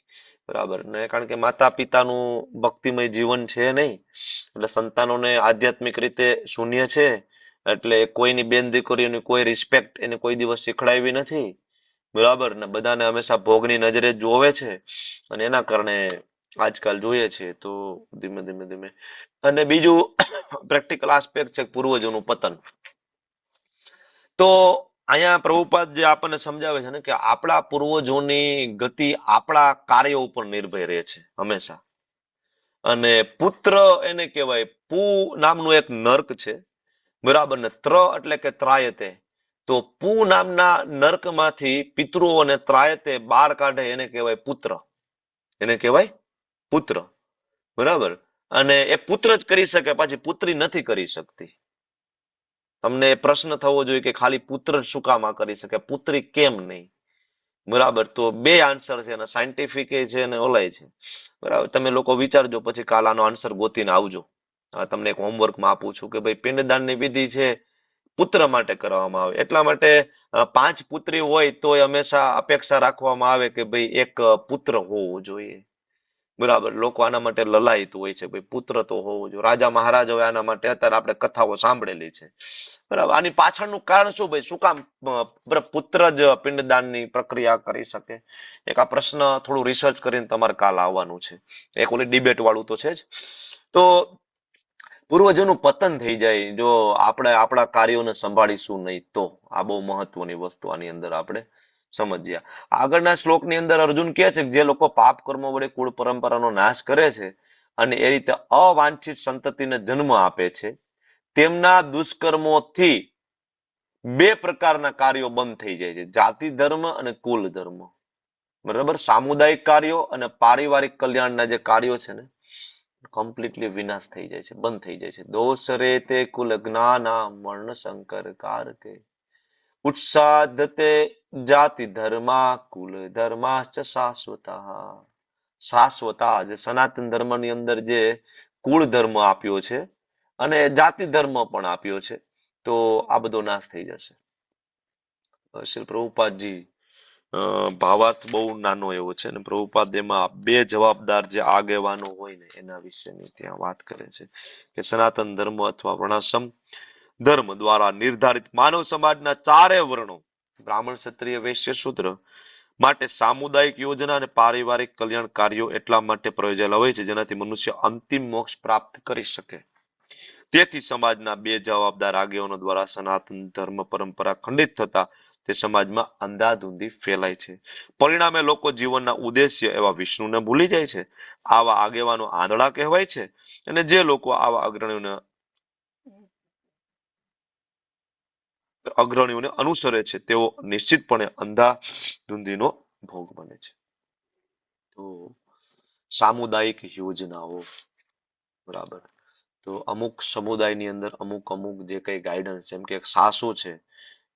બરાબર ને. કારણ કે માતા પિતાનું ભક્તિમય જીવન છે નહીં, એટલે સંતાનોને આધ્યાત્મિક રીતે શૂન્ય છે, એટલે કોઈની બેન દીકરીઓની કોઈ રિસ્પેક્ટ એને કોઈ દિવસ શીખડાવી નથી, બરાબર ને, બધાને હંમેશા ભોગની નજરે જોવે છે, અને એના કારણે આજકાલ જોઈએ છે તો ધીમે ધીમે ધીમે. અને બીજું પ્રેક્ટિકલ આસ્પેક્ટ છે પૂર્વજોનું પતન. તો અહીંયા પ્રભુપાદ જે આપણને સમજાવે છે ને કે આપણા પૂર્વજોની ગતિ આપણા કાર્યો ઉપર નિર્ભર રહે છે હંમેશા. અને પુત્ર એને કહેવાય, પુ નામનું એક નર્ક છે, બરાબર ને, ત્ર એટલે કે ત્રાયતે. તો પુ નામના નર્કમાંથી પિતૃઓને ત્રાયતે બહાર કાઢે એને કહેવાય પુત્ર, એને કહેવાય પુત્ર, બરાબર. અને એ પુત્ર જ કરી શકે, પાછી પુત્રી નથી કરી શકતી. તમને પ્રશ્ન થવો જોઈએ કે ખાલી પુત્ર શું કામ આ કરી શકે, પુત્રી કેમ નહીં, બરાબર. તો બે આન્સર છે, અને સાયન્ટિફિક છે અને ઓલાય છે, બરાબર. તમે લોકો વિચારજો, પછી કાલ આનો આન્સર ગોતીને આવજો. તમને એક હોમવર્કમાં આપું છું કે ભાઈ પિંડદાનની વિધિ છે પુત્ર માટે કરવામાં આવે, એટલા માટે 5 પુત્રી હોય તો હંમેશા અપેક્ષા રાખવામાં આવે કે ભાઈ એક પુત્ર હોવો જોઈએ, બરાબર. લોકો આના માટે લલાયત હોય છે, ભાઈ પુત્ર તો હોવો જોઈએ. રાજા મહારાજાઓએ આના માટે અત્યારે આપણે કથાઓ સાંભળેલી છે, બરાબર. આની પાછળનું કારણ શું ભાઈ, શું કામ પુત્ર જ પિંડદાનની પ્રક્રિયા કરી શકે? એક આ પ્રશ્ન થોડું રિસર્ચ કરીને તમારે કાલ આવવાનું છે, એક ઓલી ડિબેટ વાળું તો છે જ. તો પૂર્વજોનું પતન થઈ જાય જો આપણે આપણા કાર્યોને સંભાળીશું નહીં તો. આ બહુ મહત્વની વસ્તુ આની અંદર આપણે સમજ્યા. આગળના શ્લોકની અંદર અર્જુન કહે છે કે જે લોકો પાપ કર્મો વડે કુળ પરંપરાનો નાશ કરે છે અને એ રીતે અવાંછિત સંતતિને જન્મ આપે છે, તેમના દુષ્કર્મોથી 2 પ્રકારના કાર્યો બંધ થઈ જાય છે, જાતિ ધર્મ અને કુલ ધર્મ, બરાબર. સામુદાયિક કાર્યો અને પારિવારિક કલ્યાણના જે કાર્યો છે ને, કમ્પ્લીટલી વિનાશ થઈ જાય છે, બંધ થઈ જાય છે. દોષ રે તે કુલ જ્ઞાના વર્ણ સંકર કારકે ઉત્સાધતે જાતિ ધર્મા કુલ ધર્માશ્ચ શાશ્વતા. શાશ્વતા જે સનાતન ધર્મની અંદર જે કુળ ધર્મ આપ્યો છે અને જાતિ ધર્મ પણ આપ્યો છે, તો આ બધો નાશ થઈ જશે. શ્રી પ્રભુપાદજી ભાવાર્થ બહુ નાનો એવો છે, અને પ્રભુપાદ એમાં 2 જવાબદાર જે આગેવાનો હોય ને એના વિશેની ત્યાં વાત કરે છે કે સનાતન ધર્મ અથવા વર્ણાશ્રમ ધર્મ દ્વારા નિર્ધારિત માનવ સમાજના 4 વર્ણો બ્રાહ્મણ, ક્ષત્રિય, વૈશ્ય, શૂદ્ર માટે સામુદાયિક યોજના અને પારિવારિક કલ્યાણ કાર્યો એટલા માટે પ્રયોજાયેલા હોય છે જેનાથી મનુષ્ય અંતિમ મોક્ષ પ્રાપ્ત કરી શકે. તેથી સમાજના 2 જવાબદાર આગેવાનો દ્વારા સનાતન ધર્મ પરંપરા ખંડિત થતા તે સમાજમાં અંધાધૂંધી ફેલાય છે. પરિણામે લોકો જીવનના ઉદ્દેશ્ય એવા વિષ્ણુને ભૂલી જાય છે. આવા આગેવાનો આંધળા કહેવાય છે, અને જે લોકો આવા અગ્રણીઓને અનુસરે છે તેઓ નિશ્ચિતપણે અંધાધૂંધીનો ભોગ બને છે. તો સામુદાયિક યોજનાઓ, બરાબર. તો અમુક સમુદાયની અંદર અમુક જે કઈ ગાઈડન્સ, જેમ કે એક સાસુ છે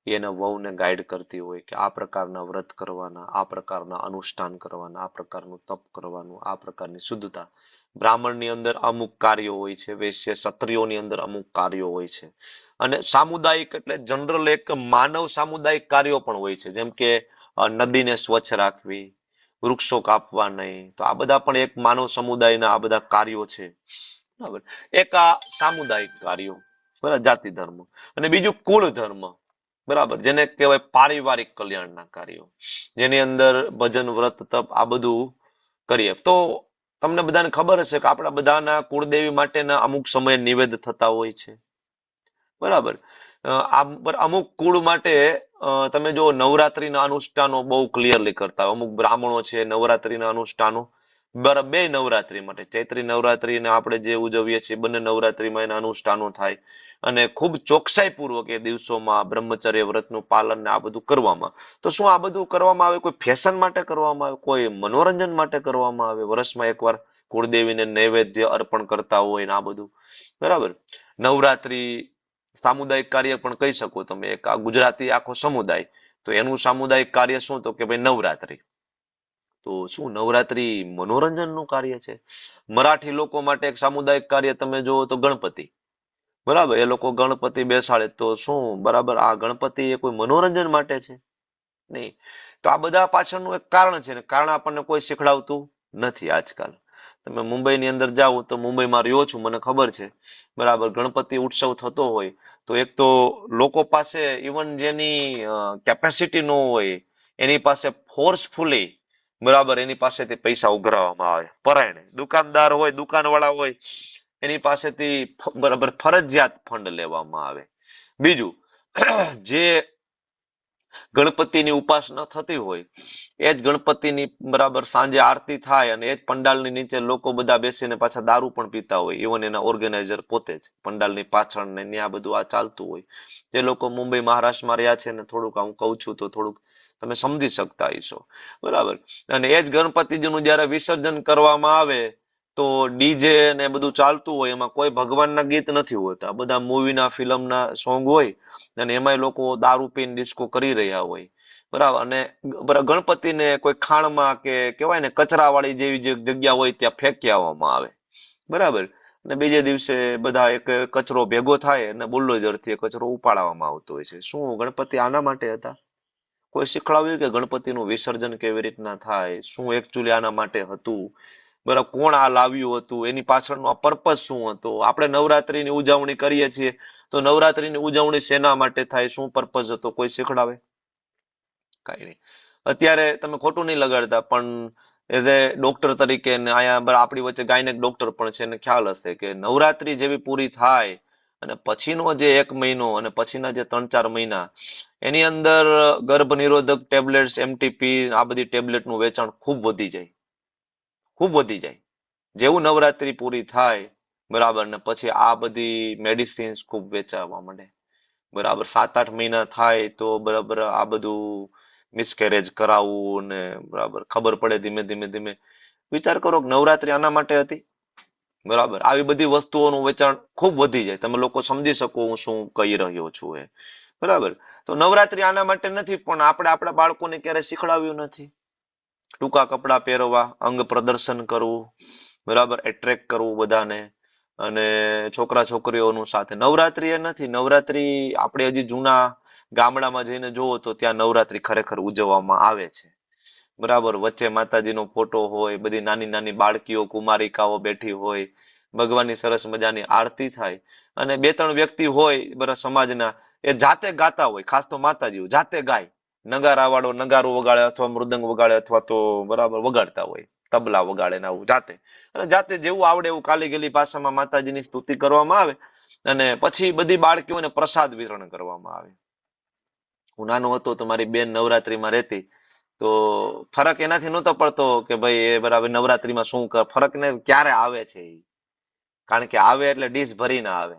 એના વહુને ગાઈડ કરતી હોય કે આ પ્રકારના વ્રત કરવાના, આ પ્રકારના અનુષ્ઠાન કરવાના, આ પ્રકારનું તપ કરવાનું, આ પ્રકારની શુદ્ધતા. બ્રાહ્મણની અંદર અમુક કાર્યો હોય છે, વૈશ્ય ક્ષત્રિયોની અંદર અમુક કાર્યો હોય છે, અને સામુદાયિક એટલે જનરલ એક માનવ સામુદાયિક કાર્યો પણ હોય છે, જેમ કે નદીને સ્વચ્છ રાખવી, વૃક્ષો કાપવા નહીં. તો આ બધા પણ એક માનવ સમુદાયના આ બધા કાર્યો છે, બરાબર. એક આ સામુદાયિક કાર્યો, બરાબર, જાતિ ધર્મ. અને બીજું કુળ ધર્મ, બરાબર, જેને કહેવાય પારિવારિક કલ્યાણના કાર્યો, જેની અંદર ભજન, વ્રત, તપ આ બધું કરીએ. તો તમને બધાને ખબર હશે કે આપણા બધાના કુળદેવી માટેના અમુક સમયે નિવેદ થતા હોય છે, બરાબર. અમુક કુળ માટે તમે જો નવરાત્રીના અનુષ્ઠાનો બહુ ક્લિયરલી કરતા હોય. અમુક બ્રાહ્મણો છે નવરાત્રીના અનુષ્ઠાનો, બરાબર, 2 નવરાત્રી માટે, ચૈત્રી નવરાત્રી ને આપણે જે ઉજવીએ છીએ બંને નવરાત્રીમાં એના અનુષ્ઠાનો થાય, અને ખૂબ ચોકસાઈપૂર્વક એ દિવસોમાં બ્રહ્મચર્ય વ્રતનું પાલન ને આ બધું કરવામાં. તો શું આ બધું કરવામાં આવે કોઈ ફેશન માટે કરવામાં આવે, કોઈ મનોરંજન માટે કરવામાં આવે? વર્ષમાં એકવાર કુળદેવીને નૈવેદ્ય અર્પણ કરતા હોય ને આ બધું, બરાબર. નવરાત્રી સામુદાયિક કાર્ય પણ કહી શકો તમે. એક આ ગુજરાતી આખો સમુદાય, તો એનું સામુદાયિક કાર્ય શું? તો કે ભાઈ નવરાત્રી. તો શું નવરાત્રી મનોરંજનનું કાર્ય છે? મરાઠી લોકો માટે એક સામુદાયિક કાર્ય તમે જુઓ તો ગણપતિ, બરાબર. એ લોકો ગણપતિ બેસાડે, તો શું, બરાબર, આ ગણપતિ એ કોઈ મનોરંજન માટે છે? નહીં. તો આ બધા પાછળનું એક કારણ છે, ને કારણ આપણને કોઈ શીખડાવતું નથી આજકાલ. તમે મુંબઈની અંદર જાઓ તો, મુંબઈમાં રહ્યો છું મને ખબર છે, બરાબર, ગણપતિ ઉત્સવ થતો હોય તો એક તો લોકો પાસે ઇવન જેની કેપેસિટી ન હોય એની પાસે ફોર્સફુલી બરાબર એની પાસેથી પૈસા ઉઘરાવવામાં આવે પરાયણે. દુકાનદાર હોય, દુકાનવાળા હોય, એની પાસેથી બરાબર ફરજિયાત ફંડ લેવામાં આવે. બીજું, જે ગણપતિની ઉપાસના થતી હોય એ જ ગણપતિની બરાબર સાંજે આરતી થાય અને એ જ પંડાલની નીચે લોકો બધા બેસીને પાછા દારૂ પણ પીતા હોય. ઇવન એના ઓર્ગેનાઇઝર પોતે જ પંડાલની પાછળ ને ત્યાં બધું આ ચાલતું હોય. જે લોકો મુંબઈ મહારાષ્ટ્રમાં રહ્યા છે ને થોડુંક હું કહું છું તો થોડુંક તમે સમજી શકતા હશો બરાબર. અને એ જ ગણપતિજીનું જયારે વિસર્જન કરવામાં આવે તો ડીજે ને બધું ચાલતું હોય, એમાં કોઈ ભગવાનના ગીત નથી હોતા, બધા મૂવીના ફિલ્મના સોંગ હોય અને એમાંય લોકો દારૂ પીને ડિસ્કો કરી રહ્યા હોય બરાબર. અને ગણપતિને કોઈ ખાણમાં કે કહેવાય ને કચરાવાળી જેવી જે જગ્યા હોય ત્યાં ફેંકી આવવામાં આવે બરાબર. અને બીજે દિવસે બધા એક કચરો ભેગો થાય અને બુલડોઝરથી એ કચરો ઉપાડવામાં આવતો હોય છે. શું ગણપતિ આના માટે હતા? કોઈ શીખવાડ્યું કે ગણપતિનું વિસર્જન કેવી રીતના થાય? શું એકચ્યુઅલી આના માટે હતું? બરાબર, કોણ આ લાવ્યું હતું? એની પાછળનો આ પર્પઝ શું હતો? આપણે નવરાત્રીની ઉજવણી કરીએ છીએ તો નવરાત્રીની ઉજવણી શેના માટે થાય? શું પર્પઝ હતો? કોઈ શીખડાવે? કઈ નહીં. અત્યારે તમે ખોટું નહીં લગાડતા, પણ એઝ એ ડોક્ટર તરીકે ને અહીંયા આપણી વચ્ચે ગાયનેક ડોક્ટર પણ છે, એને ખ્યાલ હશે કે નવરાત્રી જેવી પૂરી થાય અને પછીનો જે 1 મહિનો અને પછીના જે 3-4 મહિના એની અંદર ગર્ભ નિરોધક ટેબ્લેટ્સ, એમટીપી, આ બધી ટેબ્લેટનું વેચાણ ખૂબ વધી જાય, ખૂબ વધી જાય. જેવું નવરાત્રી પૂરી થાય બરાબર ને પછી આ બધી મેડિસિન્સ ખૂબ વેચાવા માંડે બરાબર. 7-8 મહિના થાય તો બરાબર આ બધું મિસકેરેજ કરાવવું ને બરાબર ખબર પડે ધીમે ધીમે ધીમે. વિચાર કરો કે નવરાત્રી આના માટે હતી બરાબર. આવી બધી વસ્તુઓનું વેચાણ ખૂબ વધી જાય. તમે લોકો સમજી શકો હું શું કહી રહ્યો છું એ બરાબર. તો નવરાત્રી આના માટે નથી, પણ આપણે આપણા બાળકોને ક્યારે શીખડાવ્યું નથી. ટૂંકા કપડા પહેરવા, અંગ પ્રદર્શન કરવું બરાબર, એટ્રેક્ટ કરવું બધાને, અને છોકરા છોકરીઓનું સાથે. નવરાત્રી એ નથી. નવરાત્રી આપણે હજી જૂના ગામડામાં જઈને જોવો તો ત્યાં નવરાત્રી ખરેખર ઉજવવામાં આવે છે બરાબર. વચ્ચે માતાજીનો ફોટો હોય, બધી નાની નાની બાળકીઓ કુમારિકાઓ બેઠી હોય, ભગવાનની સરસ મજાની આરતી થાય અને 2-3 વ્યક્તિ હોય બરાબર સમાજના, એ જાતે ગાતા હોય. ખાસ તો માતાજીઓ જાતે ગાય, નગારા વાળો નગારો વગાડે અથવા મૃદંગ વગાડે અથવા તો બરાબર વગાડતા હોય, તબલા વગાડે ને આવું જાતે. અને જાતે જેવું આવડે એવું કાલી ગલી ભાષામાં માતાજીની સ્તુતિ કરવામાં આવે અને પછી બધી બાળકીઓને પ્રસાદ વિતરણ કરવામાં આવે. હું નાનો હતો તો મારી બેન નવરાત્રીમાં રહેતી તો ફરક એનાથી નહોતો પડતો કે ભાઈ એ બરાબર નવરાત્રીમાં શું ફરક ને ક્યારે આવે છે એ. કારણ કે આવે એટલે ડીશ ભરીને આવે,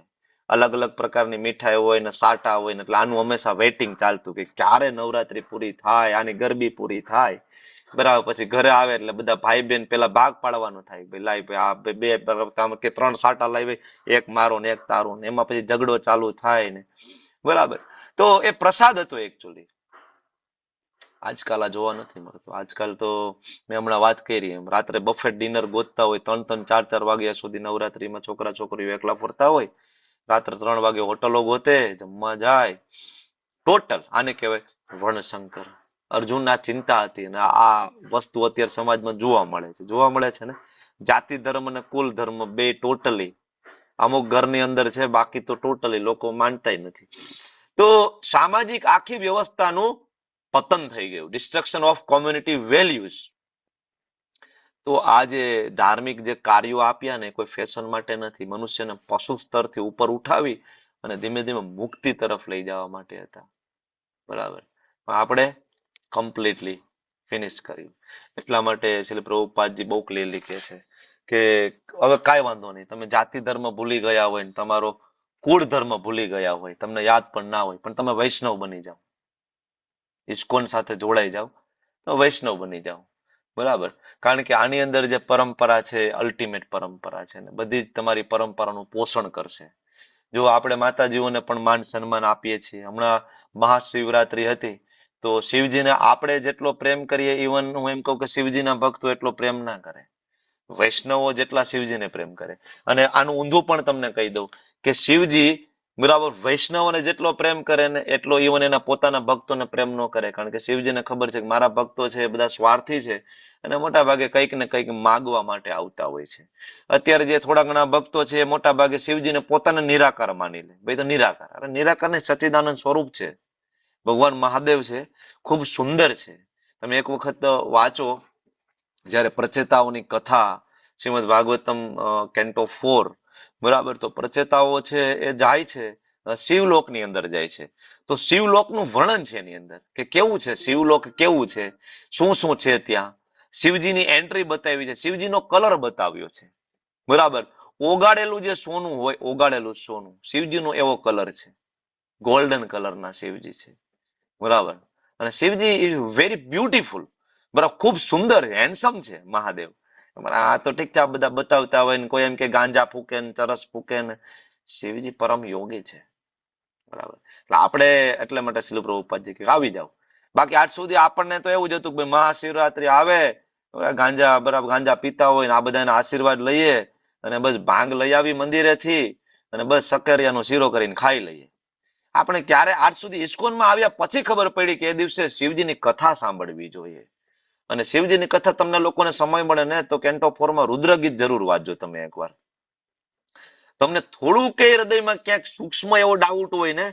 અલગ અલગ પ્રકારની મીઠાઈ હોય ને સાટા હોય ને, એટલે આનું હંમેશા વેઇટિંગ ચાલતું કે ક્યારે નવરાત્રી પૂરી થાય, આની ગરબી પૂરી થાય બરાબર. પછી ઘરે આવે એટલે બધા ભાઈ બહેન પેલા ભાગ પાડવાનો થાય, ભાઈ લાઈ ભાઈ આ 2 કે 3 સાટા લાવી, એક મારો ને એક તારો ને, એમાં પછી ઝઘડો ચાલુ થાય ને બરાબર. તો એ પ્રસાદ હતો એકચ્યુઅલી. આજકાલ આ જોવા નથી મળતો. આજકાલ તો મેં હમણાં વાત કરી એમ રાત્રે બફેટ ડિનર ગોતતા હોય, 3-3, 4-4 વાગ્યા સુધી નવરાત્રીમાં છોકરા છોકરીઓ એકલા ફરતા હોય, રાત્રે 3 વાગે હોટલો ગોતે, જમવા જાય. ટોટલ આને કહેવાય વર્ણશંકર. અર્જુન આ ચિંતા હતી અને આ વસ્તુ અત્યારે સમાજમાં જોવા મળે છે ને. જાતિ ધર્મ અને કુલ ધર્મ બે ટોટલી અમુક ઘરની અંદર છે, બાકી તો ટોટલી લોકો માનતા નથી. તો સામાજિક આખી વ્યવસ્થાનું પતન થઈ ગયું, ડિસ્ટ્રક્શન ઓફ કોમ્યુનિટી વેલ્યુઝ. તો આ જે ધાર્મિક જે કાર્યો આપ્યા ને કોઈ ફેશન માટે નથી, મનુષ્યને પશુ સ્તરથી ઉપર ઉઠાવી અને ધીમે ધીમે મુક્તિ તરફ લઈ જવા માટે હતા બરાબર. આપણે કમ્પ્લીટલી ફિનિશ કર્યું. એટલા માટે શ્રી પ્રભુપાદજી બહુ ક્લિયરલી કહે છે કે હવે કાંઈ વાંધો નહીં, તમે જાતિ ધર્મ ભૂલી ગયા હોય ને તમારો કુળ ધર્મ ભૂલી ગયા હોય, તમને યાદ પણ ના હોય, પણ તમે વૈષ્ણવ બની જાઓ, ઇસ્કોન સાથે જોડાઈ જાઓ, તો વૈષ્ણવ બની જાઓ બરાબર. કારણ કે આની અંદર જે પરંપરા છે અલ્ટિમેટ પરંપરા છે ને, બધી જ તમારી પરંપરાનું પોષણ કરશે. જો આપણે માતાજીઓને પણ માન સન્માન આપીએ છીએ. હમણાં મહાશિવરાત્રી હતી તો શિવજીને આપણે જેટલો પ્રેમ કરીએ, ઇવન હું એમ કહું કે શિવજીના ભક્તો એટલો પ્રેમ ના કરે, વૈષ્ણવો જેટલા શિવજીને પ્રેમ કરે. અને આનું ઊંધું પણ તમને કહી દઉં કે શિવજી બરાબર. વૈષ્ણવને જેટલો પ્રેમ કરે ને એટલો ઇવન એના પોતાના ભક્તોને પ્રેમ ન કરે, કારણ કે શિવજીને ખબર છે કે મારા ભક્તો છે એ બધા સ્વાર્થી છે અને મોટા ભાગે કંઈક ને કંઈક માગવા માટે આવતા હોય છે. અત્યારે જે થોડા ઘણા ભક્તો છે એ મોટા ભાગે શિવજીને પોતાને નિરાકાર માની લે, ભાઈ તો નિરાકાર. અરે નિરાકાર ને સચ્ચિદાનંદ સ્વરૂપ છે, ભગવાન મહાદેવ છે, ખૂબ સુંદર છે. તમે એક વખત વાંચો, જ્યારે પ્રચેતાઓની કથા શ્રીમદ ભાગવતમ કેન્ટો 4, બરાબર, તો પ્રચેતાઓ છે એ જાય છે શિવલોકની અંદર જાય છે. તો શિવલોકનું વર્ણન છે એની અંદર કે કેવું છે શિવલોક, કેવું છે, શું શું છે ત્યાં. શિવજીની એન્ટ્રી બતાવી છે, શિવજીનો કલર બતાવ્યો છે, બરાબર. ઓગાળેલું જે સોનું હોય, ઓગાળેલું સોનું, શિવજીનો એવો કલર છે, ગોલ્ડન કલરના શિવજી છે, બરાબર. અને શિવજી ઇઝ વેરી બ્યુટીફુલ, બરાબર, ખૂબ સુંદર છે, હેન્ડસમ છે મહાદેવ. આ તો ઠીક છે, આ બધા બતાવતા હોય ને કોઈ એમ કે ગાંજા ફૂકે ને ચરસ ફૂકે ને, શિવજી પરમ યોગી છે, બરાબર. એટલે આપણે એટલે માટે શિલ પ્રભુપાદજી કે આવી જાવ. બાકી આજ સુધી આપણને તો એવું જ હતું કે ભાઈ મહાશિવરાત્રી આવે, ગાંજા, બરાબર, ગાંજા પીતા હોય ને આ બધાના આશીર્વાદ લઈએ અને બસ ભાંગ લઈ આવી મંદિરેથી અને બસ સકરિયાનો શીરો કરીને ખાઈ લઈએ. આપણે ક્યારે આજ સુધી ઇસ્કોનમાં આવ્યા પછી ખબર પડી કે એ દિવસે શિવજીની કથા સાંભળવી જોઈએ. અને શિવજીની કથા તમને લોકોને સમય મળે ને તો કેન્ટો 4માં રુદ્રગીત જરૂર વાંચજો તમે એકવાર. તમને થોડું કે હૃદયમાં ક્યાંક સૂક્ષ્મ એવો ડાઉટ હોય ને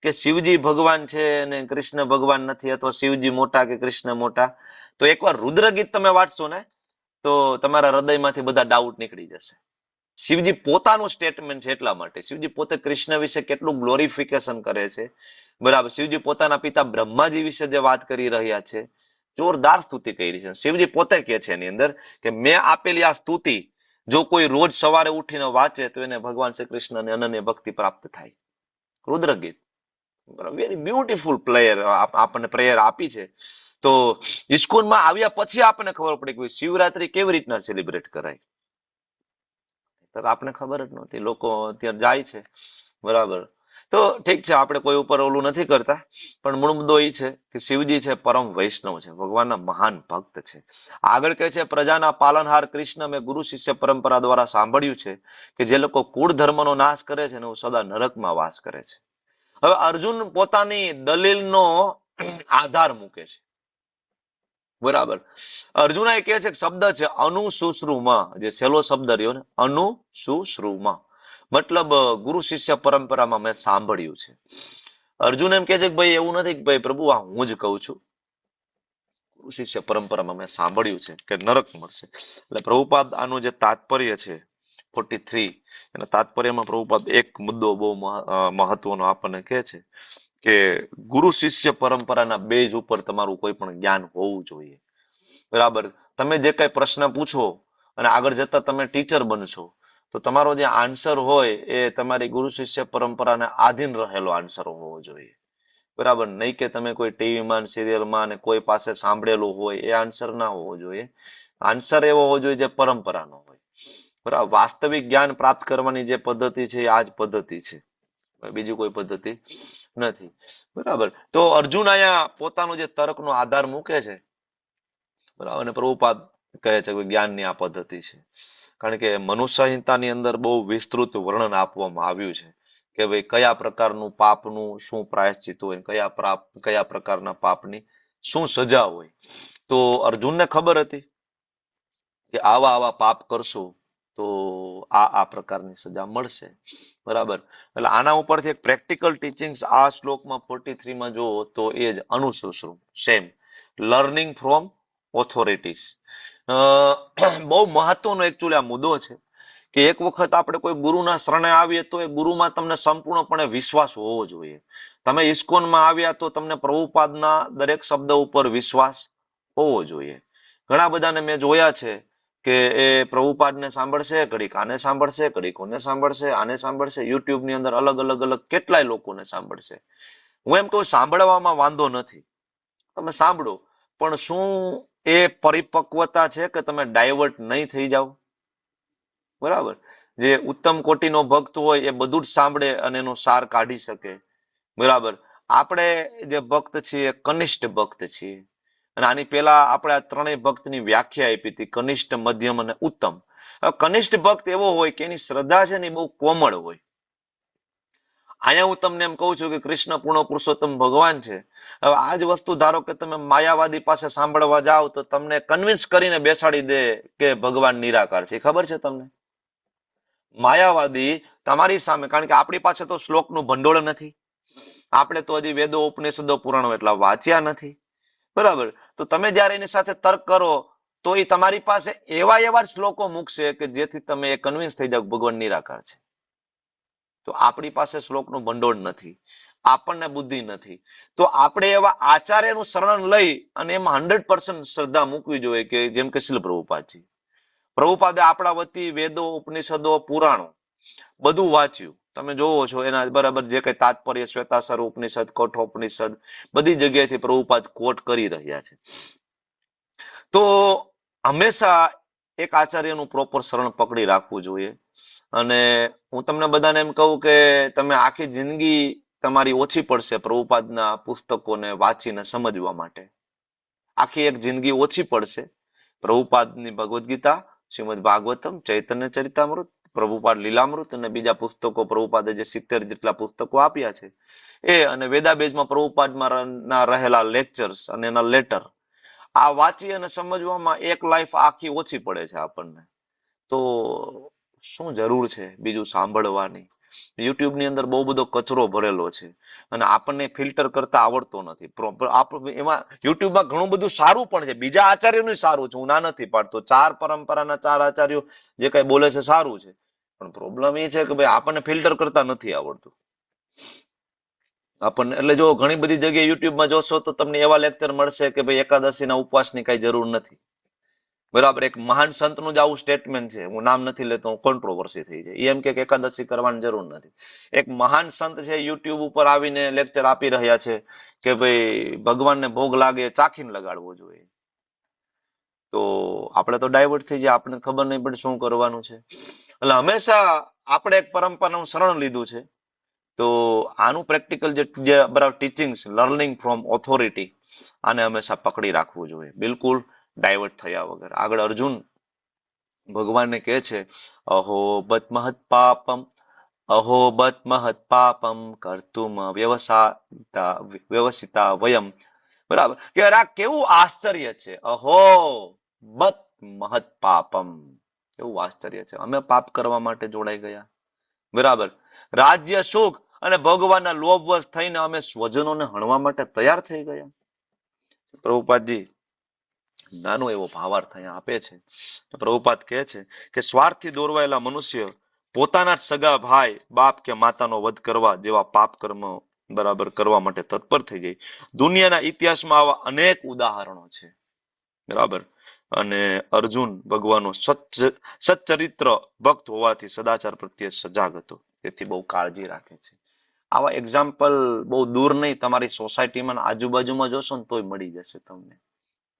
કે શિવજી ભગવાન છે અને કૃષ્ણ ભગવાન નથી, અથવા શિવજી મોટા કે કૃષ્ણ મોટા, તો એકવાર રુદ્રગીત તમે વાંચશો ને તો તમારા હૃદયમાંથી બધા ડાઉટ નીકળી જશે. શિવજી પોતાનું સ્ટેટમેન્ટ છે એટલા માટે. શિવજી પોતે કૃષ્ણ વિશે કેટલું ગ્લોરિફિકેશન કરે છે, બરાબર. શિવજી પોતાના પિતા બ્રહ્માજી વિશે જે વાત કરી રહ્યા છે, જોરદાર સ્તુતિ કરી છે. શિવજી પોતે કહે છે એની અંદર કે મેં આપેલી આ સ્તુતિ જો કોઈ રોજ સવારે ઉઠીને વાંચે તો એને ભગવાન શ્રી કૃષ્ણને અનન્ય ભક્તિ પ્રાપ્ત થાય. રુદ્રગીત, વેરી બ્યુટીફુલ પ્લેયર આપણને પ્રેયર આપી છે. તો ઇસ્કોનમાં આવ્યા પછી આપણને ખબર પડી કે શિવરાત્રી કેવી રીતના સેલિબ્રેટ કરાય. આપણે ખબર જ નહોતી, લોકો ત્યાં જાય છે, બરાબર. તો ઠીક છે, આપણે કોઈ ઉપર ઓલું નથી કરતા, પણ મૂળ મુદ્દો એ છે કે શિવજી છે પરમ વૈષ્ણવ છે, ભગવાનના મહાન ભક્ત છે. આગળ કહે છે પ્રજાના પાલનહાર કૃષ્ણ મેં ગુરુ શિષ્ય પરંપરા દ્વારા સાંભળ્યું છે કે જે લોકો કુળ ધર્મનો નાશ કરે છે ને હું સદા નરકમાં વાસ કરે છે. હવે અર્જુન પોતાની દલીલનો આધાર મૂકે છે, બરાબર. અર્જુના એ કહે છે કે શબ્દ છે અનુશુશ્રુમાં, જે છેલ્લો શબ્દ રહ્યો ને અનુશુશ્રુમાં, મતલબ ગુરુ શિષ્ય પરંપરામાં મેં સાંભળ્યું છે. અર્જુન એમ કહે છે કે ભાઈ એવું નથી કે ભાઈ પ્રભુ આ હું જ કહું છું, ગુરુ શિષ્ય પરંપરામાં મેં સાંભળ્યું છે કે નરક મળશે. એટલે પ્રભુપાદ આનું જે તાત્પર્ય છે 43, એના તાત્પર્યમાં પ્રભુપાદ એક મુદ્દો બહુ મહત્વનો આપણને કહે છે કે ગુરુ શિષ્ય પરંપરાના બેઝ ઉપર તમારું કોઈ પણ જ્ઞાન હોવું જોઈએ, બરાબર. તમે જે કઈ પ્રશ્ન પૂછો અને આગળ જતા તમે ટીચર બનશો તો તમારો જે આન્સર હોય એ તમારી ગુરુ શિષ્ય પરંપરાને આધીન રહેલો આન્સર હોવો જોઈએ, બરાબર. નહીં કે તમે કોઈ ટીવીમાં સિરિયલમાં ને કોઈ પાસે સાંભળેલું હોય એ આન્સર ના હોવો જોઈએ. આન્સર એવો હોવો જોઈએ જે પરંપરાનો હોય, બરાબર. વાસ્તવિક જ્ઞાન પ્રાપ્ત કરવાની જે પદ્ધતિ છે એ આ જ પદ્ધતિ છે, બીજી કોઈ પદ્ધતિ નથી, બરાબર. તો અર્જુન અહીંયા પોતાનો જે તર્કનો આધાર મૂકે છે, બરાબર, અને પ્રભુપાદ કહે છે કે જ્ઞાનની આ પદ્ધતિ છે. કારણ કે મનુસંહિતાની અંદર બહુ વિસ્તૃત વર્ણન આપવામાં આવ્યું છે કે ભાઈ કયા પ્રકારનું પાપનું શું પ્રાયશ્ચિત હોય, કયા પ્રકારના પાપની શું સજા હોય. તો અર્જુનને ખબર હતી કે આવા આવા પાપ કરશો તો આ પ્રકારની સજા મળશે, બરાબર. એટલે આના ઉપરથી એક પ્રેક્ટિકલ ટીચિંગ્સ આ શ્લોકમાં 43માં જો તો એ જ અનુશુશ્રુ, સેમ લર્નિંગ ફ્રોમ ઓથોરિટીઝ. બહુ મહત્વનો એકચ્યુઅલી આ મુદ્દો છે કે એક વખત આપણે કોઈ ગુરુના શરણે આવીએ તો એ ગુરુમાં તમને સંપૂર્ણપણે વિશ્વાસ હોવો જોઈએ. તમે ઇસ્કોનમાં આવ્યા તો તમને પ્રભુપાદના દરેક શબ્દ ઉપર વિશ્વાસ હોવો જોઈએ. ઘણા બધાને મેં જોયા છે કે એ પ્રભુપાદને સાંભળશે, ઘડીક આને સાંભળશે, ઘડીક ઓને સાંભળશે, આને સાંભળશે, યુટ્યુબ ની અંદર અલગ અલગ કેટલાય લોકોને સાંભળશે. હું એમ કહું સાંભળવામાં વાંધો નથી, તમે સાંભળો, પણ શું એ પરિપક્વતા છે કે તમે ડાયવર્ટ નહીં થઈ જાઓ, બરાબર. જે ઉત્તમ કોટીનો ભક્ત હોય એ બધું જ સાંભળે અને એનો સાર કાઢી શકે, બરાબર. આપણે જે ભક્ત છીએ કનિષ્ઠ ભક્ત છીએ, અને આની પહેલા આપણે આ ત્રણેય ભક્તની વ્યાખ્યા આપી હતી, કનિષ્ઠ, મધ્યમ અને ઉત્તમ. કનિષ્ઠ ભક્ત એવો હોય કે એની શ્રદ્ધા છે ને બહુ કોમળ હોય. અહીંયા હું તમને એમ કહું છું કે કૃષ્ણ પૂર્ણ પુરુષોત્તમ ભગવાન છે. હવે આ જ વસ્તુ ધારો કે તમે માયાવાદી પાસે સાંભળવા જાઓ તો તમને કન્વિન્સ કરીને બેસાડી દે કે ભગવાન નિરાકાર છે. ખબર છે તમને? માયાવાદી તમારી સામે, કારણ કે આપણી પાસે તો શ્લોકનું ભંડોળ નથી, આપણે તો હજી વેદો ઉપનિષદો પુરાણો એટલા વાંચ્યા નથી, બરાબર? તો તમે જયારે એની સાથે તર્ક કરો તો એ તમારી પાસે એવા એવા શ્લોકો મૂકશે કે જેથી તમે એ કન્વિન્સ થઈ જાવ ભગવાન નિરાકાર છે. તો આપણી પાસે શ્લોકનું ભંડોળ નથી, આપણને બુદ્ધિ નથી, તો આપણે એવા આચાર્યનું શરણ લઈ અને એમાં 100% શ્રદ્ધા મૂકવી જોઈએ કે જેમ કે શીલ પ્રભુપાદજી. પ્રભુપાદે આપણા વતી વેદો ઉપનિષદો પુરાણો બધું વાંચ્યું, તમે જોવો છો એના બરાબર જે કઈ તાત્પર્ય શ્વેતાસર ઉપનિષદ, કઠોપનિષદ બધી જગ્યાએથી પ્રભુપાદ કોટ કરી રહ્યા છે. તો હંમેશા એક આચાર્યનું પ્રોપર શરણ પકડી રાખવું જોઈએ. અને હું તમને બધાને એમ કહું કે તમે આખી જિંદગી તમારી ઓછી પડશે પ્રભુપાદના પુસ્તકોને વાંચીને સમજવા માટે. આખી એક જિંદગી ઓછી પડશે. પ્રભુપાદની ભગવદ્ ગીતા, શ્રીમદ ભાગવતમ, ચૈતન્ય ચરિતામૃત, પ્રભુપાદ લીલામૃત અને બીજા પુસ્તકો, પ્રભુપાદે જે 70 જેટલા પુસ્તકો આપ્યા છે એ, અને વેદાબેઝમાં પ્રભુપાદમાં રહેલા લેક્ચર્સ અને એના લેટર, આ વાંચી અને સમજવામાં એક લાઈફ આખી ઓછી પડે છે આપણને. તો શું જરૂર છે બીજું સાંભળવાની? યુટ્યુબ ની અંદર બહુ બધો કચરો ભરેલો છે અને આપણને ફિલ્ટર કરતા આવડતો નથી. એમાં યુટ્યુબમાં ઘણું બધું સારું પણ છે, બીજા આચાર્યોનું સારું છે, હું ના નથી પાડતો. 4 પરંપરાના 4 આચાર્યો જે કઈ બોલે છે સારું છે, પણ પ્રોબ્લેમ એ છે કે ભાઈ આપણને ફિલ્ટર કરતા નથી આવડતું આપણને. એટલે જો ઘણી બધી જગ્યાએ યુટ્યુબમાં જોશો તો તમને એવા લેક્ચર મળશે કે ભાઈ એકાદશીના ઉપવાસની કઈ જરૂર નથી, બરાબર? એક મહાન સંતનું જ આવું સ્ટેટમેન્ટ છે, હું નામ નથી લેતો, કોન્ટ્રોવર્સી થઈ જાય. એમ કે એકાદશી કરવાની જરૂર નથી. એક મહાન સંત છે યુટ્યુબ ઉપર આવીને લેક્ચર આપી રહ્યા છે કે ભાઈ ભગવાનને ભોગ લાગે ચાખીને લગાડવો જોઈએ. તો આપણે તો ડાયવર્ટ થઈ જાય, આપણને ખબર નહીં પડે શું કરવાનું છે. એટલે હંમેશા આપણે એક પરંપરાનું શરણ લીધું છે, તો આનું પ્રેક્ટિકલ જે બરાબર ટીચિંગ્સ, લર્નિંગ ફ્રોમ ઓથોરિટી, આને હંમેશા પકડી રાખવું જોઈએ, બિલકુલ ડાયવર્ટ થયા વગર. આગળ અર્જુન ભગવાનને કહે છે, અહો બત મહત પાપમ, અહો બત મહત પાપમ કર્તુમ વ્યવસિતા વયમ, બરાબર? કે આ કેવું આશ્ચર્ય છે, અહો બત મહત પાપમ, કેવું આશ્ચર્ય છે, અમે પાપ કરવા માટે જોડાઈ ગયા, બરાબર? રાજ્ય સુખ અને ભગવાનના લોભવશ થઈને અમે સ્વજનોને હણવા માટે તૈયાર થઈ ગયા. પ્રભુપાદજી નાનો એવો ભાવાર્થ અહીંયા આપે છે. પ્રભુપાદ કહે છે કે સ્વાર્થથી દોરવાયેલા મનુષ્ય પોતાના જ સગા ભાઈ, બાપ કે માતાનો વધ કરવા જેવા પાપ કર્મ બરાબર કરવા માટે તત્પર થઈ જાય. દુનિયાના ઇતિહાસમાં આવા અનેક ઉદાહરણો છે, બરાબર? અને અર્જુન ભગવાનનો સચ્ચરિત્ર ભક્ત હોવાથી સદાચાર પ્રત્યે સજાગ હતો, તેથી બહુ કાળજી રાખે છે. આવા એક્ઝામ્પલ બહુ દૂર નહીં, તમારી સોસાયટીમાં આજુબાજુમાં જોશો ને તોય મળી જશે તમને,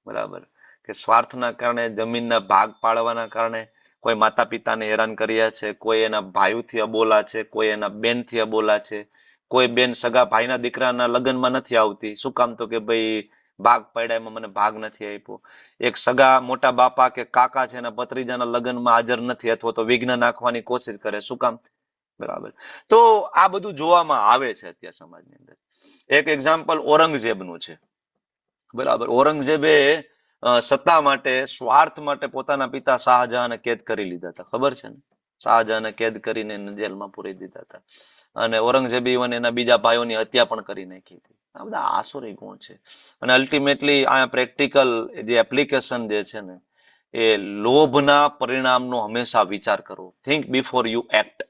બરાબર? કે સ્વાર્થના કારણે, જમીનના ભાગ પાડવાના કારણે કોઈ માતા પિતાને હેરાન કર્યા છે, કોઈ એના ભાઈઓથી અબોલા છે, કોઈ એના બેનથી અબોલા છે, કોઈ બેન સગા ભાઈના દીકરાના લગ્નમાં નથી આવતી. શું કામ? તો કે ભાઈ ભાગ પાડ્યા એમાં મને ભાગ નથી આપ્યો. એક સગા મોટા બાપા કે કાકા છે એના ભત્રીજાના લગ્નમાં હાજર નથી, અથવા તો વિઘ્ન નાખવાની કોશિશ કરે. શું કામ? બરાબર? તો આ બધું જોવામાં આવે છે અત્યારે સમાજની અંદર. એક એક્ઝામ્પલ ઔરંગઝેબનું છે, બરાબર? ઔરંગઝેબે સત્તા માટે, સ્વાર્થ માટે પોતાના પિતા શાહજહાંને કેદ કરી લીધા હતા, ખબર છે ને? શાહજહાંને કેદ કરીને જેલમાં પૂરી દીધા હતા, અને ઔરંગઝેબે ઇવન એના બીજા ભાઈઓની હત્યા પણ કરી નાખી હતી. આ બધા આસુરી ગુણ છે. અને અલ્ટિમેટલી આ પ્રેક્ટિકલ જે એપ્લિકેશન જે છે ને, એ લોભના પરિણામનો હંમેશા વિચાર કરવો. Think before you act,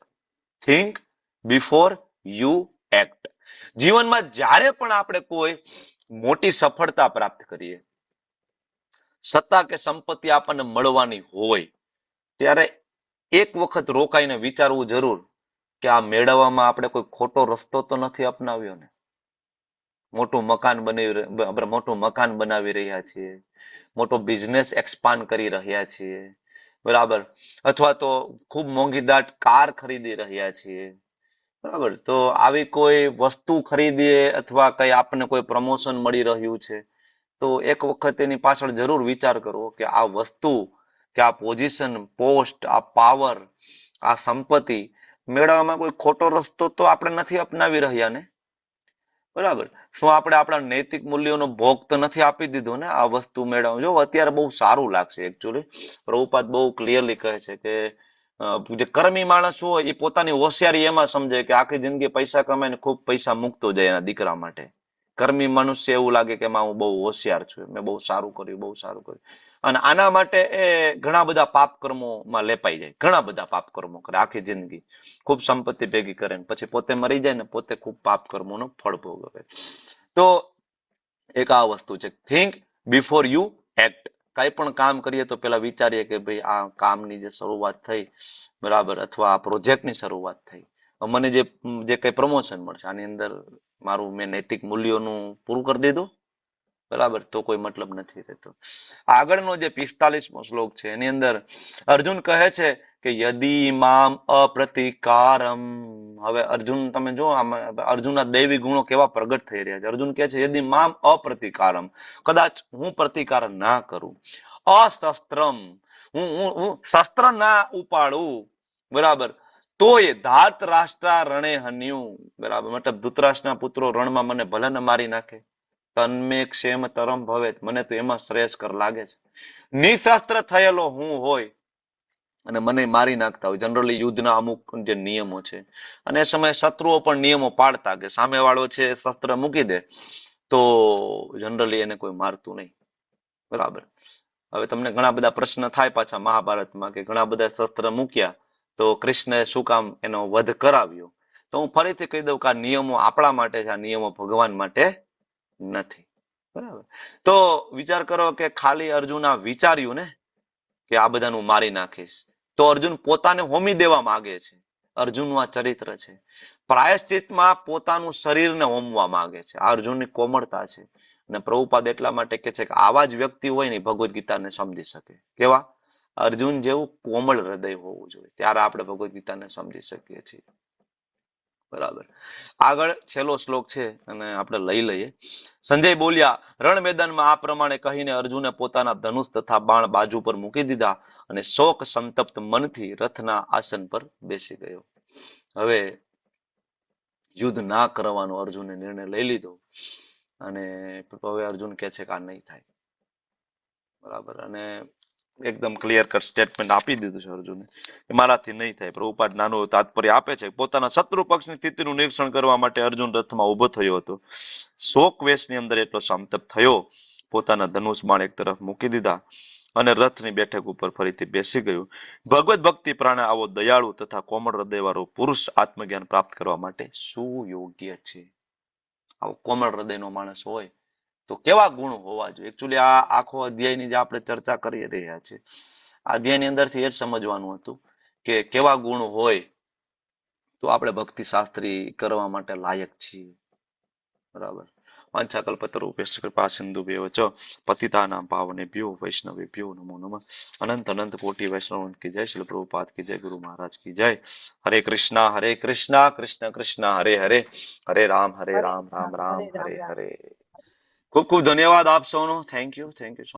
think before you act. જીવનમાં જ્યારે પણ આપણે કોઈ મોટી સફળતા પ્રાપ્ત કરીએ, સત્તા કે સંપત્તિ આપણને મળવાની હોય, ત્યારે એક વખત રોકાઈને વિચારવું જરૂર કે આ મેળવવામાં આપણે કોઈ ખોટો રસ્તો તો નથી અપનાવ્યો ને? મોટું મકાન બનાવી રહ્યા છીએ, મોટો બિઝનેસ એક્સપાન્ડ કરી રહ્યા છીએ, બરાબર? અથવા તો ખૂબ મોંઘીદાટ કાર ખરીદી રહ્યા છીએ, બરાબર? તો આવી કોઈ વસ્તુ ખરીદીએ અથવા કઈ આપણને કોઈ પ્રમોશન મળી રહ્યું છે, તો એક વખત એની પાછળ જરૂર વિચાર કરવો કે આ વસ્તુ કે આ પોઝિશન, પોસ્ટ, આ પાવર, આ સંપત્તિ મેળવવામાં કોઈ ખોટો રસ્તો તો આપણે નથી અપનાવી રહ્યા ને, બરાબર? શું આપણે આપણા નૈતિક મૂલ્યોનો ભોગ તો નથી આપી દીધો ને આ વસ્તુ મેળવવા? જો અત્યારે બહુ સારું લાગશે એકચ્યુઅલી, પ્રભુપાદ બહુ ક્લિયરલી કહે છે કે જે કર્મી માણસ હોય એ પોતાની હોશિયારી એમાં સમજે કે આખી જિંદગી પૈસા કમાઈને ખૂબ પૈસા મૂકતો જાય એના દીકરા માટે. કર્મી મનુષ્ય એવું લાગે કે હું બહુ હોશિયાર છું, મેં બહુ સારું કર્યું, બહુ સારું કર્યું. અને આના માટે એ ઘણા બધા પાપ કર્મોમાં લેપાઈ જાય, ઘણા બધા પાપ કર્મો કરે આખી જિંદગી, ખૂબ સંપત્તિ ભેગી કરે, પછી પોતે મરી જાય ને પોતે ખૂબ પાપ કર્મોનું ફળ ભોગવે. તો એક આ વસ્તુ છે, થિંક બિફોર યુ એક્ટ. કઈ પણ કામ કરીએ તો પેલા વિચારીએ કે ભાઈ આ કામની જે શરૂઆત થઈ, બરાબર, અથવા આ પ્રોજેક્ટની શરૂઆત થઈ, મને જે કઈ પ્રમોશન મળશે આની અંદર મારું મેં નૈતિક મૂલ્યોનું પૂરું કરી દીધું, બરાબર, તો કોઈ મતલબ નથી રહેતો. આગળનો જે 45મો શ્લોક છે એની અંદર અર્જુન કહે છે કે યદિ મામ અપ્રતિકારમ. હવે અર્જુન તમે જો અર્જુનના દૈવી ગુણો કેવા પ્રગટ થઈ રહ્યા છે. અર્જુન કહે છે યદિ મામ અપ્રતિકારમ, કદાચ હું પ્રતિકાર ના કરું, અશસ્ત્રમ, હું શસ્ત્ર ના ઉપાડું, બરાબર, તો એ ધાત રાષ્ટ્ર રણે હન્યું, બરાબર, મતલબ ધૃતરાષ્ટ્રના પુત્રો રણમાં મને ભલે ને મારી નાખે, તન્મે ક્ષેમ તરમ ભવે, મને તો એમાં શ્રેયસ્કર લાગે છે. નિશસ્ત્ર થયેલો હું હોય અને મને મારી નાખતા હોય. જનરલી યુદ્ધના અમુક જે નિયમો છે, અને એ સમયે શત્રુઓ પણ નિયમો પાડતા કે સામેવાળો છે શસ્ત્ર મૂકી દે તો જનરલી એને કોઈ મારતું નહીં, બરાબર. હવે તમને ઘણા બધા પ્રશ્ન થાય પાછા મહાભારતમાં કે ઘણા બધા શસ્ત્ર મૂક્યા તો કૃષ્ણએ શું કામ એનો વધ કરાવ્યો? તો હું ફરીથી કહી દઉં કે આ નિયમો આપણા માટે છે, આ નિયમો ભગવાન માટે નથી, બરાબર. તો વિચાર કરો કે ખાલી અર્જુન આ વિચાર્યું ને કે આ બધાનું મારી નાખીશ, તો અર્જુન પોતાને હોમી દેવા માંગે છે. અર્જુનનું આ ચરિત્ર છે. પ્રાયશ્ચિતમાં પોતાનું શરીરને હોમવા માંગે છે. આ અર્જુનની કોમળતા છે. અને પ્રભુપાદ એટલા માટે કે છે કે આવા જ વ્યક્તિ હોય ને ભગવદ્ ગીતાને સમજી શકે. કેવા? અર્જુન જેવું કોમળ હૃદય હોવું જોઈએ, ત્યારે આપણે ભગવદ્ ગીતાને સમજી શકીએ છીએ, બરાબર. આગળ છેલ્લો શ્લોક છે અને આપણે લઈ લઈએ. સંજય બોલ્યા, રણ મેદાનમાં આ પ્રમાણે કહીને અર્જુને પોતાના ધનુષ તથા બાણ બાજુ પર મૂકી દીધા અને શોક સંતપ્ત મનથી રથના આસન પર બેસી ગયો. હવે યુદ્ધ ના કરવાનો અર્જુને નિર્ણય લઈ લીધો અને હવે અર્જુન કહે છે કે આ નહીં થાય, બરાબર. અને એકદમ ક્લિયર કટ સ્ટેટમેન્ટ આપી દીધું છે અર્જુને કે મારાથી નહીં થાય. પ્રભુપાદ નાનું તાત્પર્ય આપે છે. પોતાના શત્રુ પક્ષની સ્થિતિનું નિરીક્ષણ કરવા માટે અર્જુન રથમાં ઉભો થયો હતો. શોક વેશની અંદર એટલો સંતપ્ત થયો, પોતાના ધનુષ બાણ એક તરફ મૂકી દીધા અને રથની બેઠક ઉપર ફરીથી બેસી ગયું. ભગવત ભક્તિ પ્રાણે આવો દયાળુ તથા કોમળ હૃદયવાળો પુરુષ આત્મજ્ઞાન પ્રાપ્ત કરવા માટે સુયોગ્ય છે. આવો કોમળ હૃદયનો માણસ હોય તો કેવા ગુણ હોવા જોઈએ? એકચ્યુઅલી આ આખો અધ્યાયની જે આપણે ચર્ચા કરી રહ્યા છે, આ અધ્યાયની અંદરથી એ જ સમજવાનું હતું કે કેવા ગુણ હોય તો આપણે ભક્તિ શાસ્ત્રી કરવા માટે લાયક છીએ, બરાબર. વાંછાકલ્પતરુભ્યશ્ચ કૃપા સિંધુભ્યો ચ પતિતાનાં પાવનેભ્યો વૈષ્ણવેભ્યો નમો નમઃ. અનંત અનંત કોટી વૈષ્ણવ કી જય. શ્રી પ્રભુપાદ કી જય. ગુરુ મહારાજ કી જય. હરે કૃષ્ણ કૃષ્ણ કૃષ્ણ હરે હરે, હરે રામ રામ રામ હરે હરે. ખૂબ ખૂબ ધન્યવાદ આપ સૌનો. Thank you.